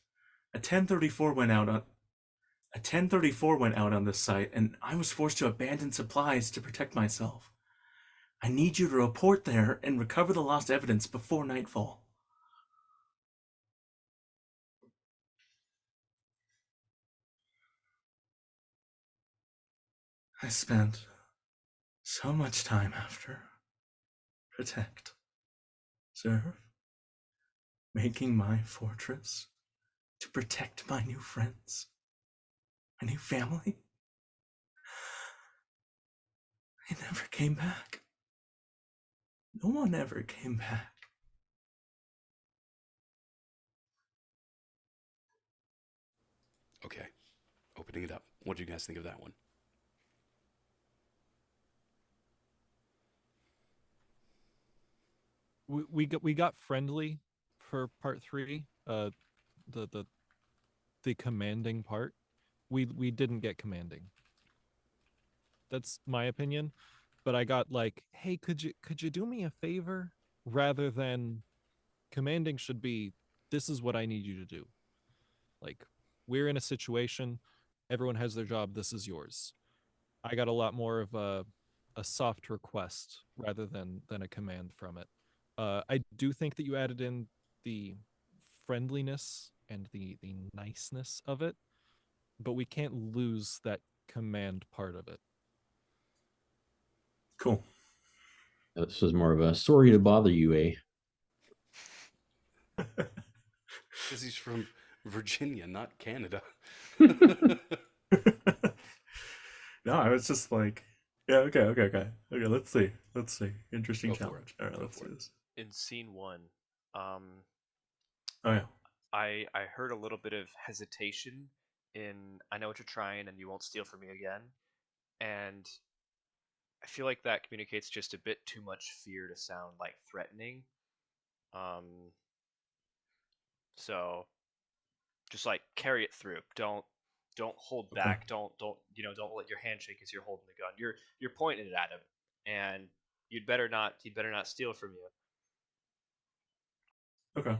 [SPEAKER 11] A 1034 went out on this site, and I was forced to abandon supplies to protect myself. I need you to report there and recover the lost evidence before nightfall. I spent so much time after. Protect. Serve. Making my fortress to protect my new friends. My new family. They never came back. No one ever came back.
[SPEAKER 1] Okay. Opening it up. What do you guys think of that one?
[SPEAKER 4] We got friendly for part 3. The commanding part. We didn't get commanding. That's my opinion. But I got like, hey, could you do me a favor? Rather than commanding should be, this is what I need you to do. Like, we're in a situation, everyone has their job, this is yours. I got a lot more of a, a soft request rather than a command from it. I do think that you added in the friendliness and the niceness of it, but we can't lose that command part of it.
[SPEAKER 11] Cool.
[SPEAKER 10] This was more of a sorry to bother you, eh?
[SPEAKER 1] Because he's from Virginia, not Canada.
[SPEAKER 11] No, I was just like, yeah, okay. Let's see. Interesting
[SPEAKER 1] Go for
[SPEAKER 11] challenge. All right, let's do this.
[SPEAKER 3] In scene one,
[SPEAKER 11] Oh yeah.
[SPEAKER 3] I heard a little bit of hesitation in "I know what you're trying, and you won't steal from me again," and I feel like that communicates just a bit too much fear to sound like threatening. So just like carry it through. Don't hold
[SPEAKER 11] Okay.
[SPEAKER 3] back. Don't let your hand shake as you're holding the gun. You're pointing it at him, and he'd better not steal from you.
[SPEAKER 11] Okay.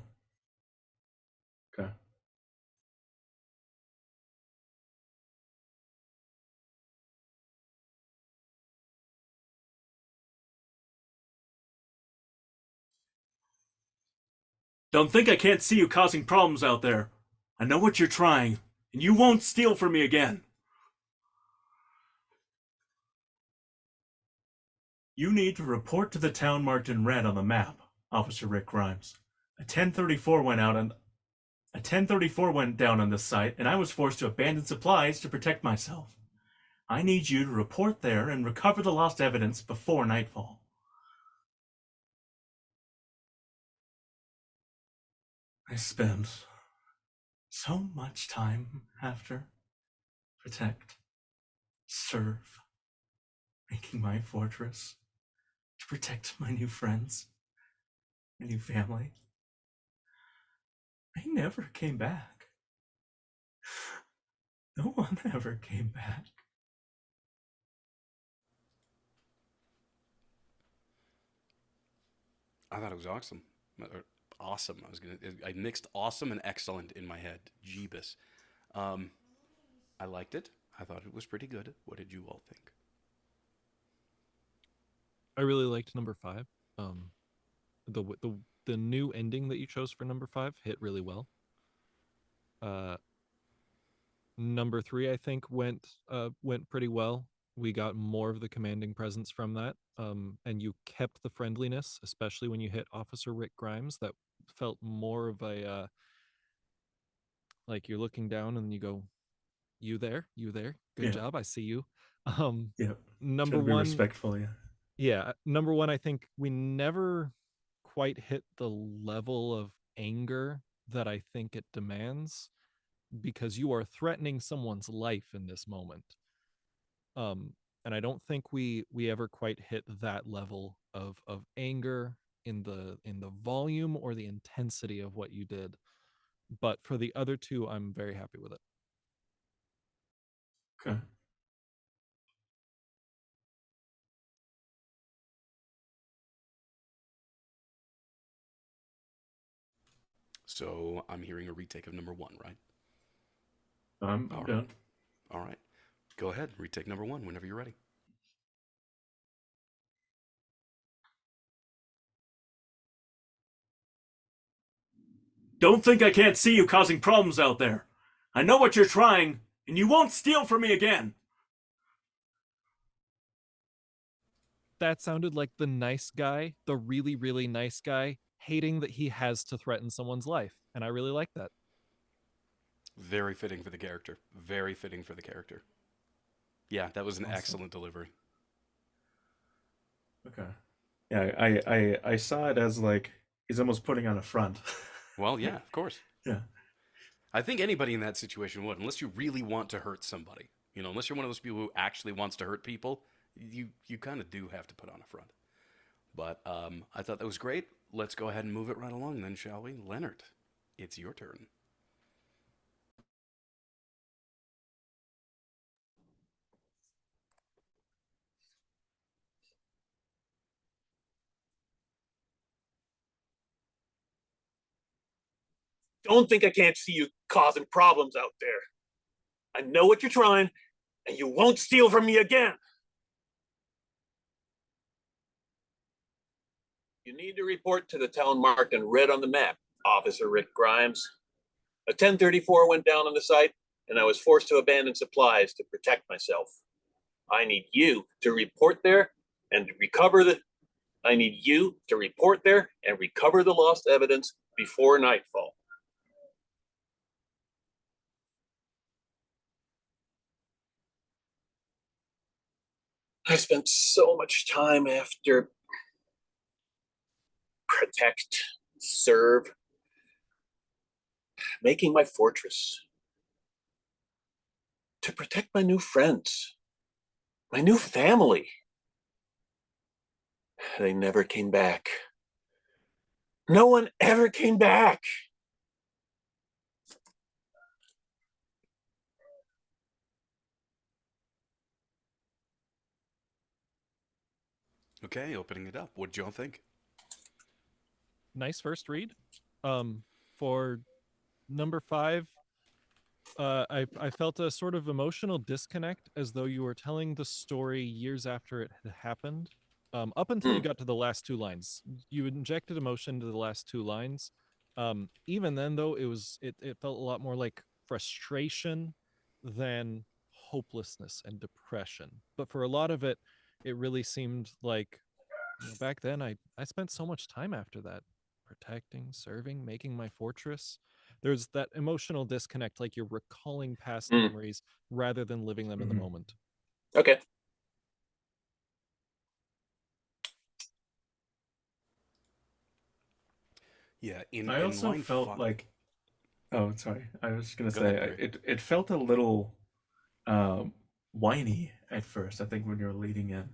[SPEAKER 11] Don't think I can't see you causing problems out there. I know what you're trying, and you won't steal from me again. You need to report to the town marked in red on the map, Officer Rick Grimes. A 1034 went down on this site, and I was forced to abandon supplies to protect myself. I need you to report there and recover the lost evidence before nightfall. I spent so much time after protect, serve, making my fortress to protect my new friends, my new family. They never came back. No one ever came back.
[SPEAKER 1] I thought it was awesome. Awesome. I mixed awesome and excellent in my head. Jeebus. I liked it. I thought it was pretty good. What did you all think?
[SPEAKER 4] I really liked number 5. The new ending that you chose for number 5 hit really well. Number 3 I think went pretty well. We got more of the commanding presence from that. And you kept the friendliness, especially when you hit Officer Rick Grimes. That felt more of a like you're looking down and you go, you there, good
[SPEAKER 11] Yeah.
[SPEAKER 4] job, I see you.
[SPEAKER 11] Yeah.
[SPEAKER 4] Number
[SPEAKER 11] Try to be
[SPEAKER 4] 1,
[SPEAKER 11] respectful, yeah.
[SPEAKER 4] yeah, number 1, I think we never quite hit the level of anger that I think it demands, because you are threatening someone's life in this moment. And I don't think we ever quite hit that level of anger in the volume or the intensity of what you did. But for the other two, I'm very happy with it.
[SPEAKER 11] Okay.
[SPEAKER 1] So I'm hearing a retake of number 1, right?
[SPEAKER 11] I'm done.
[SPEAKER 1] All right. Go ahead. Retake number 1 whenever you're ready.
[SPEAKER 11] Don't think I can't see you causing problems out there. I know what you're trying, and you won't steal from me again.
[SPEAKER 4] That sounded like the nice guy, the really, really nice guy, hating that he has to threaten someone's life. And I really like that.
[SPEAKER 1] Very fitting for the character. Very fitting for the character. Yeah, that was an excellent delivery.
[SPEAKER 11] Okay. Yeah, I saw it as like he's almost putting on a front.
[SPEAKER 1] Well, yeah, of course.
[SPEAKER 11] Yeah.
[SPEAKER 1] I think anybody in that situation would, unless you really want to hurt somebody. Unless you're one of those people who actually wants to hurt people, you kind of do have to put on a front. But I thought that was great. Let's go ahead and move it right along then, shall we? Leonard, it's your turn.
[SPEAKER 6] Don't think I can't see you causing problems out there. I know what you're trying, and you won't steal from me again. You need to report to the town marked in red on the map, Officer Rick Grimes. A 1034 went down on the site, and I was forced to abandon supplies to protect myself. I need you to report there and recover the lost evidence before nightfall. I spent so much time after protect, serve, making my fortress to protect my new friends, my new family. They never came back. No one ever came back.
[SPEAKER 1] Okay, opening it up. What did y'all think?
[SPEAKER 4] Nice first read. For number 5, I felt a sort of emotional disconnect, as though you were telling the story years after it had happened. Up until you got to the last 2 lines, you injected emotion to the last 2 lines. Even then, though, it felt a lot more like frustration than hopelessness and depression. But for a lot of it, it really seemed like, back then I spent so much time after that, protecting, serving, making my fortress. There's that emotional disconnect, like you're recalling past memories rather than living them in the moment.
[SPEAKER 6] Okay.
[SPEAKER 1] Yeah,
[SPEAKER 11] I also
[SPEAKER 1] line
[SPEAKER 11] felt
[SPEAKER 1] five.
[SPEAKER 11] like, oh, sorry. I was just gonna
[SPEAKER 1] Go
[SPEAKER 11] say
[SPEAKER 1] ahead, Barry.
[SPEAKER 11] it felt a little whiny at first. I think when you're leading in,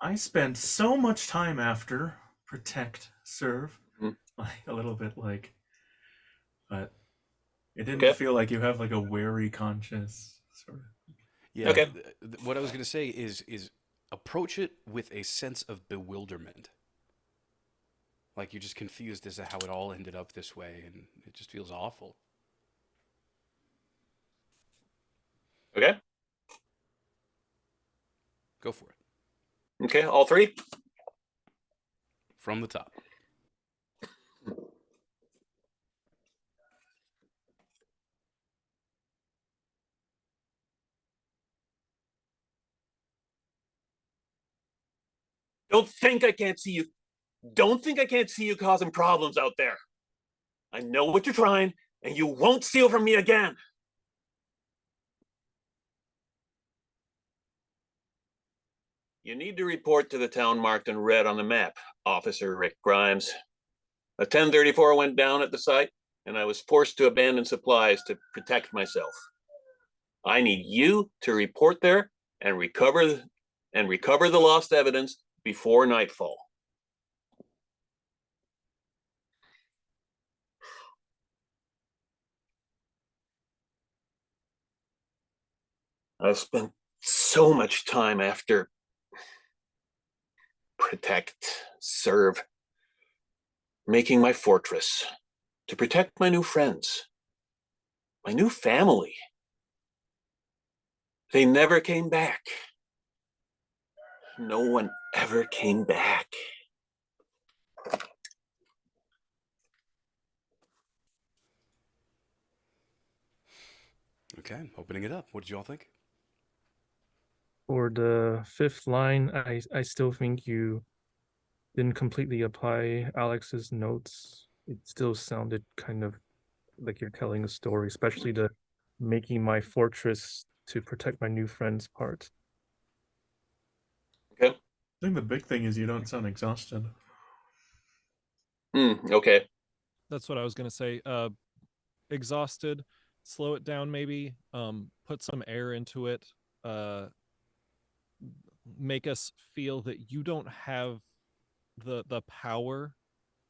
[SPEAKER 11] I spent so much time after protect, serve, like a little bit like, but it didn't feel like you have like a wary conscience sort of.
[SPEAKER 1] Yeah.
[SPEAKER 6] Okay.
[SPEAKER 1] What I was going to say is approach it with a sense of bewilderment. Like you're just confused as to how it all ended up this way, and it just feels awful.
[SPEAKER 6] Okay.
[SPEAKER 1] Go for it.
[SPEAKER 6] Okay, all 3?
[SPEAKER 1] From the top.
[SPEAKER 6] Don't think I can't see you. Don't think I can't see you causing problems out there. I know what you're trying, and you won't steal from me again. You need to report to the town marked in red on the map, Officer Rick Grimes. A 1034 went down at the site, and I was forced to abandon supplies to protect myself. I need you to report there and recover the lost evidence before nightfall. I've spent so much time after protect, serve, making my fortress to protect my new friends, my new family. They never came back. No one ever came back.
[SPEAKER 1] Okay, opening it up. What did y'all think?
[SPEAKER 8] For the 5th line, I still think you didn't completely apply Alex's notes. It still sounded kind of like you're telling a story, especially the making my fortress to protect my new friends part.
[SPEAKER 6] Okay.
[SPEAKER 11] I think the big thing is you don't sound exhausted.
[SPEAKER 6] Okay.
[SPEAKER 4] That's what I was gonna say. Exhausted, slow it down maybe. Put some air into it. Make us feel that you don't have the power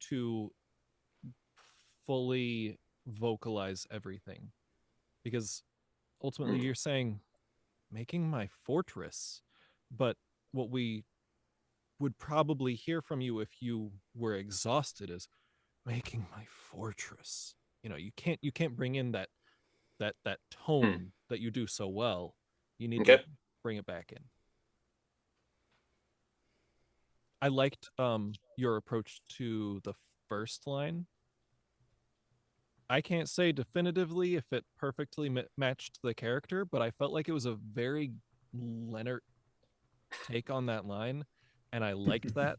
[SPEAKER 4] to fully vocalize everything, because ultimately you're saying making my fortress, but what we would probably hear from you if you were exhausted is making my fortress. You can't bring in that tone that you do so well. You need to bring it back in. I liked your approach to the first line. I can't say definitively if it perfectly matched the character, but I felt like it was a very Leonard take on that line, and I liked that.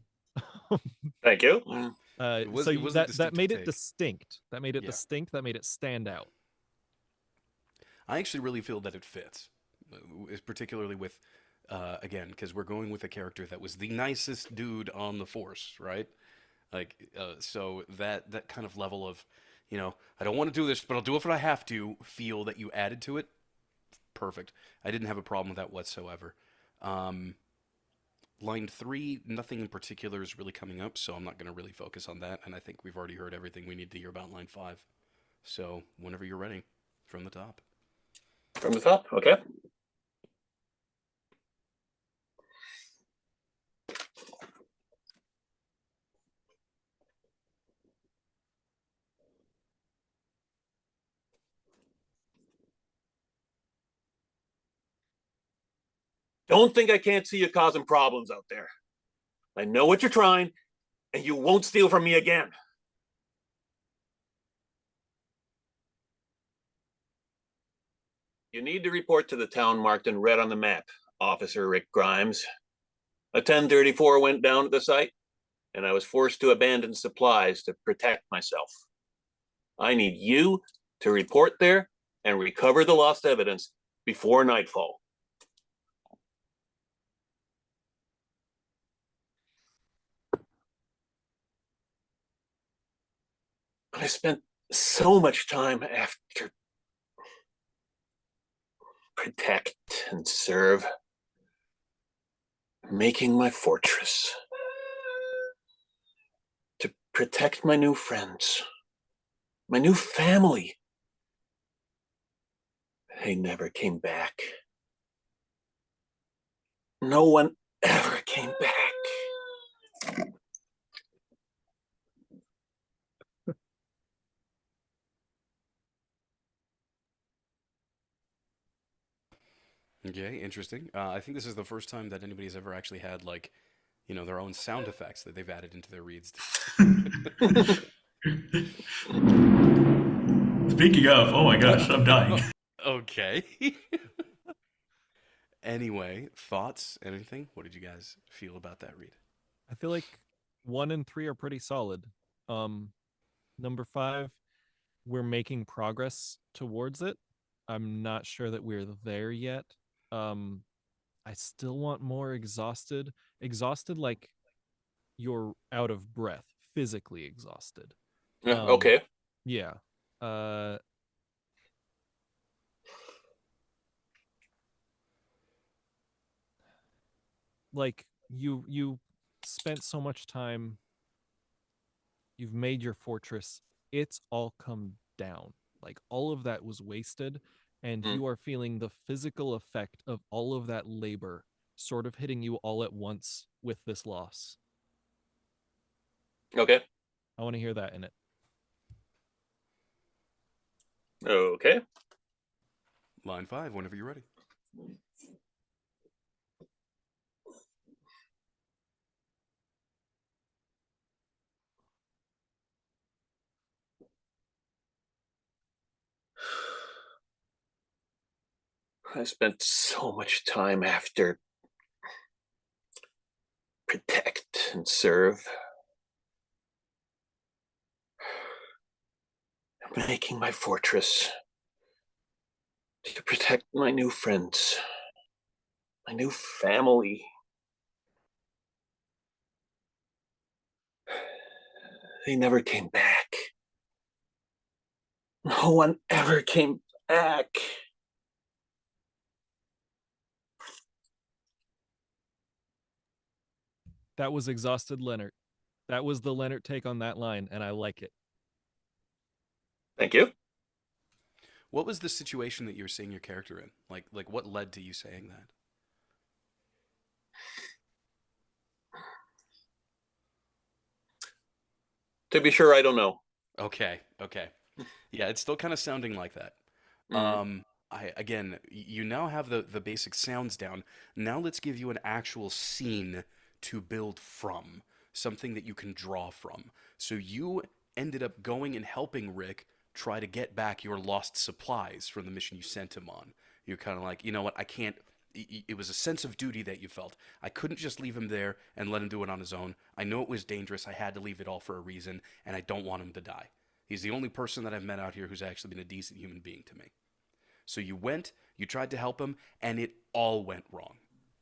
[SPEAKER 6] Thank you.
[SPEAKER 4] That made it distinct. That made it
[SPEAKER 1] Yeah.
[SPEAKER 4] distinct. That made it stand out.
[SPEAKER 1] I actually really feel that it fits, particularly with, again, because we're going with a character that was the nicest dude on the force, right? Like, so that kind of level of, I don't want to do this, but I'll do it if I have to, feel that you added to it. Perfect. I didn't have a problem with that whatsoever. Line 3, nothing in particular is really coming up, so I'm not going to really focus on that, and I think we've already heard everything we need to hear about line 5. So, whenever you're ready, from the top.
[SPEAKER 6] From the top, okay. Don't think I can't see you causing problems out there. I know what you're trying, and you won't steal from me again. You need to report to the town marked in red on the map, Officer Rick Grimes. A 1034 went down at the site, and I was forced to abandon supplies to protect myself. I need you to report there and recover the lost evidence before nightfall. I spent so much time after protect and serve, making my fortress to protect my new friends, my new family. They never came back. No one ever came back.
[SPEAKER 1] Okay, interesting. I think this is the first time that anybody's ever actually had, like, their own sound effects that they've added into their reads.
[SPEAKER 11] Speaking of, oh my gosh, I'm dying.
[SPEAKER 1] Okay. Anyway, thoughts? Anything? What did you guys feel about that read?
[SPEAKER 4] I feel like 1 and 3 are pretty solid. Number 5, we're making progress towards it. I'm not sure that we're there yet. I still want more exhausted. Exhausted like you're out of breath, physically exhausted.
[SPEAKER 6] Okay.
[SPEAKER 4] Yeah. Like you spent so much time, you've made your fortress, it's all come down. Like all of that was wasted, and you are feeling the physical effect of all of that labor sort of hitting you all at once with this loss.
[SPEAKER 6] Okay.
[SPEAKER 4] I want to hear that in it.
[SPEAKER 6] Okay.
[SPEAKER 1] Line 5, whenever you're ready.
[SPEAKER 6] I spent so much time after protect and serve, making my fortress to protect my new friends, my new family. They never came back. No one ever came back.
[SPEAKER 4] That was exhausted Leonard. That was the Leonard take on that line, and I like it.
[SPEAKER 6] Thank you.
[SPEAKER 1] What was the situation that you were seeing your character in? Like what led to you saying that?
[SPEAKER 6] To be sure, I don't know.
[SPEAKER 1] Okay. Yeah, it's still kind of sounding like that. You now have the basic sounds down. Now let's give you an actual scene to build from, something that you can draw from. So you ended up going and helping Rick try to get back your lost supplies from the mission you sent him on. You're kind of like, you know what, I can't. It was a sense of duty that you felt. I couldn't just leave him there and let him do it on his own. I know it was dangerous. I had to leave it all for a reason, and I don't want him to die. He's the only person that I've met out here who's actually been a decent human being to me. So you went, you tried to help him, and it all went wrong.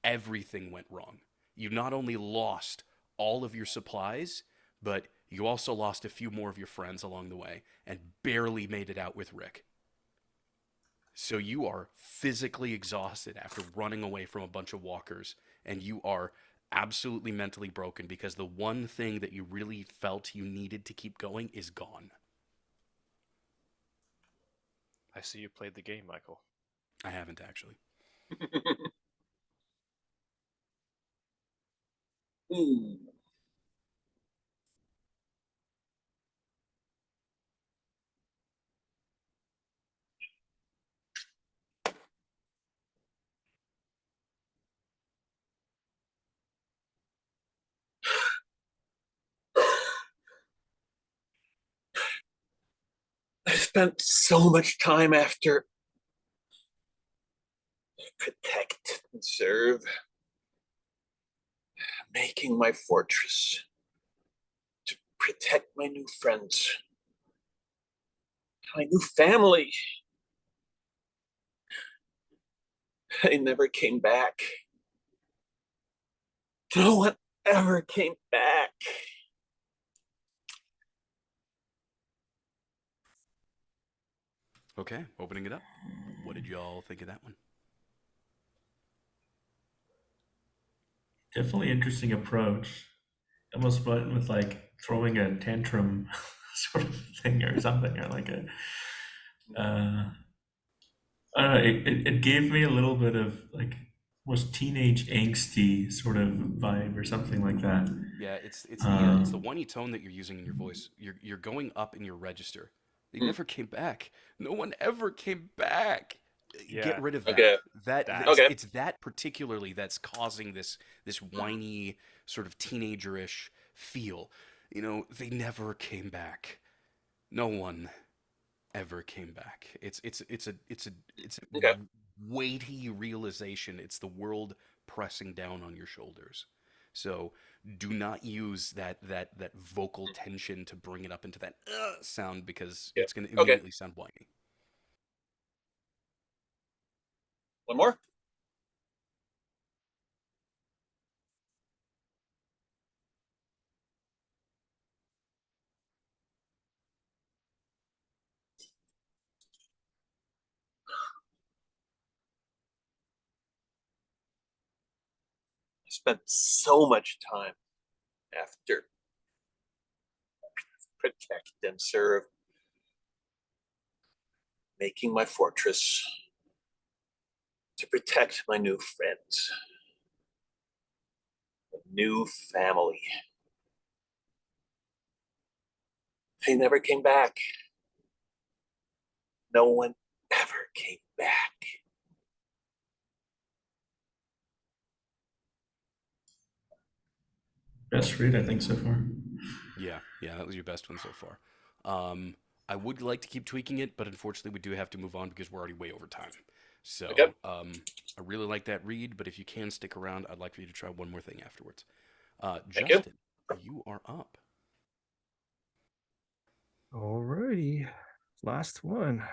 [SPEAKER 1] Everything went wrong. You not only lost all of your supplies, but you also lost a few more of your friends along the way and barely made it out with Rick. So you are physically exhausted after running away from a bunch of walkers, and you are absolutely mentally broken because the one thing that you really felt you needed to keep going is gone.
[SPEAKER 3] I see you played the game, Michael.
[SPEAKER 1] I haven't actually.
[SPEAKER 6] Ooh. I spent so much time after protect and serve, making my fortress to protect my new friends, my new family. They never came back. No one ever came back.
[SPEAKER 1] Okay, opening it up. What did y'all think of that one?
[SPEAKER 11] Definitely interesting approach. Almost went with like throwing a tantrum sort of thing or something, or like a I don't know, it gave me a little bit of like was teenage angsty sort of vibe or something like that.
[SPEAKER 1] Yeah, it's the
[SPEAKER 11] Um,
[SPEAKER 1] whiny tone that you're using in your voice. You're going up in your register. They never came back. No one ever came back.
[SPEAKER 3] Yeah.
[SPEAKER 1] Get rid of that.
[SPEAKER 6] Okay.
[SPEAKER 3] That-
[SPEAKER 1] It's that particularly that's causing this whiny sort of teenagerish feel. You know, they never came back. No one ever came back. It's a
[SPEAKER 6] Okay.
[SPEAKER 1] weighty realization. It's the world pressing down on your shoulders. So do not use that vocal tension to bring it up into that sound because
[SPEAKER 6] Yeah.
[SPEAKER 1] it's going to
[SPEAKER 6] Okay.
[SPEAKER 1] immediately sound whiny.
[SPEAKER 6] One more? I spent so much time after protect and serve, making my fortress to protect my new friends, a new family. They never came back. No one ever came back.
[SPEAKER 11] best read I think so far.
[SPEAKER 1] Yeah, that was your best one so far. I would like to keep tweaking it, but unfortunately, we do have to move on because we're already way over time. So,
[SPEAKER 6] Okay.
[SPEAKER 1] I really like that read, but if you can stick around, I'd like for you to try one more thing afterwards.
[SPEAKER 6] Thank you.
[SPEAKER 1] Justin, you are up.
[SPEAKER 8] Alrighty. Last one.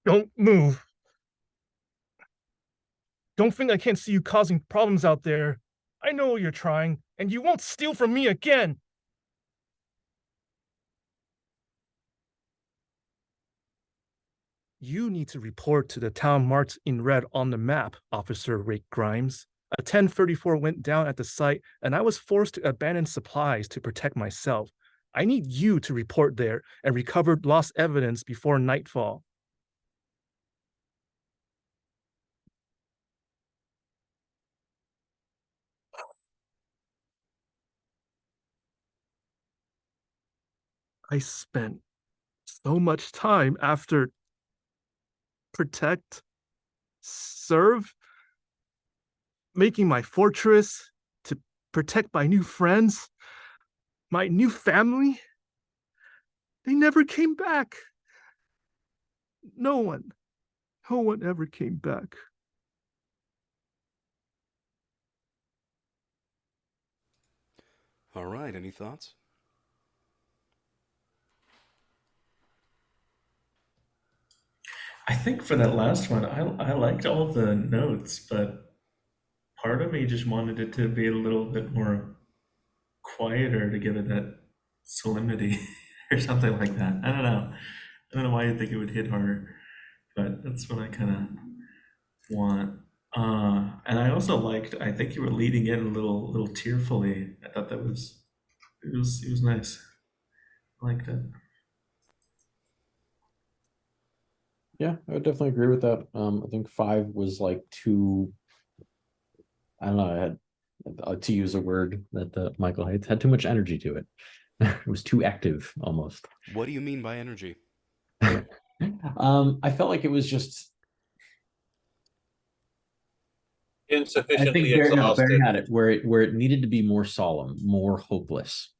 [SPEAKER 8] Don't move. Don't think I can't see you causing problems out there. I know you're trying, and you won't steal from me again. You need to report to the town marked in red on the map, Officer Rick Grimes. A 1034 went down at the site, and I was forced to abandon supplies to protect myself. I need you to report there and recover lost evidence before nightfall. I spent so much time after protect, serve, making my fortress to protect my new friends, my new family. They never came back. No one ever came back.
[SPEAKER 1] All right, any thoughts?
[SPEAKER 11] I think for that last one, I liked all the notes, but part of me just wanted it to be a little bit more quieter to give it that solemnity or something like that. I don't know. I don't know why you think it would hit harder, but that's what I kind of want. And I also liked. I think you were leading in a little tearfully. I thought that was it was nice. I liked it.
[SPEAKER 10] Yeah, I would definitely agree with that. I think 5 was like too. I don't know. I had to use a word that Michael hates. Had too much energy to it. It was too active almost.
[SPEAKER 1] What do you mean by energy?
[SPEAKER 10] I felt like it was just. I think
[SPEAKER 6] Insufficiently
[SPEAKER 10] Barry
[SPEAKER 6] exhausted.
[SPEAKER 10] had it where it needed to be more solemn, more hopeless,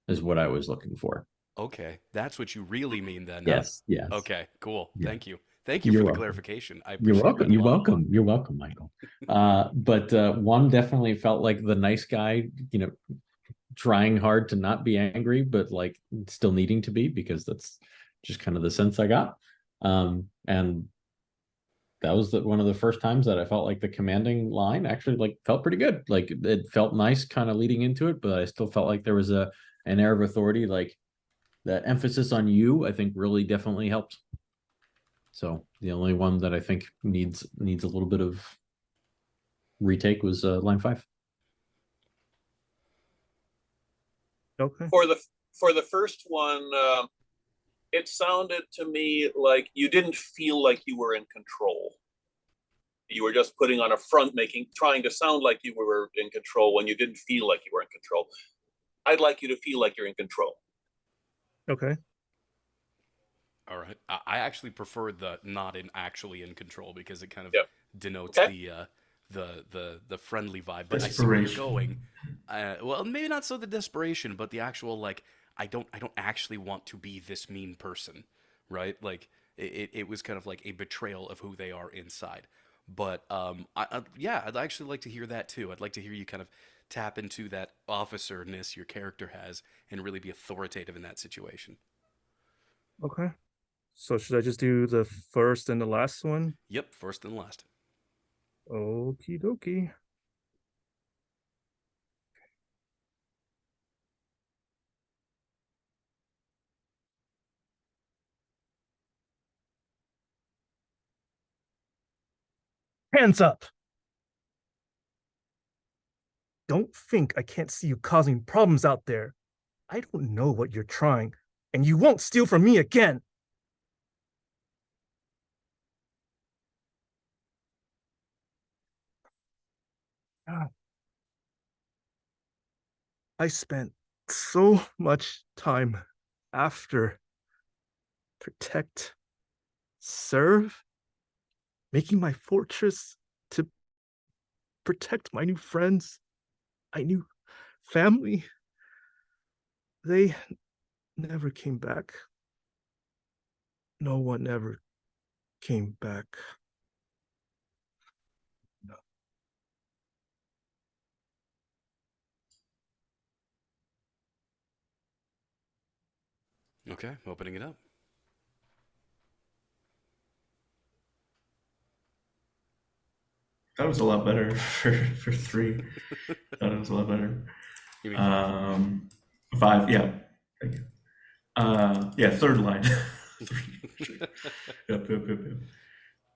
[SPEAKER 10] is what I was looking for.
[SPEAKER 1] Okay, that's what you really mean then. Huh?
[SPEAKER 10] Yes, yes.
[SPEAKER 1] Okay, cool.
[SPEAKER 10] Yeah.
[SPEAKER 1] Thank you. Thank you
[SPEAKER 10] You're
[SPEAKER 1] for the
[SPEAKER 10] welcome.
[SPEAKER 1] clarification. I
[SPEAKER 10] You're
[SPEAKER 1] appreciate
[SPEAKER 10] welcome.
[SPEAKER 1] that a
[SPEAKER 10] You're
[SPEAKER 1] lot.
[SPEAKER 10] welcome. You're welcome, Michael. But 1 definitely felt like the nice guy, trying hard to not be angry, but like still needing to be, because that's just kind of the sense I got. And that was one of the first times that I felt like the commanding line actually like felt pretty good. Like it felt nice kind of leading into it, but I still felt like there was an air of authority. Like that emphasis on you, I think really definitely helped. So the only one that I think needs a little bit of retake was line 5.
[SPEAKER 8] Okay.
[SPEAKER 6] For the first one, it sounded to me like you didn't feel like you were in control. You were just putting on a front, trying to sound like you were in control when you didn't feel like you were in control. I'd like you to feel like you're in control.
[SPEAKER 8] Okay.
[SPEAKER 1] All right. I actually prefer the not actually in control, because it kind of denotes the friendly vibe. But I see where you're going. Well, maybe not so the desperation, but the actual like I don't actually want to be this mean person, right? Like it was kind of like a betrayal of who they are inside. But I'd actually like to hear that too. I'd like to hear you kind of tap into that officerness your character has and really be authoritative in that situation.
[SPEAKER 8] Okay. So should I just do the first and the last one?
[SPEAKER 1] Yep, first and last.
[SPEAKER 8] Okie dokie. Hands up! Don't think I can't see you causing problems out there. I don't know what you're trying, and you won't steal from me again. I spent so much time after protect, serve, making my fortress to protect my new friends, my new family. They never came back. No one ever came back. No.
[SPEAKER 1] Okay, opening it up.
[SPEAKER 11] That was a lot better for 3. Thought it was a lot better.
[SPEAKER 1] You mean 5?
[SPEAKER 11] 5, yeah. Thank you. Yeah, third line. 3. Yep.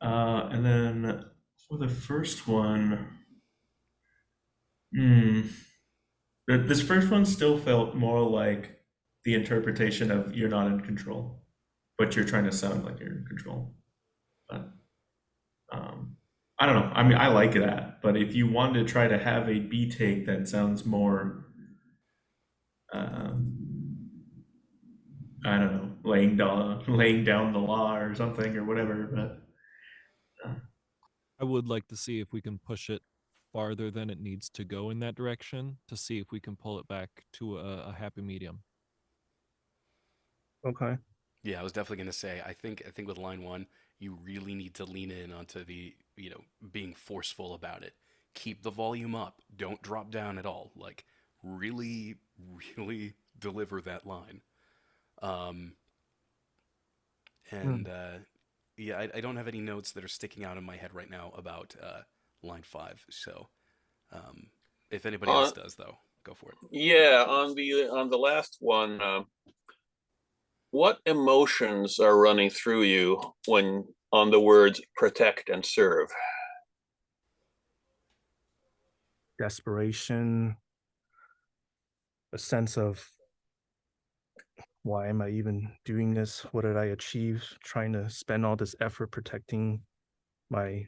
[SPEAKER 11] And then for the first one, this first one still felt more like the interpretation of you're not in control, but you're trying to sound like you're in control. But I don't know. I mean, I like that, but if you wanted to try to have a B take that sounds more I don't know, laying down the law or something or whatever. But
[SPEAKER 4] I would like to see if we can push it farther than it needs to go in that direction to see if we can pull it back to a happy medium.
[SPEAKER 8] Okay.
[SPEAKER 1] Yeah, I was definitely going to say, I think with line one, you really need to lean in onto the, being forceful about it. Keep the volume up. Don't drop down at all. Like, really, really deliver that line. Um,
[SPEAKER 8] Hmm.
[SPEAKER 1] and yeah, I don't have any notes that are sticking out in my head right now about line five. So, um, if anybody else
[SPEAKER 6] Uh,
[SPEAKER 1] does, though, go for it.
[SPEAKER 6] yeah, on the last one, what emotions are running through you when on the words protect and serve?
[SPEAKER 8] Desperation, a sense of why am I even doing this? What did I achieve? Trying to spend all this effort protecting my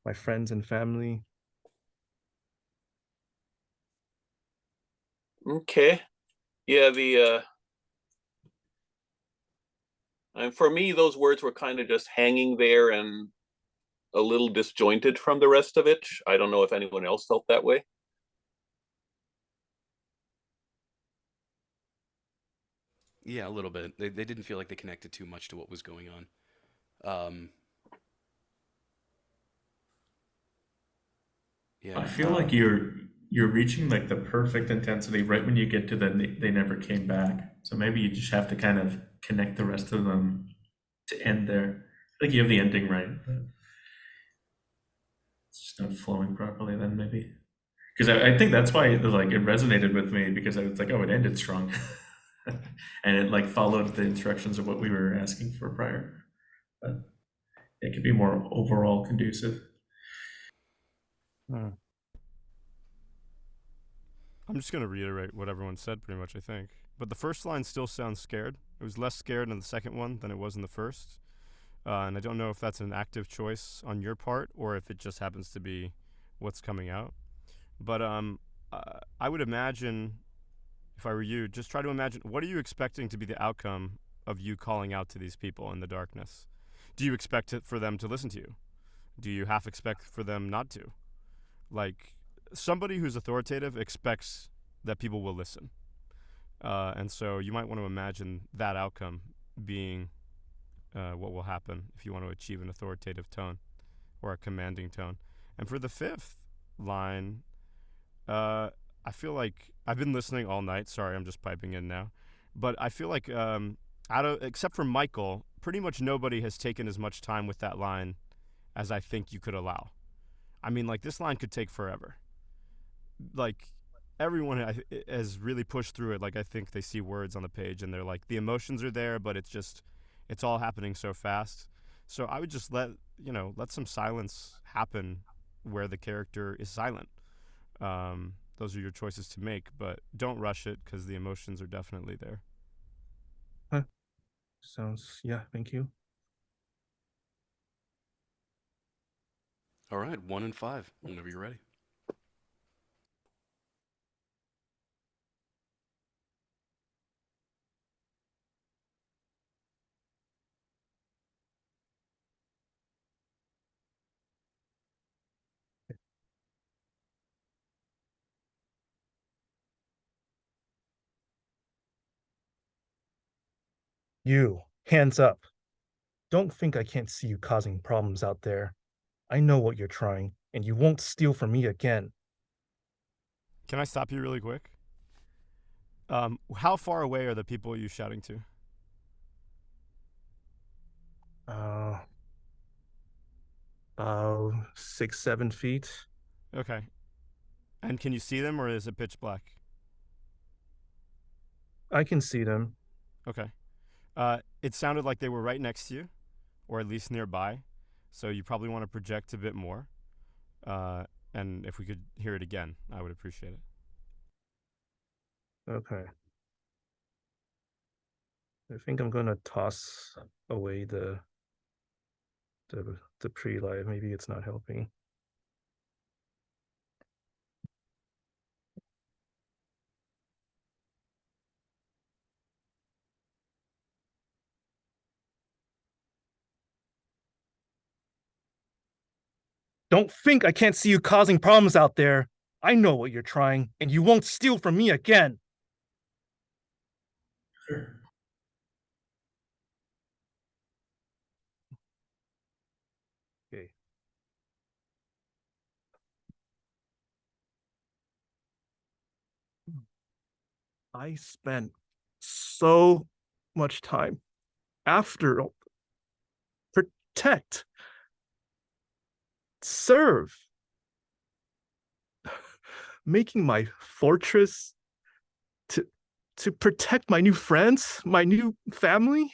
[SPEAKER 8] my friends and family.
[SPEAKER 6] Okay. Yeah, and for me, those words were kind of just hanging there and a little disjointed from the rest of it. I don't know if anyone else felt that way.
[SPEAKER 1] Yeah, a little bit. They didn't feel like they connected too much to what was going on. Um,
[SPEAKER 11] I
[SPEAKER 1] yeah.
[SPEAKER 11] feel like you're reaching like the perfect intensity right when you get to the they never came back. So maybe you just have to kind of connect the rest of them to end there. I think you have the ending right. But it's just not flowing properly then maybe. Because I think that's why like it resonated with me because I was like, oh, it ended strong, and it like followed the instructions of what we were asking for prior. But it could be more overall conducive.
[SPEAKER 8] Hmm.
[SPEAKER 12] I'm just going to reiterate what everyone said pretty much, I think. But the first line still sounds scared. It was less scared in the second one than it was in the first. And I don't know if that's an active choice on your part or if it just happens to be what's coming out. But I would imagine, if I were you, just try to imagine what are you expecting to be the outcome of you calling out to these people in the darkness? Do you expect it for them to listen to you? Do you half expect for them not to? Like, somebody who's authoritative expects that people will listen. And so you might want to imagine that outcome being what will happen if you want to achieve an authoritative tone or a commanding tone. And for the fifth line, I feel like I've been listening all night. Sorry, I'm just piping in now. But I feel like except for Michael, pretty much nobody has taken as much time with that line as I think you could allow. I mean, like, this line could take forever. Like, everyone has really pushed through it. Like, I think they see words on the page and they're like, the emotions are there, but it's all happening so fast. So I would just let some silence happen where the character is silent. Those are your choices to make, but don't rush it because the emotions are definitely there.
[SPEAKER 8] Huh. Sounds, yeah, thank you.
[SPEAKER 1] All right, 1 and 5. Whenever you're ready.
[SPEAKER 8] You, hands up. Don't think I can't see you causing problems out there. I know what you're trying, and you won't steal from me again.
[SPEAKER 12] Can I stop you really quick? How far away are the people you shouting to?
[SPEAKER 8] Uh, about 6, 7 feet.
[SPEAKER 12] Okay. And can you see them, or is it pitch black?
[SPEAKER 8] I can see them.
[SPEAKER 12] Okay. It sounded like they were right next to you, or at least nearby. So you probably want to project a bit more. And if we could hear it again, I would appreciate it.
[SPEAKER 8] Okay. I think I'm gonna toss away the pre-live. Maybe it's not helping. Don't think I can't see you causing problems out there. I know what you're trying, and you won't steal from me again.
[SPEAKER 11] Sure.
[SPEAKER 8] Okay. I spent so much time after protect, serve, making my fortress to protect my new friends, my new family.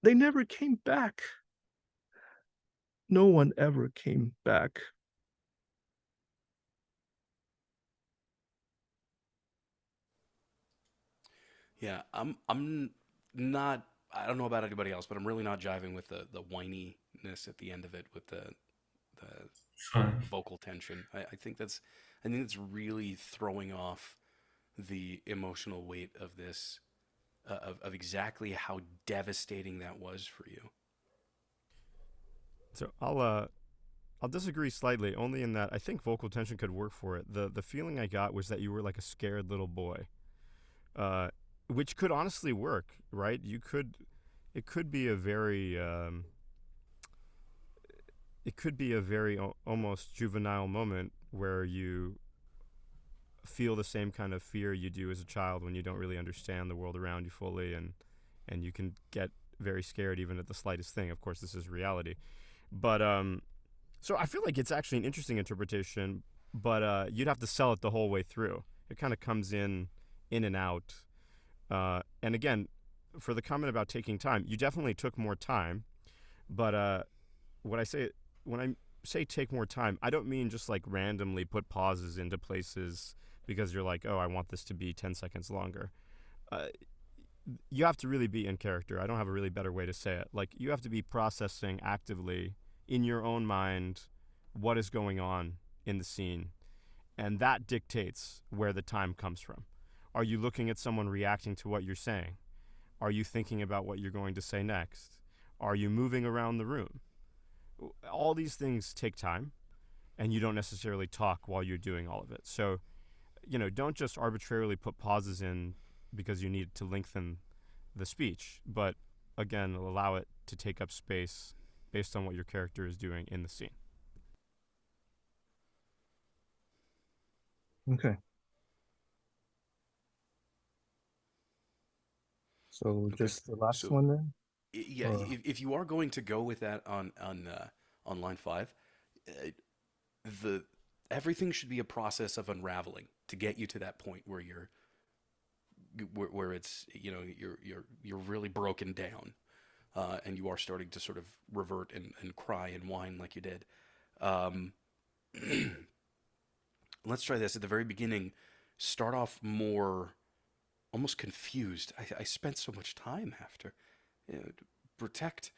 [SPEAKER 8] They never came back. No one ever came back.
[SPEAKER 1] Yeah, I'm not. I don't know about anybody else, but I'm really not jiving with the whininess at the end of it with the
[SPEAKER 11] Fine.
[SPEAKER 1] vocal tension. I think that's really throwing off the emotional weight of this, of exactly how devastating that was for you.
[SPEAKER 12] So I'll disagree slightly, only in that I think vocal tension could work for it. The feeling I got was that you were like a scared little boy, which could honestly work, right? It could be a very almost juvenile moment where you feel the same kind of fear you do as a child when you don't really understand the world around you fully, and you can get very scared even at the slightest thing. Of course, this is reality, but so I feel like it's actually an interesting interpretation, but you'd have to sell it the whole way through. It kind of comes in and out, and again, for the comment about taking time, you definitely took more time, but what I say when I say take more time, I don't mean just like randomly put pauses into places because you're like, oh, I want this to be 10 seconds longer. Uh, you have to really be in character. I don't have a really better way to say it. Like, you have to be processing actively in your own mind what is going on in the scene, and that dictates where the time comes from. Are you looking at someone reacting to what you're saying? Are you thinking about what you're going to say next? Are you moving around the room? All these things take time, and you don't necessarily talk while you're doing all of it. So, don't just arbitrarily put pauses in because you need to lengthen the speech, but again, allow it to take up space based on what your character is doing in the scene.
[SPEAKER 8] Okay. So
[SPEAKER 1] Okay.
[SPEAKER 8] just the last
[SPEAKER 1] So
[SPEAKER 8] one then?
[SPEAKER 1] yeah,
[SPEAKER 8] Or
[SPEAKER 1] if you are going to go with that on line five, the everything should be a process of unraveling to get you to that point where where it's you're really broken down, and you are starting to sort of revert and cry and whine like you did. Um, let's try this at the very beginning. Start off more almost confused. I spent so much time after, protect,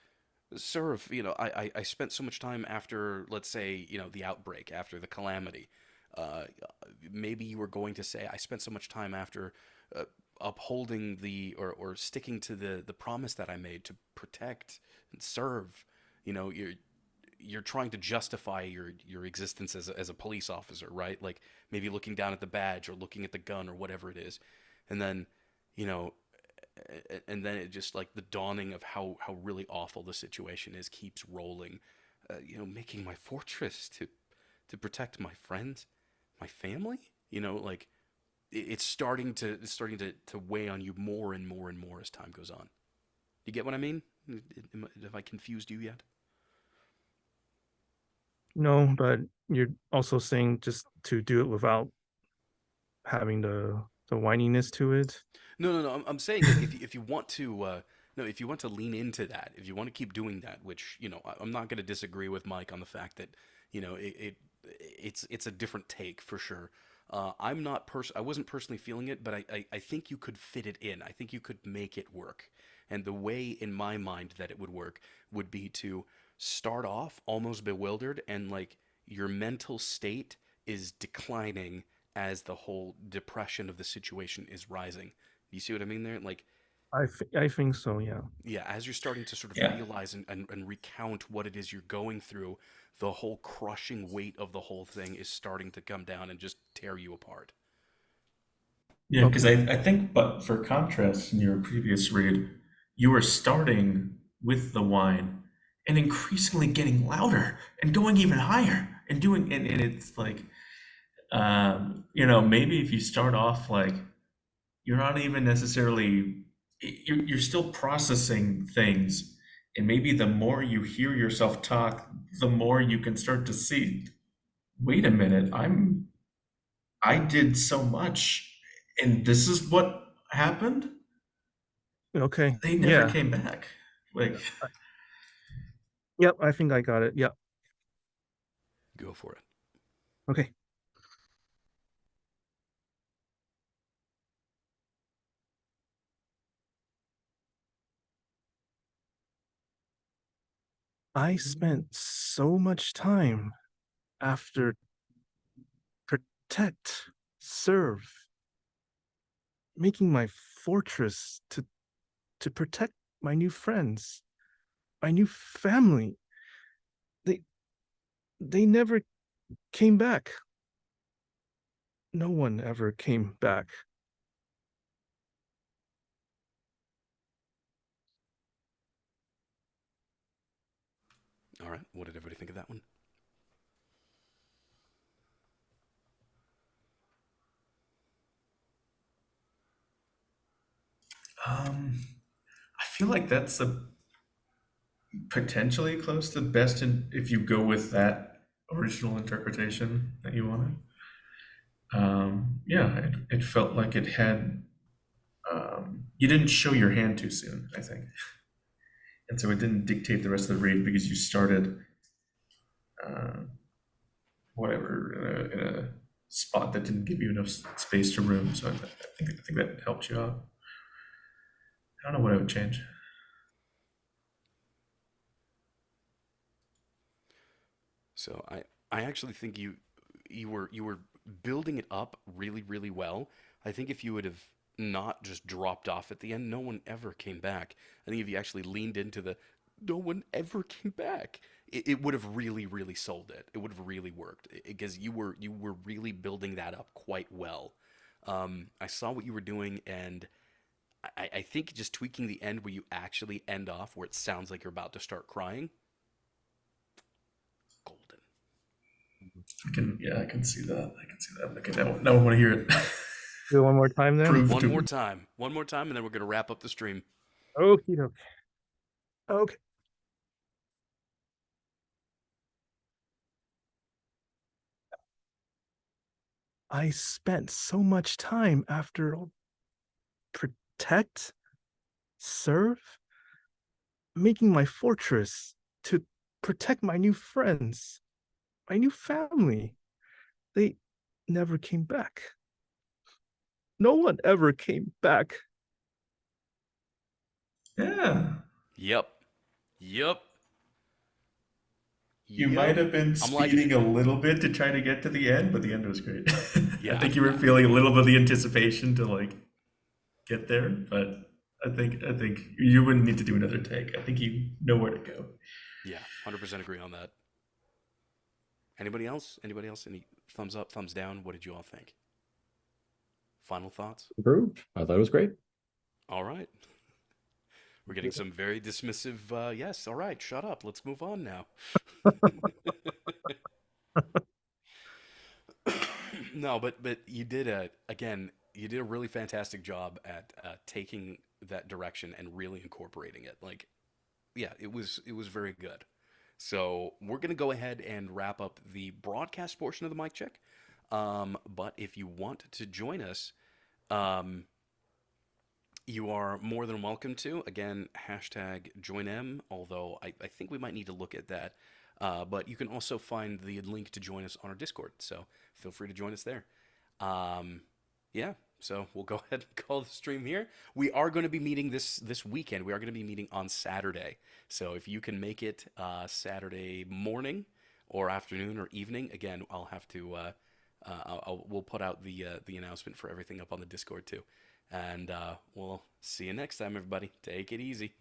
[SPEAKER 1] serve. I spent so much time after, let's say, the outbreak, after the calamity. Uh, maybe you were going to say, I spent so much time after uh, upholding or sticking to the promise that I made to protect and serve. You're trying to justify your existence as a police officer, right? Like maybe looking down at the badge or looking at the gun or whatever it is, and then you know and then it just like the dawning of how really awful the situation is keeps rolling. Making my fortress to protect my friends, my family. Like it's starting to weigh on you more and more and more as time goes on. You get what I mean? Have I confused you yet?
[SPEAKER 8] no, but you're also saying just to do it without having the whininess to it.
[SPEAKER 1] No, no, no. I'm saying like if you want to no, if you want to lean into that, if you want to keep doing that, which I'm not going to disagree with Mike on the fact that it's a different take for sure. I wasn't personally feeling it, but I think you could fit it in. I think you could make it work. And the way in my mind that it would work would be to start off almost bewildered and like your mental state is declining as the whole depression of the situation is rising. You see what I mean there? Like
[SPEAKER 8] I think so. Yeah.
[SPEAKER 1] Yeah, as you're starting to sort of
[SPEAKER 7] Yeah.
[SPEAKER 1] realize and recount what it is you're going through, the whole crushing weight of the whole thing is starting to come down and just tear you apart.
[SPEAKER 11] Yeah, because I think, but for contrast, in your previous read, you were starting with the whine and increasingly getting louder and going even higher and doing, and it's like, maybe if you start off like you're not even necessarily, you're still processing things, and maybe the more you hear yourself talk, the more you can start to see, wait a minute, I did so much, and this is what happened.
[SPEAKER 8] Okay.
[SPEAKER 11] They never
[SPEAKER 8] Yeah.
[SPEAKER 11] came back. Like,
[SPEAKER 8] Yep. I think I got it. Yep.
[SPEAKER 1] Go for it.
[SPEAKER 8] Okay. I spent so much time after protect, serve, making my fortress to protect my new friends, my new family. They they never came back. No one ever came back.
[SPEAKER 1] All right. What did everybody think of that one?
[SPEAKER 11] I feel like that's a potentially close to the best if you go with that original interpretation that you wanted. Yeah, it felt like it had. You didn't show your hand too soon, I think, and so it didn't dictate the rest of the read because you started, uh, whatever, in a spot that didn't give you enough space to room. So I think that helped you out. I don't know what I would change.
[SPEAKER 1] So I actually think you were building it up really, really well. I think if you would have not just dropped off at the end, no one ever came back. I think if you actually leaned into the no one ever came back, it would have really, really sold it. It would have really worked because you were really building that up quite well. I saw what you were doing, and I think just tweaking the end where you actually end off, where it sounds like you're about to start crying, golden.
[SPEAKER 11] I can see that. I can see that. Okay, now I want to hear it.
[SPEAKER 8] Do it one more time then.
[SPEAKER 11] Prove
[SPEAKER 1] One
[SPEAKER 11] to
[SPEAKER 1] more
[SPEAKER 11] me.
[SPEAKER 1] time. One more time, and then we're going to wrap up the stream.
[SPEAKER 8] Okie dokie. Okay. I spent so much time after all protect, serve, making my fortress to protect my new friends, my new family. They never came back. No one ever came back.
[SPEAKER 11] Yeah.
[SPEAKER 1] Yep. Yep.
[SPEAKER 11] You
[SPEAKER 1] Yep.
[SPEAKER 11] might have been
[SPEAKER 1] I'm liking
[SPEAKER 11] speeding
[SPEAKER 1] it.
[SPEAKER 11] a little bit to try to get to the end, but the end was great. I
[SPEAKER 1] Yeah.
[SPEAKER 11] think you were
[SPEAKER 1] Yeah.
[SPEAKER 11] feeling a little bit of the anticipation to like get there, but I think you wouldn't need to do another take. I think you know where to go.
[SPEAKER 1] Yeah. 100% agree on that. Anybody else? Anybody else? Any thumbs up, thumbs down? What did you all think? Final thoughts?
[SPEAKER 10] Approved. I thought it was great.
[SPEAKER 1] All right. We're getting some very dismissive, yes, all right, shut up. Let's move on now. No, but you did you did a really fantastic job at taking that direction and really incorporating it. Like, yeah, it was very good. So we're gonna go ahead and wrap up the broadcast portion of the mic check. But if you want to join us, um, you are more than welcome to. Again, hashtag JoinM, although I think we might need to look at that. But you can also find the link to join us on our Discord, so feel free to join us there. Um, yeah, so we'll go ahead and call the stream here. We are going to be meeting this weekend. We are going to be meeting on Saturday. So if you can make it Saturday morning or afternoon or evening, again, I'll have to we'll put out the announcement for everything up on the Discord too. And we'll see you next time, everybody. Take it easy.